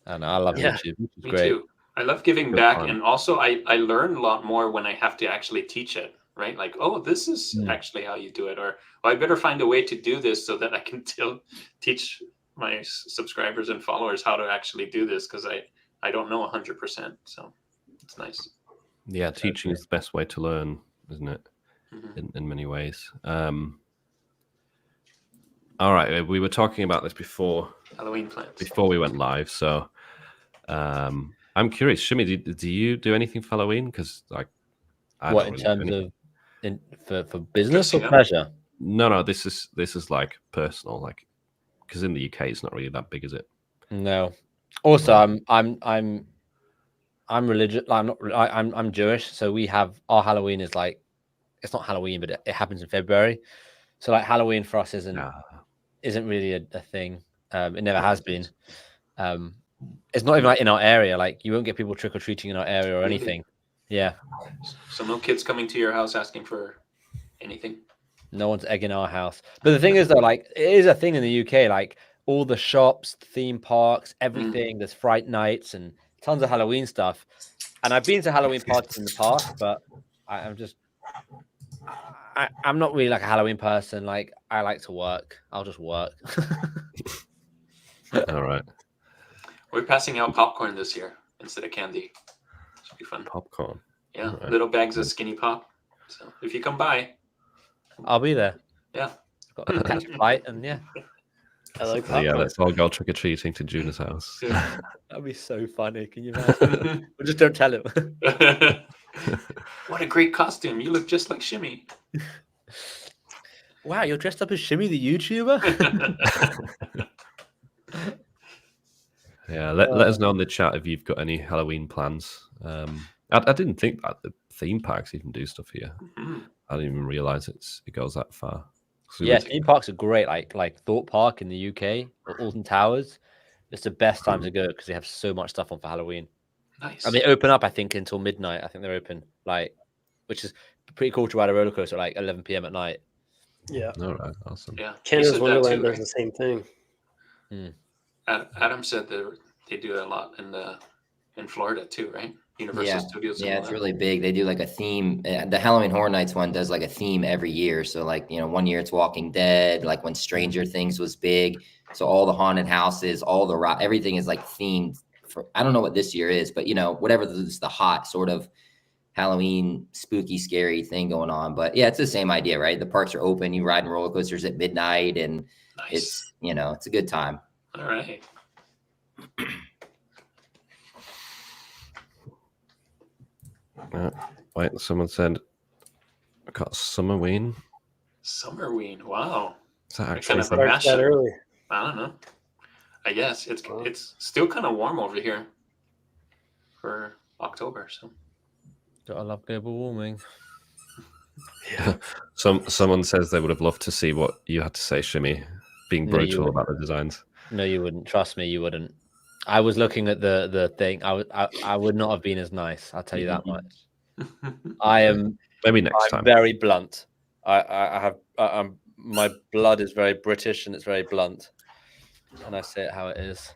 I love YouTube. It's Me great. too. I love giving back. And also I learn a lot more when I have to actually teach it, right? Like, oh, this is actually how you do it. Or I better find a way to do this so that I can teach my subscribers and followers how to actually do this, because I don't know 100%. So it's nice. Yeah, teaching is the best way to learn, isn't it? In many ways. All right, we were talking about this before Halloween plans. Before we went live, so I'm curious, Shimmy, do you do anything for Halloween? Because like, what in terms of for business or pleasure? No, this is like personal, like because in the UK it's not really that big, is it? No. Also, I'm religious. I'm Jewish, so we have our Halloween is like, it's not Halloween, but it happens in February. So like Halloween for us isn't really a thing. It never has been. It's not even like in our area. Like you won't get people trick or treating in our area or anything. Yeah. So no kids coming to your house asking for anything. No one's egging our house. But the thing is, though, like it is a thing in the UK. Like all the shops, theme parks, everything. There's Fright Nights and tons of Halloween stuff. And I've been to Halloween parties in the past, but I'm not really like a Halloween person. Like I like to work. I'll just work. All right. We're passing out popcorn this year instead of candy. Should be fun. Popcorn. Yeah, little bags of Skinny Pop. So if you come by, I'll be there. Yeah. I've got to catch a flight, and yeah. I like popcorn. Yeah, let's all go trick or treating to Juna's house. That'd be so funny. Can you imagine? But just don't tell him. What a great costume! You look just like Shimmy. Wow, you're dressed up as Shimmy the YouTuber. Yeah, let us know in the chat if you've got any Halloween plans. I didn't think that the theme parks even do stuff here. I didn't even realize it goes that far. So yeah, theme parks are great. Like Thorpe Park in the UK or Alton Towers. It's the best time to go because they have so much stuff on for Halloween. Nice. And they open up, I think, until midnight. I think they're open, which is pretty cool to ride a roller coaster at like 11 p.m. at night. Yeah. All right, awesome. Yeah, he Canada's said that Wonderland too, does right? the same thing. Adam said that they do it a lot in Florida too, right? Universal Studios. Yeah, and all it's that. really big. They do like a theme. The Halloween Horror Nights one does like a theme every year. So like, one year it's Walking Dead, like when Stranger Things was big. So all the haunted houses, all the everything is like themed for, I don't know what this year is, but whatever is the hot sort of Halloween spooky scary thing going on. But yeah, it's the same idea, right? The parks are open, you ride in roller coasters at midnight, and Nice. it's a good time. All right. Wait, someone said I got Summerween. Summerween. Wow. Is that Kind actually of a Starts that mashup. early. I don't know. I guess it's still kind of warm over here for October. So Gotta love global warming. Yeah. Someone says they would have loved to see what you had to say, Shimmy, being No, you brutal wouldn't. about the designs. No, you wouldn't. Trust me, you wouldn't. I was looking at the thing. I would not have been as nice. I'll tell you that much. I am. Maybe next I'm time. very blunt. I'm my blood is very British and it's very blunt, and I say it how it is.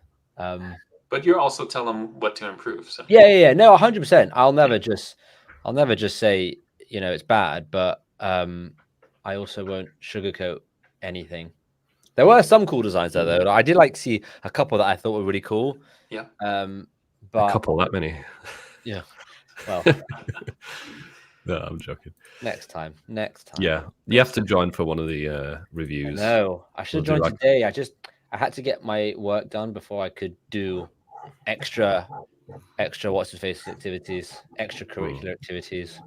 but you're also telling them what to improve. So Yeah. No, 100%. I'll never just say it's bad, but I also won't sugarcoat anything. There were some cool designs there, though. I did like see a couple that I thought were really cool. Yeah. But A couple that many. yeah. Well, No, I'm joking. next time. Yeah, you have to join for one of the reviews. No, I should have We'll do joined today. I had to get my work done before I could do extra what's his face activities, extracurricular activities.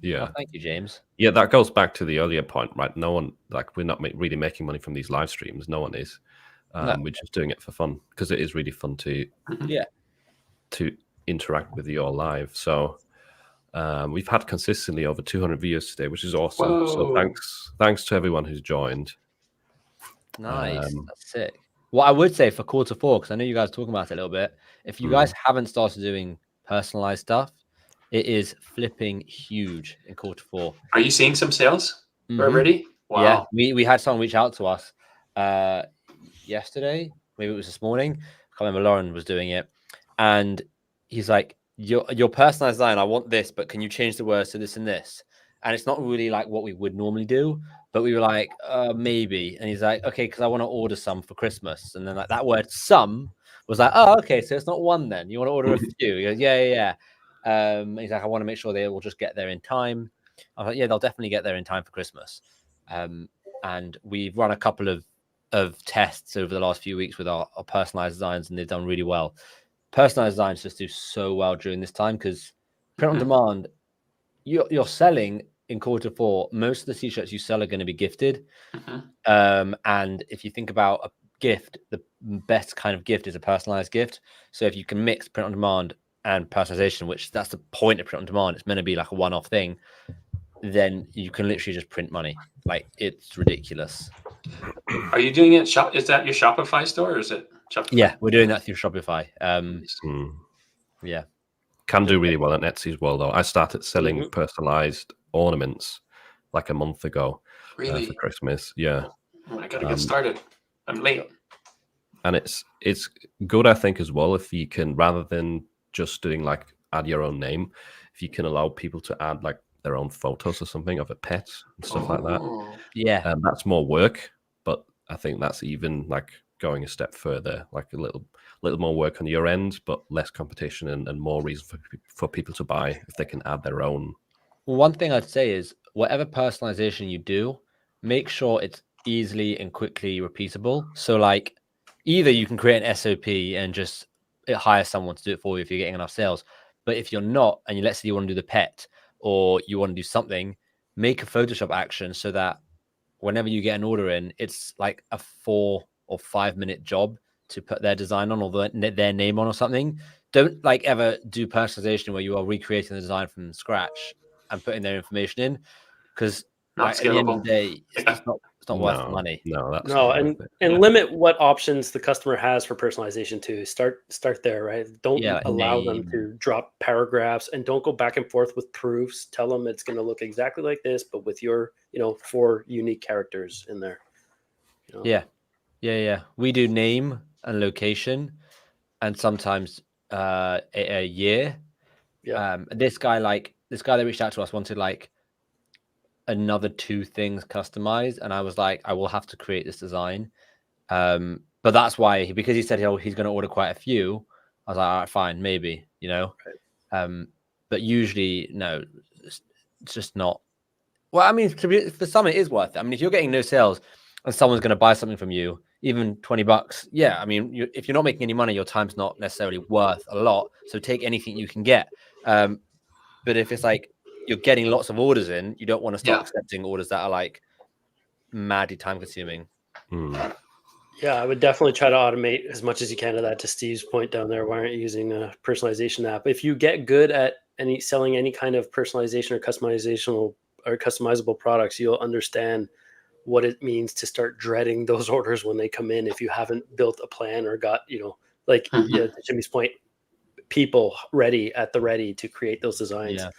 Yeah. Oh, thank you, James. Yeah, that goes back to the earlier point, right? No one, like, we're not really making money from these live streams. No one is. No. We're just doing it for fun because it is really fun to interact with you all live. So we've had consistently over 200 views today, which is awesome. Whoa. So thanks to everyone who's joined. Nice. That's sick. What I would say for quarter 4, because I know you guys are talking about it a little bit, if you guys haven't started doing personalized stuff, it is flipping huge in quarter 4. Are you seeing some sales already? Wow. Yeah, we had someone reach out to us yesterday, maybe it was this morning. I can't remember. Lauren was doing it, and he's like, "Your personalized design, I want this, but can you change the words to this and this?" And it's not really like what we would normally do, but we were like, maybe. And he's like, okay, because I want to order some for Christmas. And then like that word "some" was like, oh, okay, so it's not one then. You want to order a few? He goes, yeah. He's like, I want to make sure they will just get there in time. I was like, yeah, they'll definitely get there in time for Christmas. And we've run a couple of tests over the last few weeks with our personalized designs, and they've done really well. Personalized designs just do so well during this time because print on demand, you're selling in quarter 4. Most of the t-shirts you sell are going to be gifted. And if you think about a gift, the best kind of gift is a personalized gift. So if you can mix print on demand and personalization, which that's the point of print on demand, it's meant to be like a one-off thing, then you can literally just print money. Like, it's ridiculous. Are you doing it is that your Shopify store or is it Shopify? Yeah, we're doing that through Shopify. Yeah, can do really well at Etsy as well, though. I started selling personalized ornaments like a month ago. Really? For Christmas. Yeah. Oh, I gotta get started. I'm late. And it's good, I think, as well, if you can, rather than just doing like add your own name, if you can allow people to add like their own photos or something of a pet and stuff like that. Yeah. That's more work, but I think that's even like going a step further, like a little more work on your end, but less competition and more reason for people to buy if they can add their own. Well, one thing I'd say is whatever personalization you do, make sure it's easily and quickly repeatable. So like either you can create an SOP and just hire someone to do it for you if you're getting enough sales. But if you're not, and let's say you want to do the pet or you want to do something, make a Photoshop action so that whenever you get an order in, it's like a 4 or 5 minute job to put their design on or their name on or something. Don't like ever do personalization where you are recreating the design from scratch and putting their information in, because like, at the end of the day, it's It's not worth the money. No, that's No, not and worth it. and limit what options the customer has for personalization too. Start there, right? Don't like allow them name. to drop paragraphs, and don't go back and forth with proofs. Tell them it's going to look exactly like this, but with your 4 unique characters in there. Yeah. We do name and location, and sometimes a year. Yeah. This guy that reached out to us wanted like another 2 things customized, and I was like, I will have to create this design. But that's why, because he said he's going to order quite a few. I was like, all right, fine, maybe, Right. But usually, no, it's just not. Well, I mean, for some, it is worth it. I mean, if you're getting no sales and someone's going to buy something from you, even $20, yeah. I mean, if you're not making any money, your time's not necessarily worth a lot. So take anything you can get. But if it's like you're getting lots of orders in, you don't want to start accepting orders that are like madly time consuming. Yeah, I would definitely try to automate as much as you can of that. To Steve's point down there, why aren't you using a personalization app? If you get good at selling any kind of personalization or customizable products, you'll understand what it means to start dreading those orders when they come in. If you haven't built a plan or got, to Jimmy's point, people ready to create those designs. Yeah.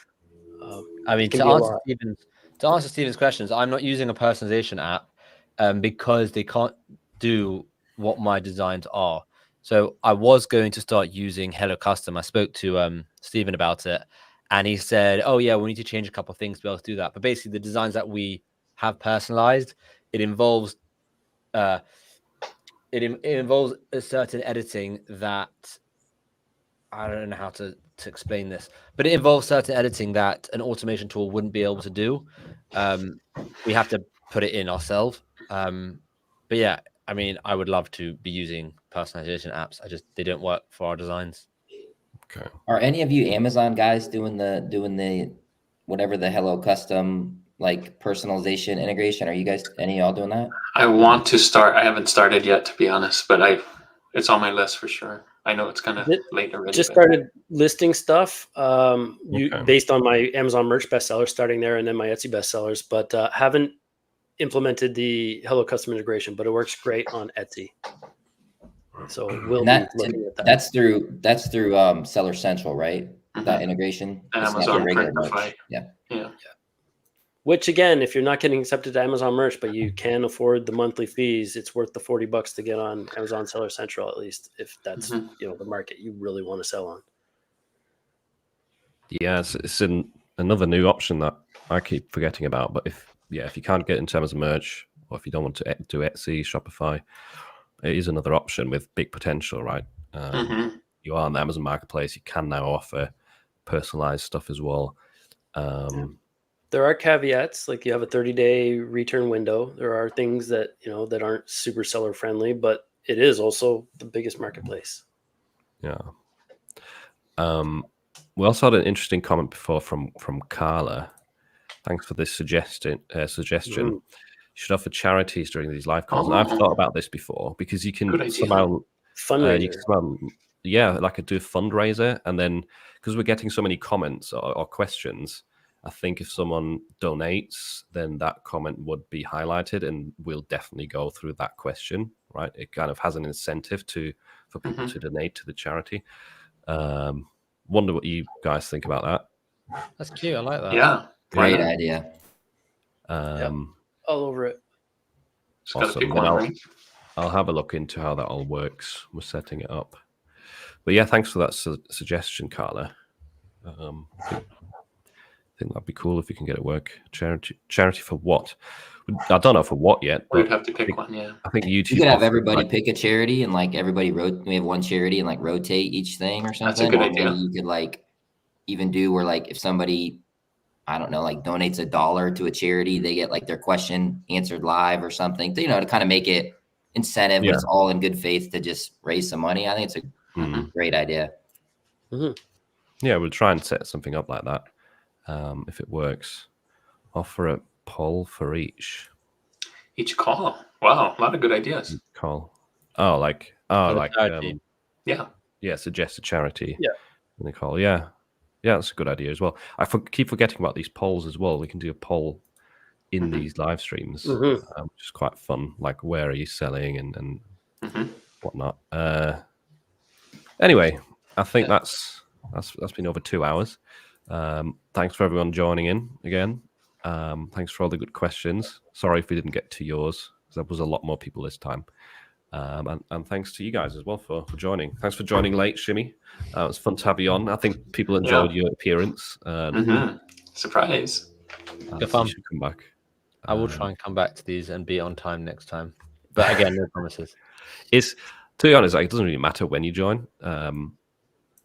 I mean, to answer Stephen's questions, I'm not using a personalization app because they can't do what my designs are. So I was going to start using Hello Custom. I spoke to Stephen about it, and he said, "Oh yeah, we need to change a couple of things to be able to do that." But basically, the designs that we have personalized, it involves a certain editing that I don't know how to explain this, but it involves certain editing that an automation tool wouldn't be able to do. We have to put it in ourselves. But yeah, I mean, I would love to be using personalization apps. They don't work for our designs. Okay. Are any of you Amazon guys doing the whatever the Hello Custom like personalization integration? Are you guys any of y'all doing that? I want to start. I haven't started yet, to be honest, but it's on my list for sure. I know it's kind of late already. Just started listing stuff based on my Amazon merch bestsellers, starting there, and then my Etsy bestsellers, but haven't implemented the Hello Custom integration, but it works great on Etsy. So we'll be looking at that. That's through Seller Central, right? That integration. Amazon Printify. Yeah. Which again, if you're not getting accepted to Amazon merch, but you can afford the monthly fees, it's worth the $40 to get on Amazon Seller Central, at least if that's the market you really want to sell on. Yeah, it's another new option that I keep forgetting about. But if you can't get into Amazon merch, or if you don't want to do Etsy, Shopify, it is another option with big potential, right? You are on the Amazon Marketplace. You can now offer personalized stuff as well. There are caveats, like you have a 30-day return window. There are things that that aren't super seller friendly, but it is also the biggest marketplace. Yeah. We also had an interesting comment before from Carla. Thanks for this suggestion. You should offer charities during these live calls. And I've thought about this before, because you can somehow fundraiser. Like do a fundraiser, and then because we're getting so many comments or questions, I think if someone donates, then that comment would be highlighted, and we'll definitely go through that question. Right? It kind of has an incentive for people to donate to the charity. Wonder what you guys think about that. That's cute. I like that. Yeah, great idea. All over it. Just gotta pick one. one, I'll have a look into how that all works. We're setting it up. But yeah, thanks for that suggestion, Carla. I think that'd be cool if we can get it work. Charity for what? I don't know for what yet. We'd have to pick one, yeah. I think YouTube. You could have everybody pick a charity, and like everybody we have one charity and like rotate each thing or something. That's a good idea. Maybe you could like even do where like if somebody, I don't know, like donates $1 to a charity, they get like their question answered live or something. To kind of make it incentive, but it's all in good faith to just raise some money. I think it's a great idea. Yeah, we'll try and set something up like that. If it works, offer a poll for each call. Wow, a lot of good ideas. Call. Suggest a charity. Yeah. In the call. Yeah, that's a good idea as well. I keep forgetting about these polls as well. We can do a poll in these live streams, which is quite fun. Like, where are you selling and whatnot. Anyway, I think that's been over 2 hours. Thanks for everyone joining in again. Thanks for all the good questions. Sorry if we didn't get to yours, because there was a lot more people this time. And thanks to you guys as well for joining. Thanks for joining late, Shimmy. It was fun to have you on. I think people enjoyed your appearance. Surprise. Good fun. You should come back. I will try and come back to these and be on time next time. But again, no promises. To be honest, like, it doesn't really matter when you join. I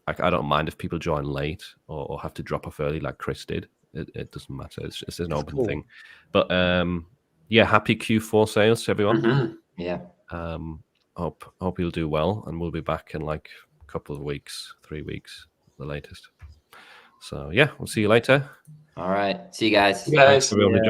don't mind if people join late or have to drop off early, like Chris did. It doesn't matter. It's an open thing. But happy Q4 sales to everyone. Yeah. Hope you'll do well, and we'll be back in like a couple of weeks, 3 weeks, the latest. So yeah, we'll see you later. All right. See you guys. You guys. Thanks for everyone who joined.